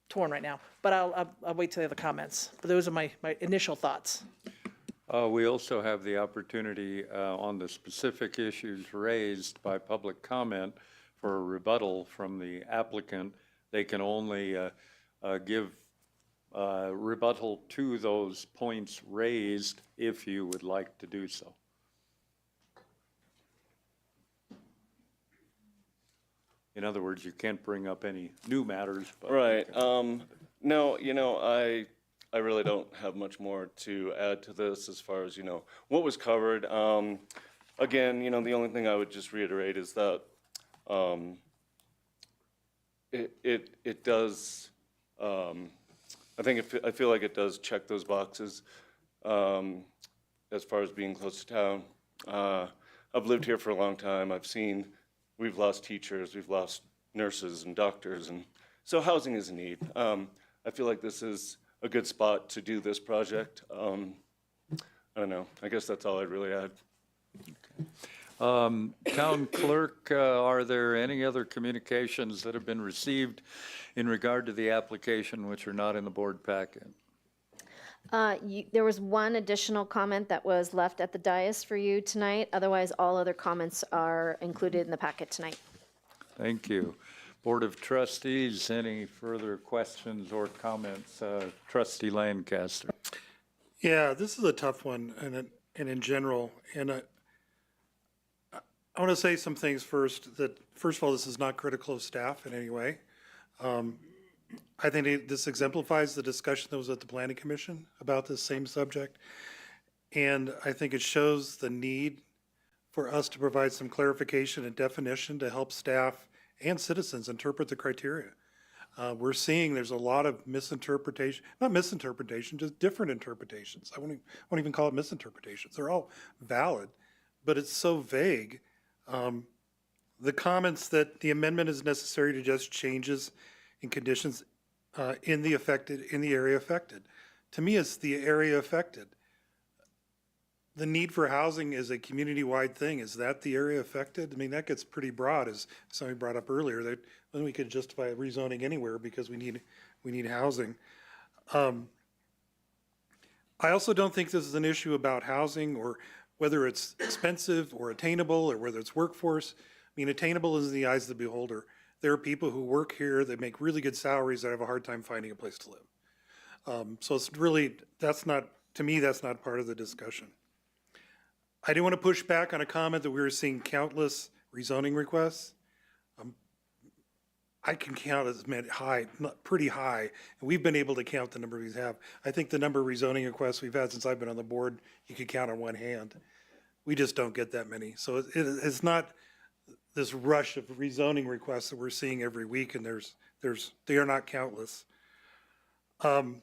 torn right now. But I'll wait till the other comments. But those are my initial thoughts. We also have the opportunity on the specific issues raised by public comment for a rebuttal from the applicant. They can only give rebuttal to those points raised if you would like to do so. In other words, you can't bring up any new matters. But Right. No, I really don't have much more to add to this as far as, what was covered. Again, the only thing I would just reiterate is that it does, I feel like it does check those boxes as far as being close to town. I've lived here for a long time. I've seen we've lost teachers, we've lost nurses and doctors, and so housing is a need. I feel like this is a good spot to do this project. I don't know. I guess that's all I'd really add. Town clerk, are there any other communications that have been received in regard to the application which are not in the board packet? There was one additional comment that was left at the dais for you tonight. Otherwise, all other comments are included in the packet tonight. Thank you. Board of Trustees, any further questions or comments? Trustee Lancaster. Yeah, this is a tough one, and in general, and I want to say some things first. That first of all, this is not critical of staff in any way. I think this exemplifies the discussion that was at the Planning Commission about this same subject, and I think it shows the need for us to provide some clarification and definition to help staff and citizens interpret the criteria. We're seeing there's a lot of misinterpretation, not misinterpretation, just different interpretations. I won't even call it misinterpretations. They're all valid, but it's so vague. The comments that the amendment is necessary to just changes in conditions in the area affected. To me, it's the area affected. The need for housing is a community-wide thing. Is that the area affected? I mean, that gets pretty broad, as somebody brought up earlier, that then we could justify rezoning anywhere because we need housing. I also don't think this is an issue about housing or whether it's expensive or attainable or whether it's workforce. I mean, attainable is in the eyes of the beholder. there are people who work here that make really good salaries that have a hard time finding a place to live. So it's really, that's not, to me, that's not part of the discussion. I do want to push back on a comment that we were seeing countless rezoning requests. I can count as many pretty high, and we've been able to count the number we have. I think the number of rezoning requests we've had since I've been on the board, you could count on one hand. We just don't get that many. So it's not this rush of rezoning requests that we're seeing every week, and they are not countless. But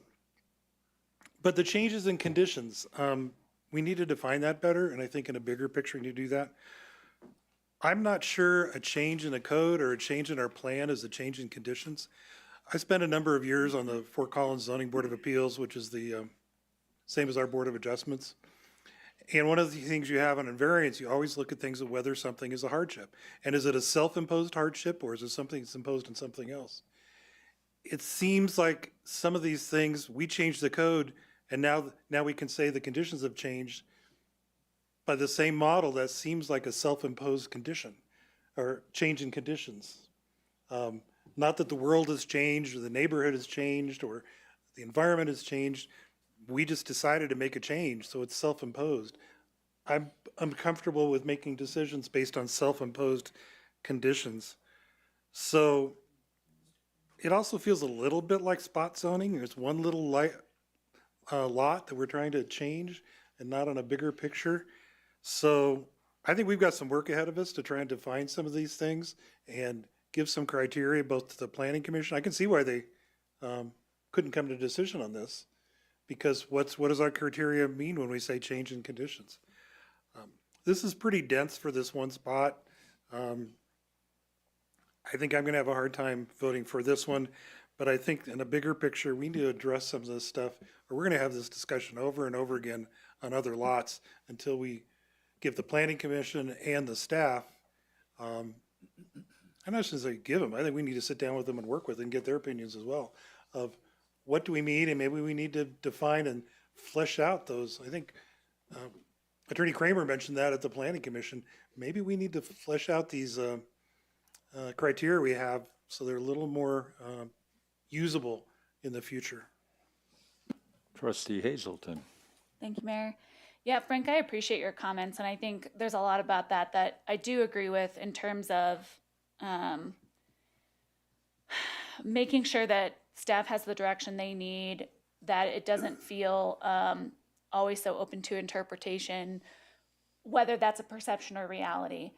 the changes in conditions, we need to define that better, and I think in a bigger picture we need to do that. I'm not sure a change in the code or a change in our plan is a change in conditions. I spent a number of years on the Fort Collins Zoning Board of Appeals, which is the same as our Board of Adjustments. And one of the things you have on invariance, you always look at things of whether something is a hardship. And is it a self-imposed hardship, or is it something that's imposed on something else? It seems like some of these things, we changed the code, and now we can say the conditions have changed. By the same model, that seems like a self-imposed condition or change in conditions. Not that the world has changed or the neighborhood has changed or the environment has changed. We just decided to make a change, so it's self-imposed. I'm comfortable with making decisions based on self-imposed conditions. So it also feels a little bit like spot zoning. There's one little lot that we're trying to change and not on a bigger picture. So I think we've got some work ahead of us to try and define some of these things and give some criteria both to the Planning Commission. I can see why they couldn't come to a decision on this, because what does our criteria mean when we say change in conditions? This is pretty dense for this one spot. I think I'm gonna have a hard time voting for this one, but I think in a bigger picture, we need to address some of this stuff, or we're gonna have this discussion over and over again on other lots until we give the Planning Commission and the staff, I'm not just gonna say give them, I think we need to sit down with them and work with them and get their opinions as well, of what do we need, and maybe we need to define and flesh out those. I think Attorney Kramer mentioned that at the Planning Commission. Maybe we need to flesh out these criteria we have so they're a little more usable in the future. Trustee Hazelton. Thank you, Mayor. Yeah, Frank, I appreciate your comments, and I think there's a lot about that I do agree with in terms of making sure that staff has the direction they need, that it doesn't feel always so open to interpretation, whether that's a perception or reality.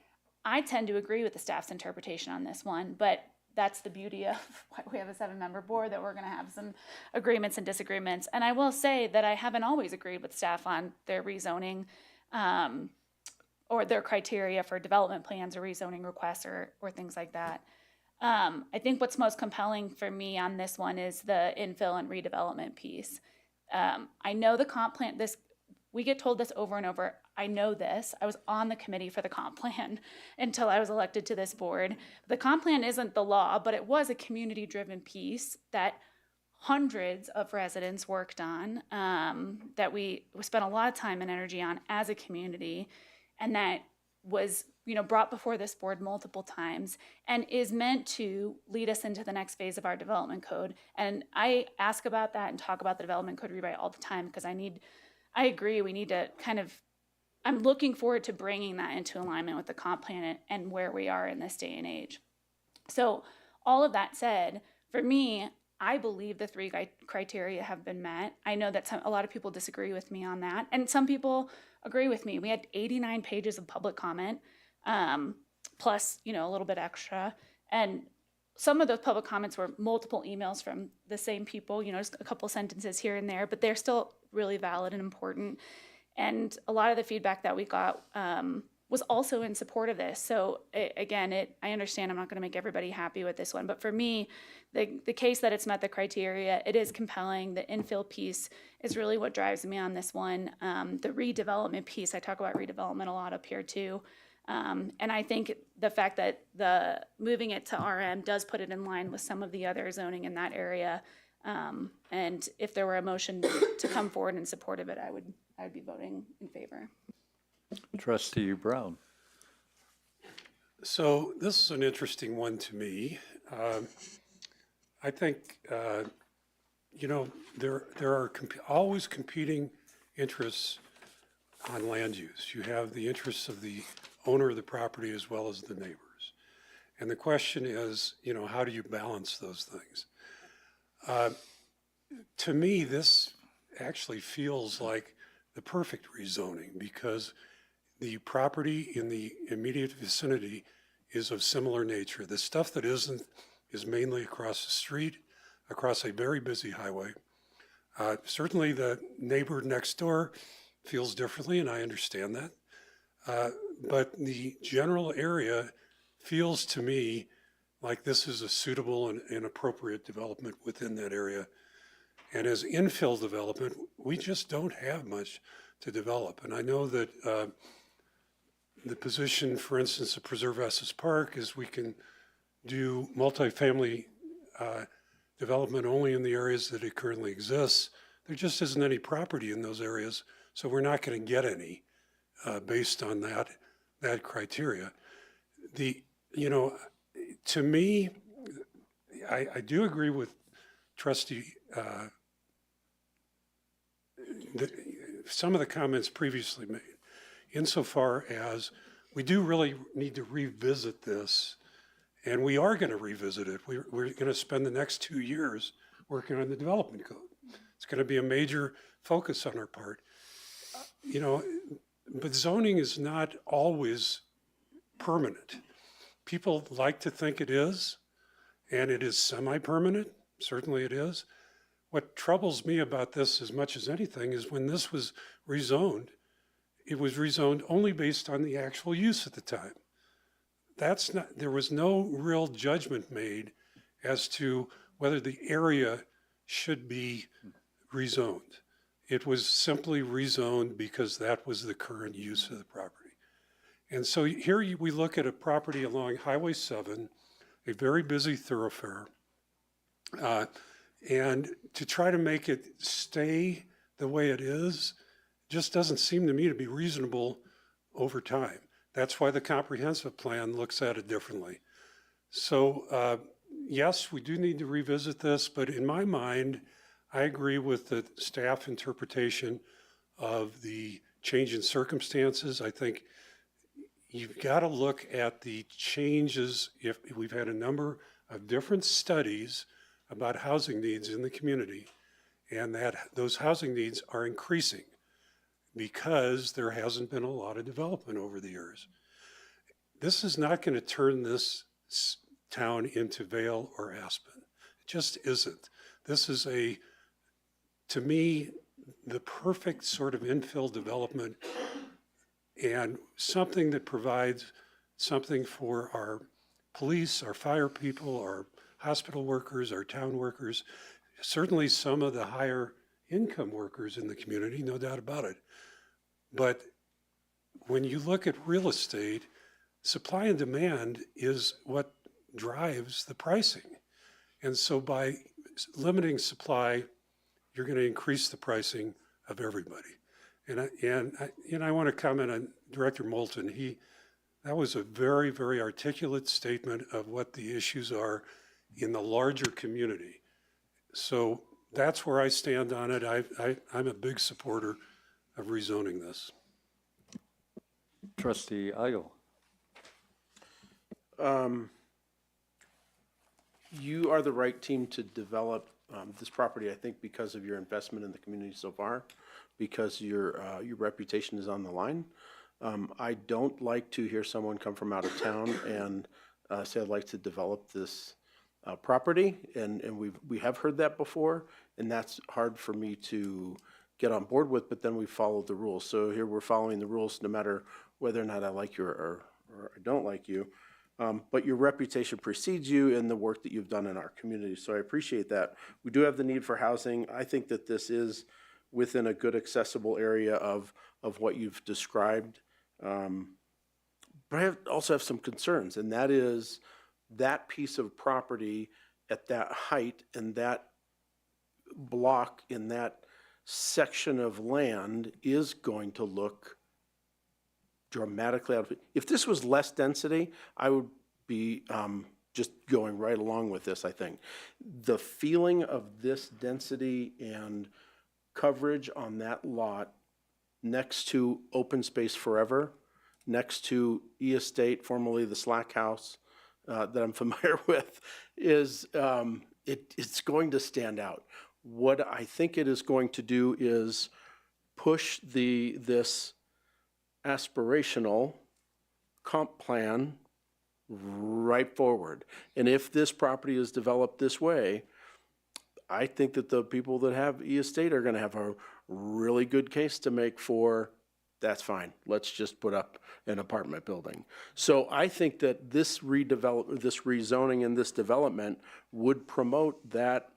I tend to agree with the staff's interpretation on this one, but that's the beauty of why we have a 7-member board, that we're going to have some agreements and disagreements. And I will say that I haven't always agreed with staff on their rezoning or their criteria for development plans or rezoning requests or things like that. I think what's most compelling for me on this one is the infill and redevelopment piece. I know the comp plan, we get told this over and over. I know this. I was on the committee for the comp plan until I was elected to this board. The comp plan isn't the law, but it was a community-driven piece that hundreds of residents worked on, that we spent a lot of time and energy on as a community, and that was brought before this board multiple times and is meant to lead us into the next phase of our development code. And I ask about that and talk about the development code rewrite all the time, because I agree, we need to I'm looking forward to bringing that into alignment with the comp plan and where we are in this day and age. So all of that said, for me, I believe the 3 criteria have been met. I know that a lot of people disagree with me on that, and some people agree with me. We had 89 pages of public comment, plus, a little bit extra. And some of those public comments were multiple emails from the same people, just a couple sentences here and there, but they're still really valid and important. And a lot of the feedback that we got was also in support of this. So I understand I'm not going to make everybody happy with this one, but for me, the case that it's met the criteria, it is compelling. The infill piece is really what drives me on this one. The redevelopment piece, I talk about redevelopment a lot up here too. And I think the fact that the moving it to RM does put it in line with some of the other zoning in that area. And if there were a motion to come forward in support of it, I'd be voting in favor. Trustee Brown. So this is an interesting one to me. I think, there are always competing interests on land use. You have the interests of the owner of the property as well as the neighbors. And the question is, how do you balance those things? To me, this actually feels like the perfect rezoning because the property in the immediate vicinity is of similar nature. The stuff that isn't is mainly across the street, across a very busy highway. Certainly the neighbor next door feels differently, and I understand that. But the general area feels to me like this is a suitable and appropriate development within that area. And as infill development, we just don't have much to develop. And I know that the position, for instance, of Preserve Estes Park is we can do multifamily development only in the areas that it currently exists. There just isn't any property in those areas, so we're not going to get any based on that criteria. To me, I do agree with Trustee some of the comments previously made, insofar as we do really need to revisit this, and we are going to revisit it. We're going to spend the next 2 years working on the development code. It's going to be a major focus on our part. But zoning is not always permanent. People like to think it is, and it is semi-permanent. Certainly it is. What troubles me about this as much as anything is when this was rezoned, it was rezoned only based on the actual use at the time. There was no real judgment made as to whether the area should be rezoned. It was simply rezoned because that was the current use of the property. And so here we look at a property along Highway 7, a very busy thoroughfare, and to try to make it stay the way it is just doesn't seem to me to be reasonable over time. That's why the comprehensive plan looks at it differently. So yes, we do need to revisit this, but in my mind, I agree with the staff interpretation of the change in circumstances. I think you've got to look at the changes. If we've had a number of different studies about housing needs in the community, and that those housing needs are increasing because there hasn't been a lot of development over the years. This is not going to turn this town into Vail or Aspen. It just isn't. This is to me, the perfect sort of infill development and something that provides something for our police, our fire people, our hospital workers, our town workers, certainly some of the higher income workers in the community, no doubt about it. But when you look at real estate, supply and demand is what drives the pricing. And so by limiting supply, you're going to increase the pricing of everybody. And I want to comment on Director Moulton. That was a very, very articulate statement of what the issues are in the larger community. So that's where I stand on it. I'm a big supporter of rezoning this. Trustee Idle. You are the right team to develop this property, I think, because of your investment in the community so far, because your reputation is on the line. I don't like to hear someone come from out of town and say, I'd like to develop this property, and we have heard that before, and that's hard for me to get on board with, but then we follow the rules. So here we're following the rules no matter whether or not I like you or I don't like you. But your reputation precedes you in the work that you've done in our community. So I appreciate that. We do have the need for housing. I think that this is within a good accessible area of what you've described. But I also have some concerns, and that is that piece of property at that height and that block in that section of land is going to look dramatically out of, if this was less density, I would be just going right along with this, I think. The feeling of this density and coverage on that lot next to Open Space Forever, next to E Estate, formerly the Slack House, that I'm familiar with, is it's going to stand out. What I think it is going to do is push this aspirational comp plan right forward. And if this property is developed this way, I think that the people that have E Estate are gonna have a really good case to make for, that's fine, let's just put up an apartment building. So I think that this redevelopment, this rezoning and this development would promote that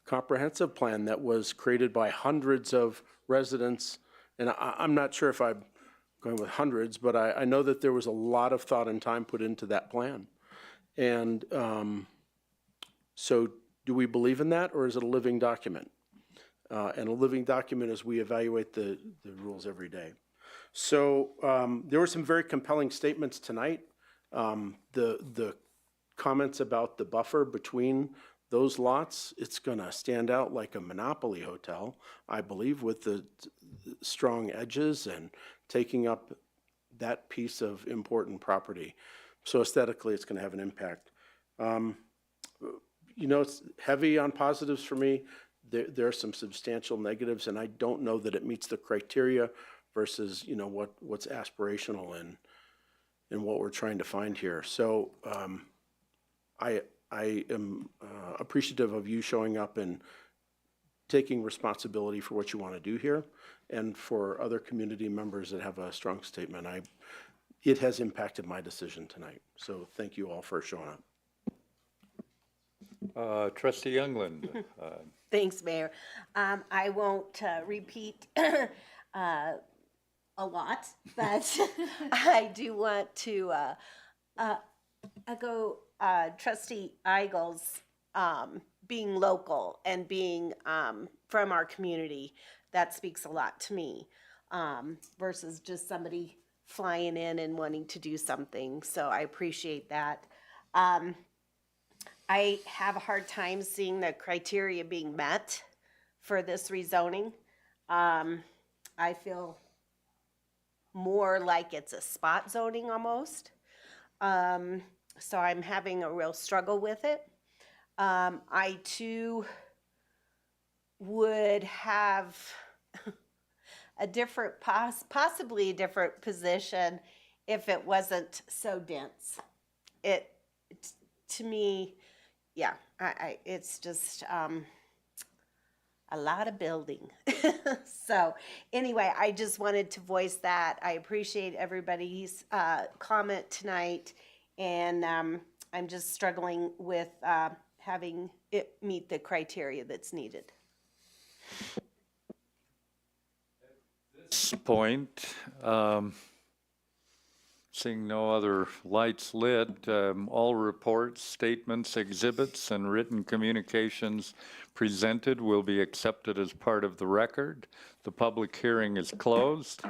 comprehensive plan that was created by hundreds of residents. And I'm not sure if I'm going with hundreds, but I know that there was a lot of thought and time put into that plan. And so do we believe in that, or is it a living document? And a living document as we evaluate the rules every day. So there were some very compelling statements tonight. The comments about the buffer between those lots, it's gonna stand out like a monopoly hotel, I believe, with the strong edges and taking up that piece of important property. So aesthetically, it's gonna have an impact. You know, it's heavy on positives for me. There are some substantial negatives, and I don't know that it meets the criteria versus, you know, what's aspirational and what we're trying to find here. So I am appreciative of you showing up and taking responsibility for what you want to do here, and for other community members that have a strong statement. It has impacted my decision tonight. So thank you all for showing up. Trustee Youngland. Thanks, Mayor. I won't repeat a lot, but I do want to echo Trustee Eigel's being local and being from our community. That speaks a lot to me versus just somebody flying in and wanting to do something. So I appreciate that. I have a hard time seeing the criteria being met for this rezoning. I feel more like it's a spot zoning almost. So I'm having a real struggle with it. I too would have a different, possibly a different position if it wasn't so dense. It to me, yeah, it's just a lot of building. So anyway, I just wanted to voice that. I appreciate everybody's comment tonight, and I'm just struggling with having it meet the criteria that's needed. At this point, seeing no other lights lit, all reports, statements, exhibits, and written communications presented will be accepted as part of the record. The public hearing is closed.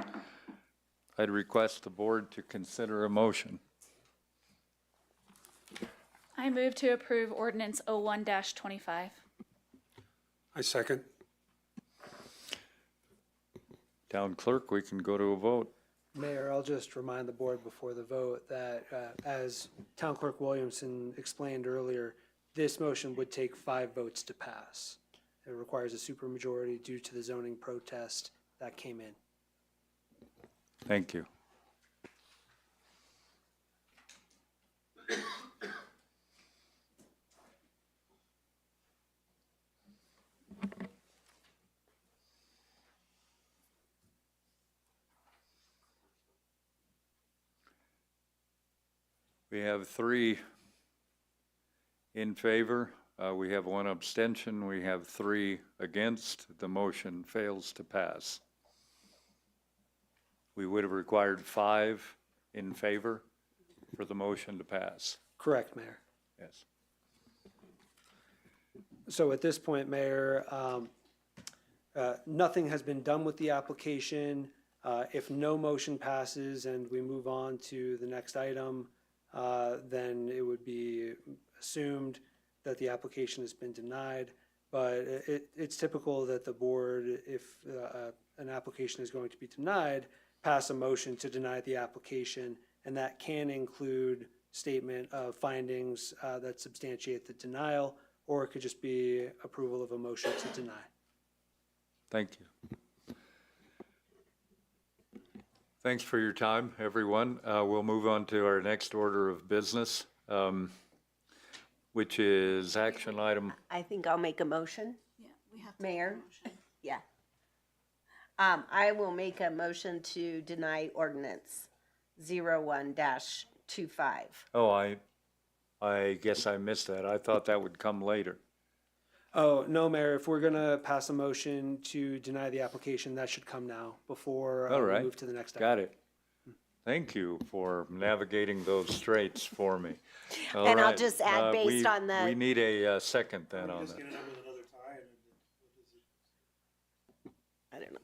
I'd request the board to consider a motion. I move to approve ordinance 01-25. I second. Town clerk, we can go to a vote. Mayor, I'll just remind the board before the vote that as Town Clerk Williamson explained earlier, this motion would take 5 votes to pass. It requires a supermajority due to the zoning protest that came in. Thank you. We have 3 in favor. We have 1 abstention. We have 3 against. The motion fails to pass. We would have required 5 in favor for the motion to pass. Correct, Mayor. Yes. So at this point, Mayor, nothing has been done with the application. If no motion passes and we move on to the next item, then it would be assumed that the application has been denied. But it's typical that the board, if an application is going to be denied, pass a motion to deny the application, and that can include statement of findings that substantiate the denial, or it could just be approval of a motion to deny. Thank you. Thanks for your time, everyone. We'll move on to our next order of business, which is action item. I think I'll make a motion. Yeah, we have to. Mayor? Yeah. I will make a motion to deny ordinance 01-25. Oh, I guess I missed that. I thought that would come later. Oh, no, Mayor, if we're gonna pass a motion to deny the application, that should come now before All we right. move to the next item. Got it. Thank you for navigating those straits for me. All And I'll right. just add based on the- We need a second then on that. I don't know.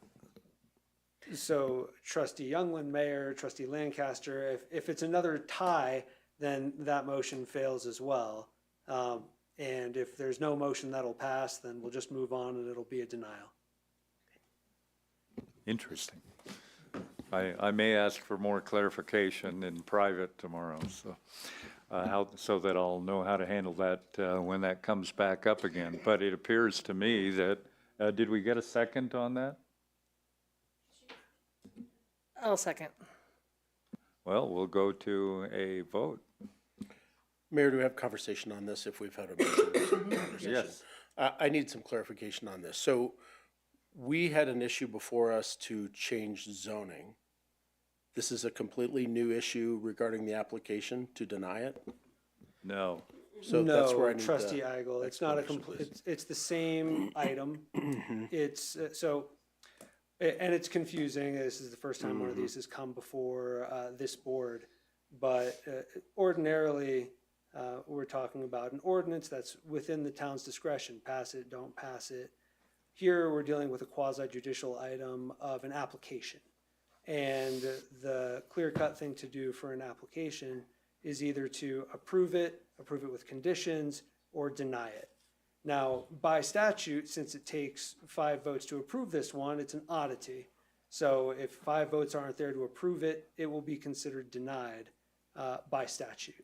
So trustee Youngland, Mayor, trustee Lancaster, if it's another tie, then that motion fails as well. And if there's no motion that'll pass, then we'll just move on and it'll be a denial. Interesting. I may ask for more clarification in private tomorrow, so so that I'll know how to handle that when that comes back up again. But it appears to me that, did we get a second on that? I'll second. Well, we'll go to a vote. Mayor, do we have conversation on this if we've had a motion? Yes. I need some clarification on this. So we had an issue before us to change zoning. This is a completely new issue regarding the application to deny it? No. So that's where I No, need trustee the Eigel, it's not a complete, it's the same item. It's, and it's confusing, this is the first time one of these has come before this board. But ordinarily, we're talking about an ordinance that's within the town's discretion, pass it, don't pass it. Here, we're dealing with a quasi-judicial item of an application. And the clear-cut thing to do for an application is either to approve it with conditions, or deny it. Now, by statute, since it takes 5 votes to approve this one, it's an oddity. So if 5 votes aren't there to approve it, it will be considered denied by statute.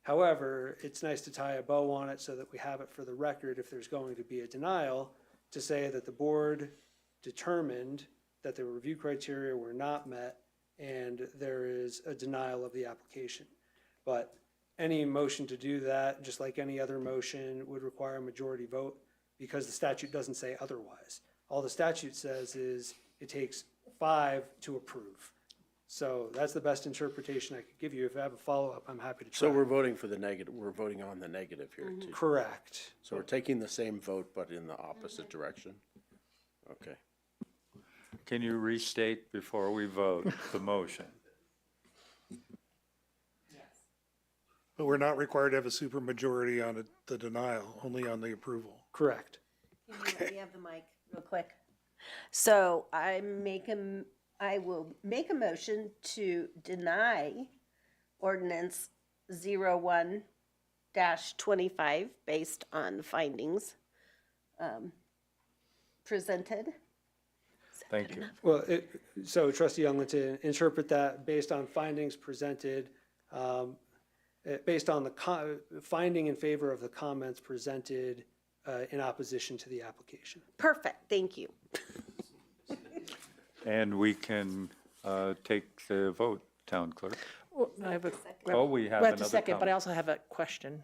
However, it's nice to tie a bow on it so that we have it for the record if there's going to be a denial, to say that the board determined that the review criteria were not met and there is a denial of the application. But any motion to do that, just like any other motion, would require a majority vote because the statute doesn't say otherwise. All the statute says is it takes 5 to approve. So that's the best interpretation I could give you. If I have a follow-up, I'm happy to try. So we're voting for the negative, we're voting on the negative here too. Correct. So we're taking the same vote, but in the opposite direction? Okay. Can you restate before we vote the motion? But we're not required to have a supermajority on the denial, only on the approval. Correct. Can you let me have the mic real quick? So I will make a motion to deny ordinance 01-25 based on the findings presented. Thank you. Well, so trustee Youngland, to interpret that based on findings presented, based on the finding in favor of the comments presented in opposition to the application. Perfect, thank you. And we can take the vote, town clerk. Well, I have a. Oh, we have to another second, but I comment. also have a question.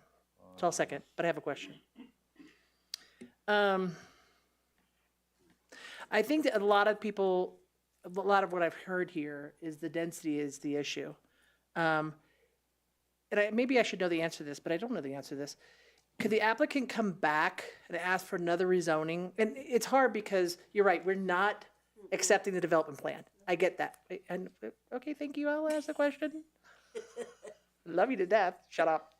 So I'll second, but I have a question. I think that a lot of people, a lot of what I've heard here is the density is the issue. And maybe I should know the answer to this, but I don't know the answer to this. Could the applicant come back and ask for another rezoning? And it's hard because you're right, we're not accepting the development plan. I get that. And okay, thank you. I'll ask the question. Love you to death. Shut up.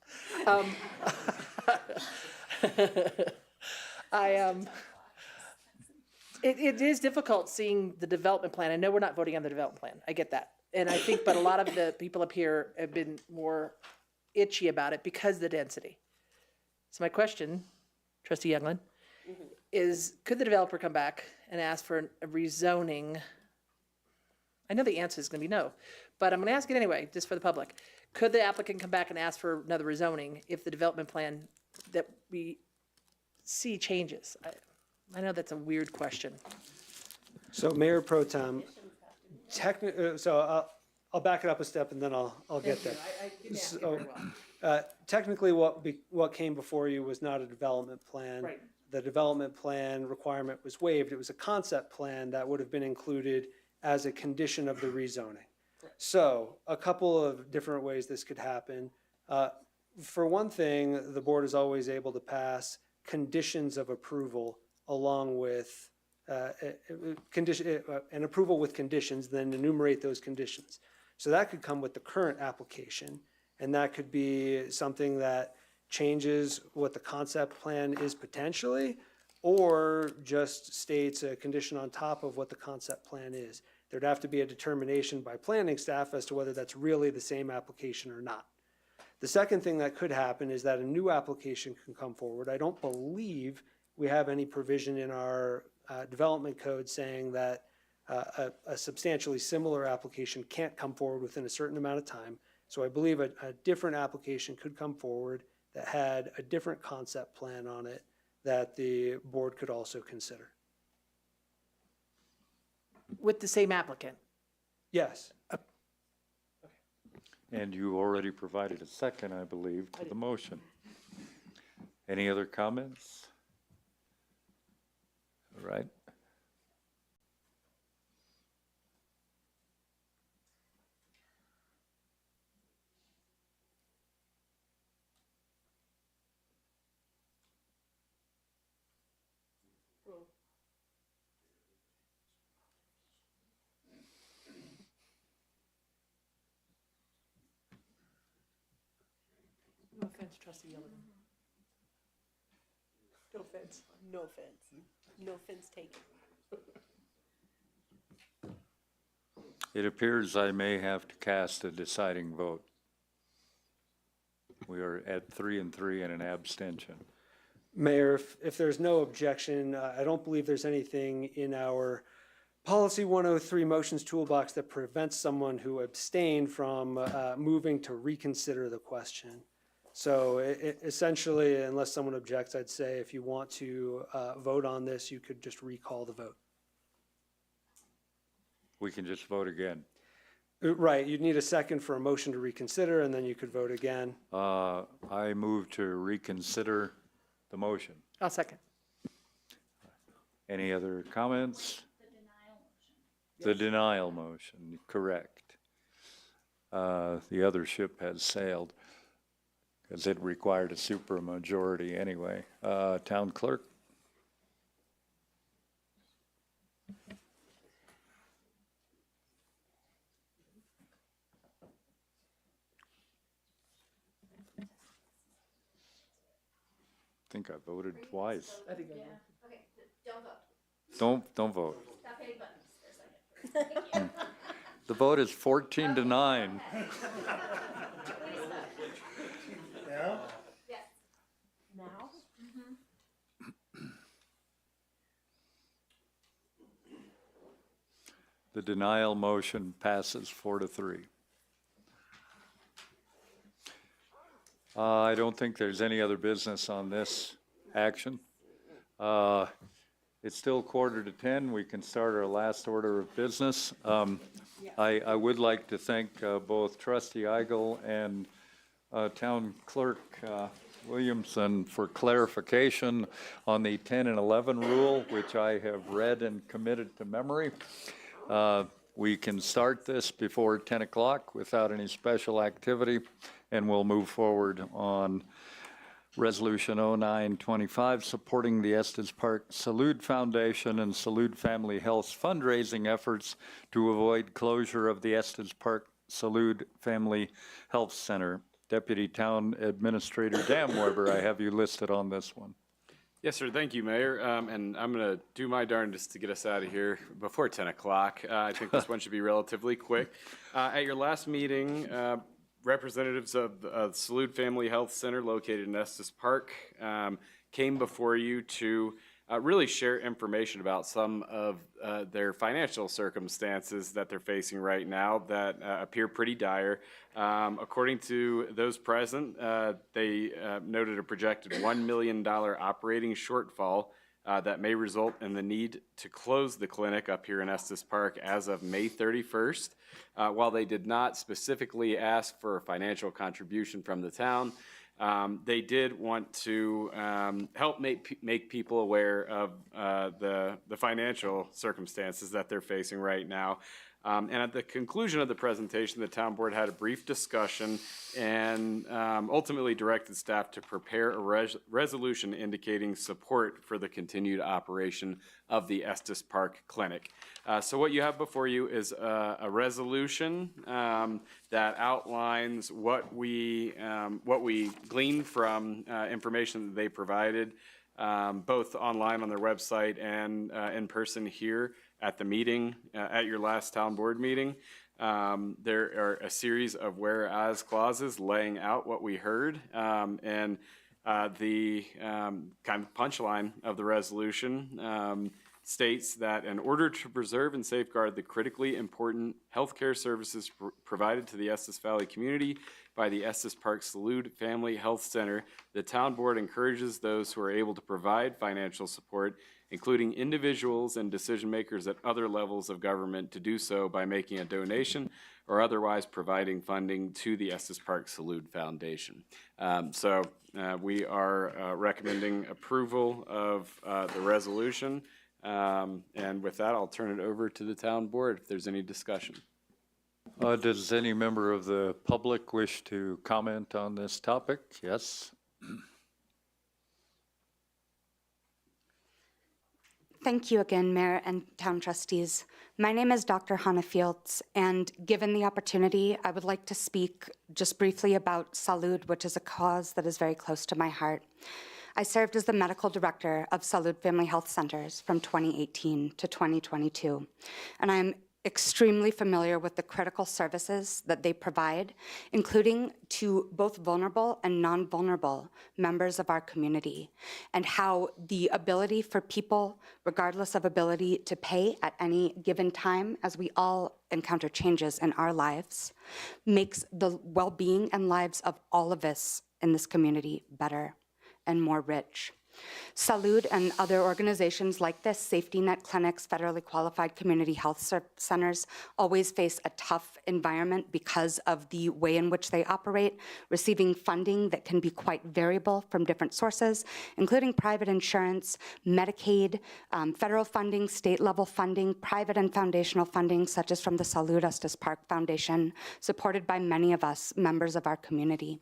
It is difficult seeing the development plan. I know we're not voting on the development plan. I get that. And I think, but a lot of the people up here have been more itchy about it because of the density. So my question, trustee Youngland, is could the developer come back and ask for a rezoning? I know the answer is going to be no, but I'm going to ask it anyway, just for the public. Could the applicant come back and ask for another rezoning if the development plan that we see changes? I know that's a weird question. So Mayor Pro Tem, I'll back it up a step and then I'll get there. Technically, what came before you was not a development plan. Right. The development plan requirement was waived. It was a concept plan that would have been included as a condition of the rezoning. So a couple of different ways this could happen. For one thing, the board is always able to pass conditions of approval along with an approval with conditions, then enumerate those conditions. So that could come with the current application, and that could be something that changes what the concept plan is potentially, or just states a condition on top of what the concept plan is. There'd have to be a determination by planning staff as to whether that's really the same application or not. The second thing that could happen is that a new application can come forward. I don't believe we have any provision in our development code saying that a substantially similar application can't come forward within a certain amount of time. So I believe a different application could come forward that had a different concept plan on it that the board could also consider. With the same applicant? Yes. And you already provided a second, I believe, to the motion. Any other comments? All right. No offense, trustee Youngland. No offense. No offense. No offense taken. It appears I may have to cast a deciding vote. We are at 3 and 3 and an abstention. Mayor, if there's no objection, I don't believe there's anything in our Policy 103 motions toolbox that prevents someone who abstained from moving to reconsider the question. So essentially, unless someone objects, I'd say if you want to vote on this, you could just recall the vote. We can just vote again. Right, you'd need a second for a motion to reconsider, and then you could vote again. I move to reconsider the motion. I'll second. Any other comments? The denial motion, correct. The other ship has sailed because it required a supermajority anyway. Town clerk? I think I voted twice. I think Okay, don't vote. Don't vote. Stop hitting buttons for a second. Thank you. The vote is 14 to 9. Yeah? Yes. Now? The denial motion passes 4 to 3. I don't think there's any other business on this action. It's still 9:45. We can start our last order of business. I would like to thank both Trustee Eigel and Town Clerk Williamson for clarification on the 10 and 11 rule, which I have read and committed to memory. We can start this before 10 o'clock without any special activity, and we'll move forward on Resolution 0925, supporting the Estes Park Salud Foundation and Salud Family Health's fundraising efforts to avoid closure of the Estes Park Salud Family Health Center. Deputy Town Administrator Dan Weber, I have you listed on this one. Yes, sir. Thank you, Mayor. And I'm going to do my darndest to get us out of here before 10 o'clock. I think this one should be relatively quick. At your last meeting, representatives of the Salud Family Health Center located in Estes Park came before you to really share information about some of their financial circumstances that they're facing right now that appear pretty dire. According to those present, they noted a projected $1 million operating shortfall that may result in the need to close the clinic up here in Estes Park as of May 31st. While they did not specifically ask for a financial contribution from the town, they did want to help make people aware of the financial circumstances that they're facing right now. And at the conclusion of the presentation, the town board had a brief discussion and ultimately directed staff to prepare a resolution indicating support for the continued operation of the Estes Park Clinic. So what you have before you is a resolution that outlines what we gleaned from information that they provided, both online on their website and in person here at the meeting, at your last town board meeting. There are a series of whereas clauses laying out what we heard, and the kind of punchline of the resolution states that in order to preserve and safeguard the critically important healthcare services provided to the Estes Valley community by the Estes Park Salud Family Health Center, the town board encourages those who are able to provide financial support, including individuals and decision makers at other levels of government, to do so by making a donation or otherwise providing funding to the Estes Park Salud Foundation. So we are recommending approval of the resolution. And with that, I'll turn it over to the town board if there's any discussion. Does any member of the public wish to comment on this topic? Yes. Thank you again, Mayor and Town Trustees. My name is Dr. Hannah Fields, and given the opportunity, I would like to speak just briefly about Salud, which is a cause that is very close to my heart. I served as the medical director of Salud Family Health Centers from 2018 to 2022, and I am extremely familiar with the critical services that they provide, including to both vulnerable and non-vulnerable members of our community, and how the ability for people, regardless of ability to pay at any given time, as we all encounter changes in our lives, makes the well-being and lives of all of us in this community better and more rich. Salud and other organizations like this, safety net clinics, federally qualified community health centers, always face a tough environment because of the way in which they operate, receiving funding that can be quite variable from different sources, including private insurance, Medicaid, federal funding, state level funding, private and foundational funding, such as from the Salud Estes Park Foundation, supported by many of us, members of our community.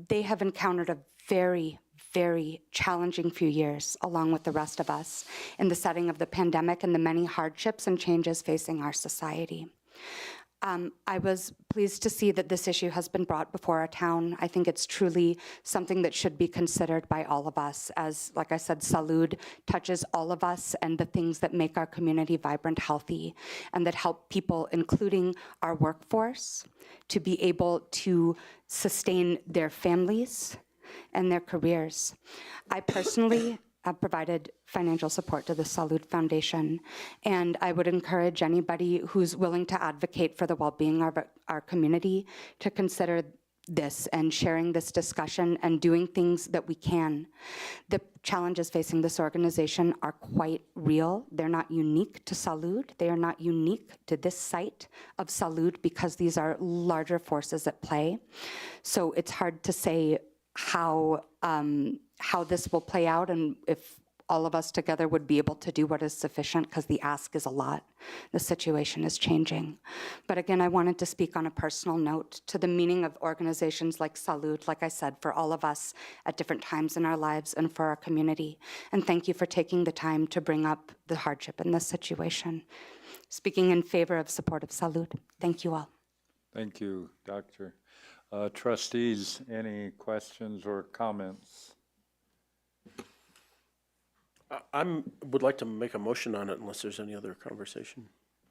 They have encountered a very challenging few years, along with the rest of us, in the setting of the pandemic and the many hardships and changes facing our society. I was pleased to see that this issue has been brought before our town. I think it's truly something that should be considered by all of us, as, like I said, Salud touches all of us and the things that make our community vibrant, healthy, and that help people, including our workforce, to be able to sustain their families and their careers. I personally have provided financial support to the Salud Foundation, and I would encourage anybody who's willing to advocate for the well-being of our community to consider this and sharing this discussion and doing things that we can. The challenges facing this organization are quite real. They're not unique to Salud. They are not unique to this site of Salud because these are larger forces at play. So it's hard to say how this will play out and if all of us together would be able to do what is sufficient, because the ask is a lot. The situation is changing. But again, I wanted to speak on a personal note to the meaning of organizations like Salud, like I said, for all of us at different times in our lives and for our community. And thank you for taking the time to bring up the hardship in this situation. Speaking in favor of support of Salud. Thank you all. Thank you, Doctor. Trustees, any questions or comments? Would like to make a motion on it unless there's any other conversation.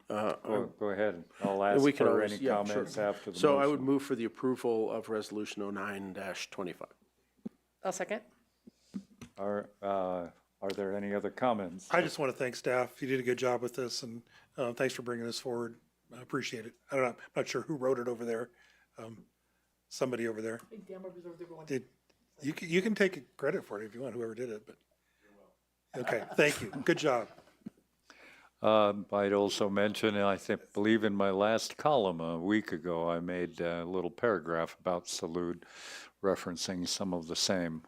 Go ahead. I'll ask We can for always, any yeah, comments sure. after the So I would motion. move for the approval of Resolution 09-25. I'll second. Are there any other comments? I just want to thank staff. You did a good job with this, and thanks for bringing this forward. I appreciate it. I don't know, I'm not sure who wrote it over there. Somebody over there. Did, you can take credit for it if you want, whoever did it, but. Okay, thank you. Good job. I'd also mention, and believe in my last column a week ago, I made a little paragraph about Salud, referencing some of the same.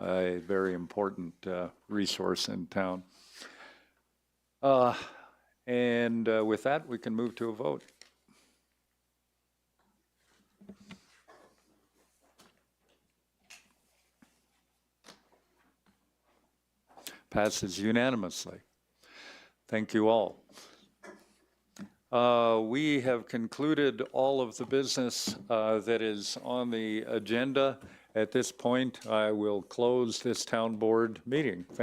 A very important resource in town. And with that, we can move to a vote. Passes unanimously. Thank you all. We have concluded all of the business that is on the agenda. At this point, I will close this town board meeting. Thank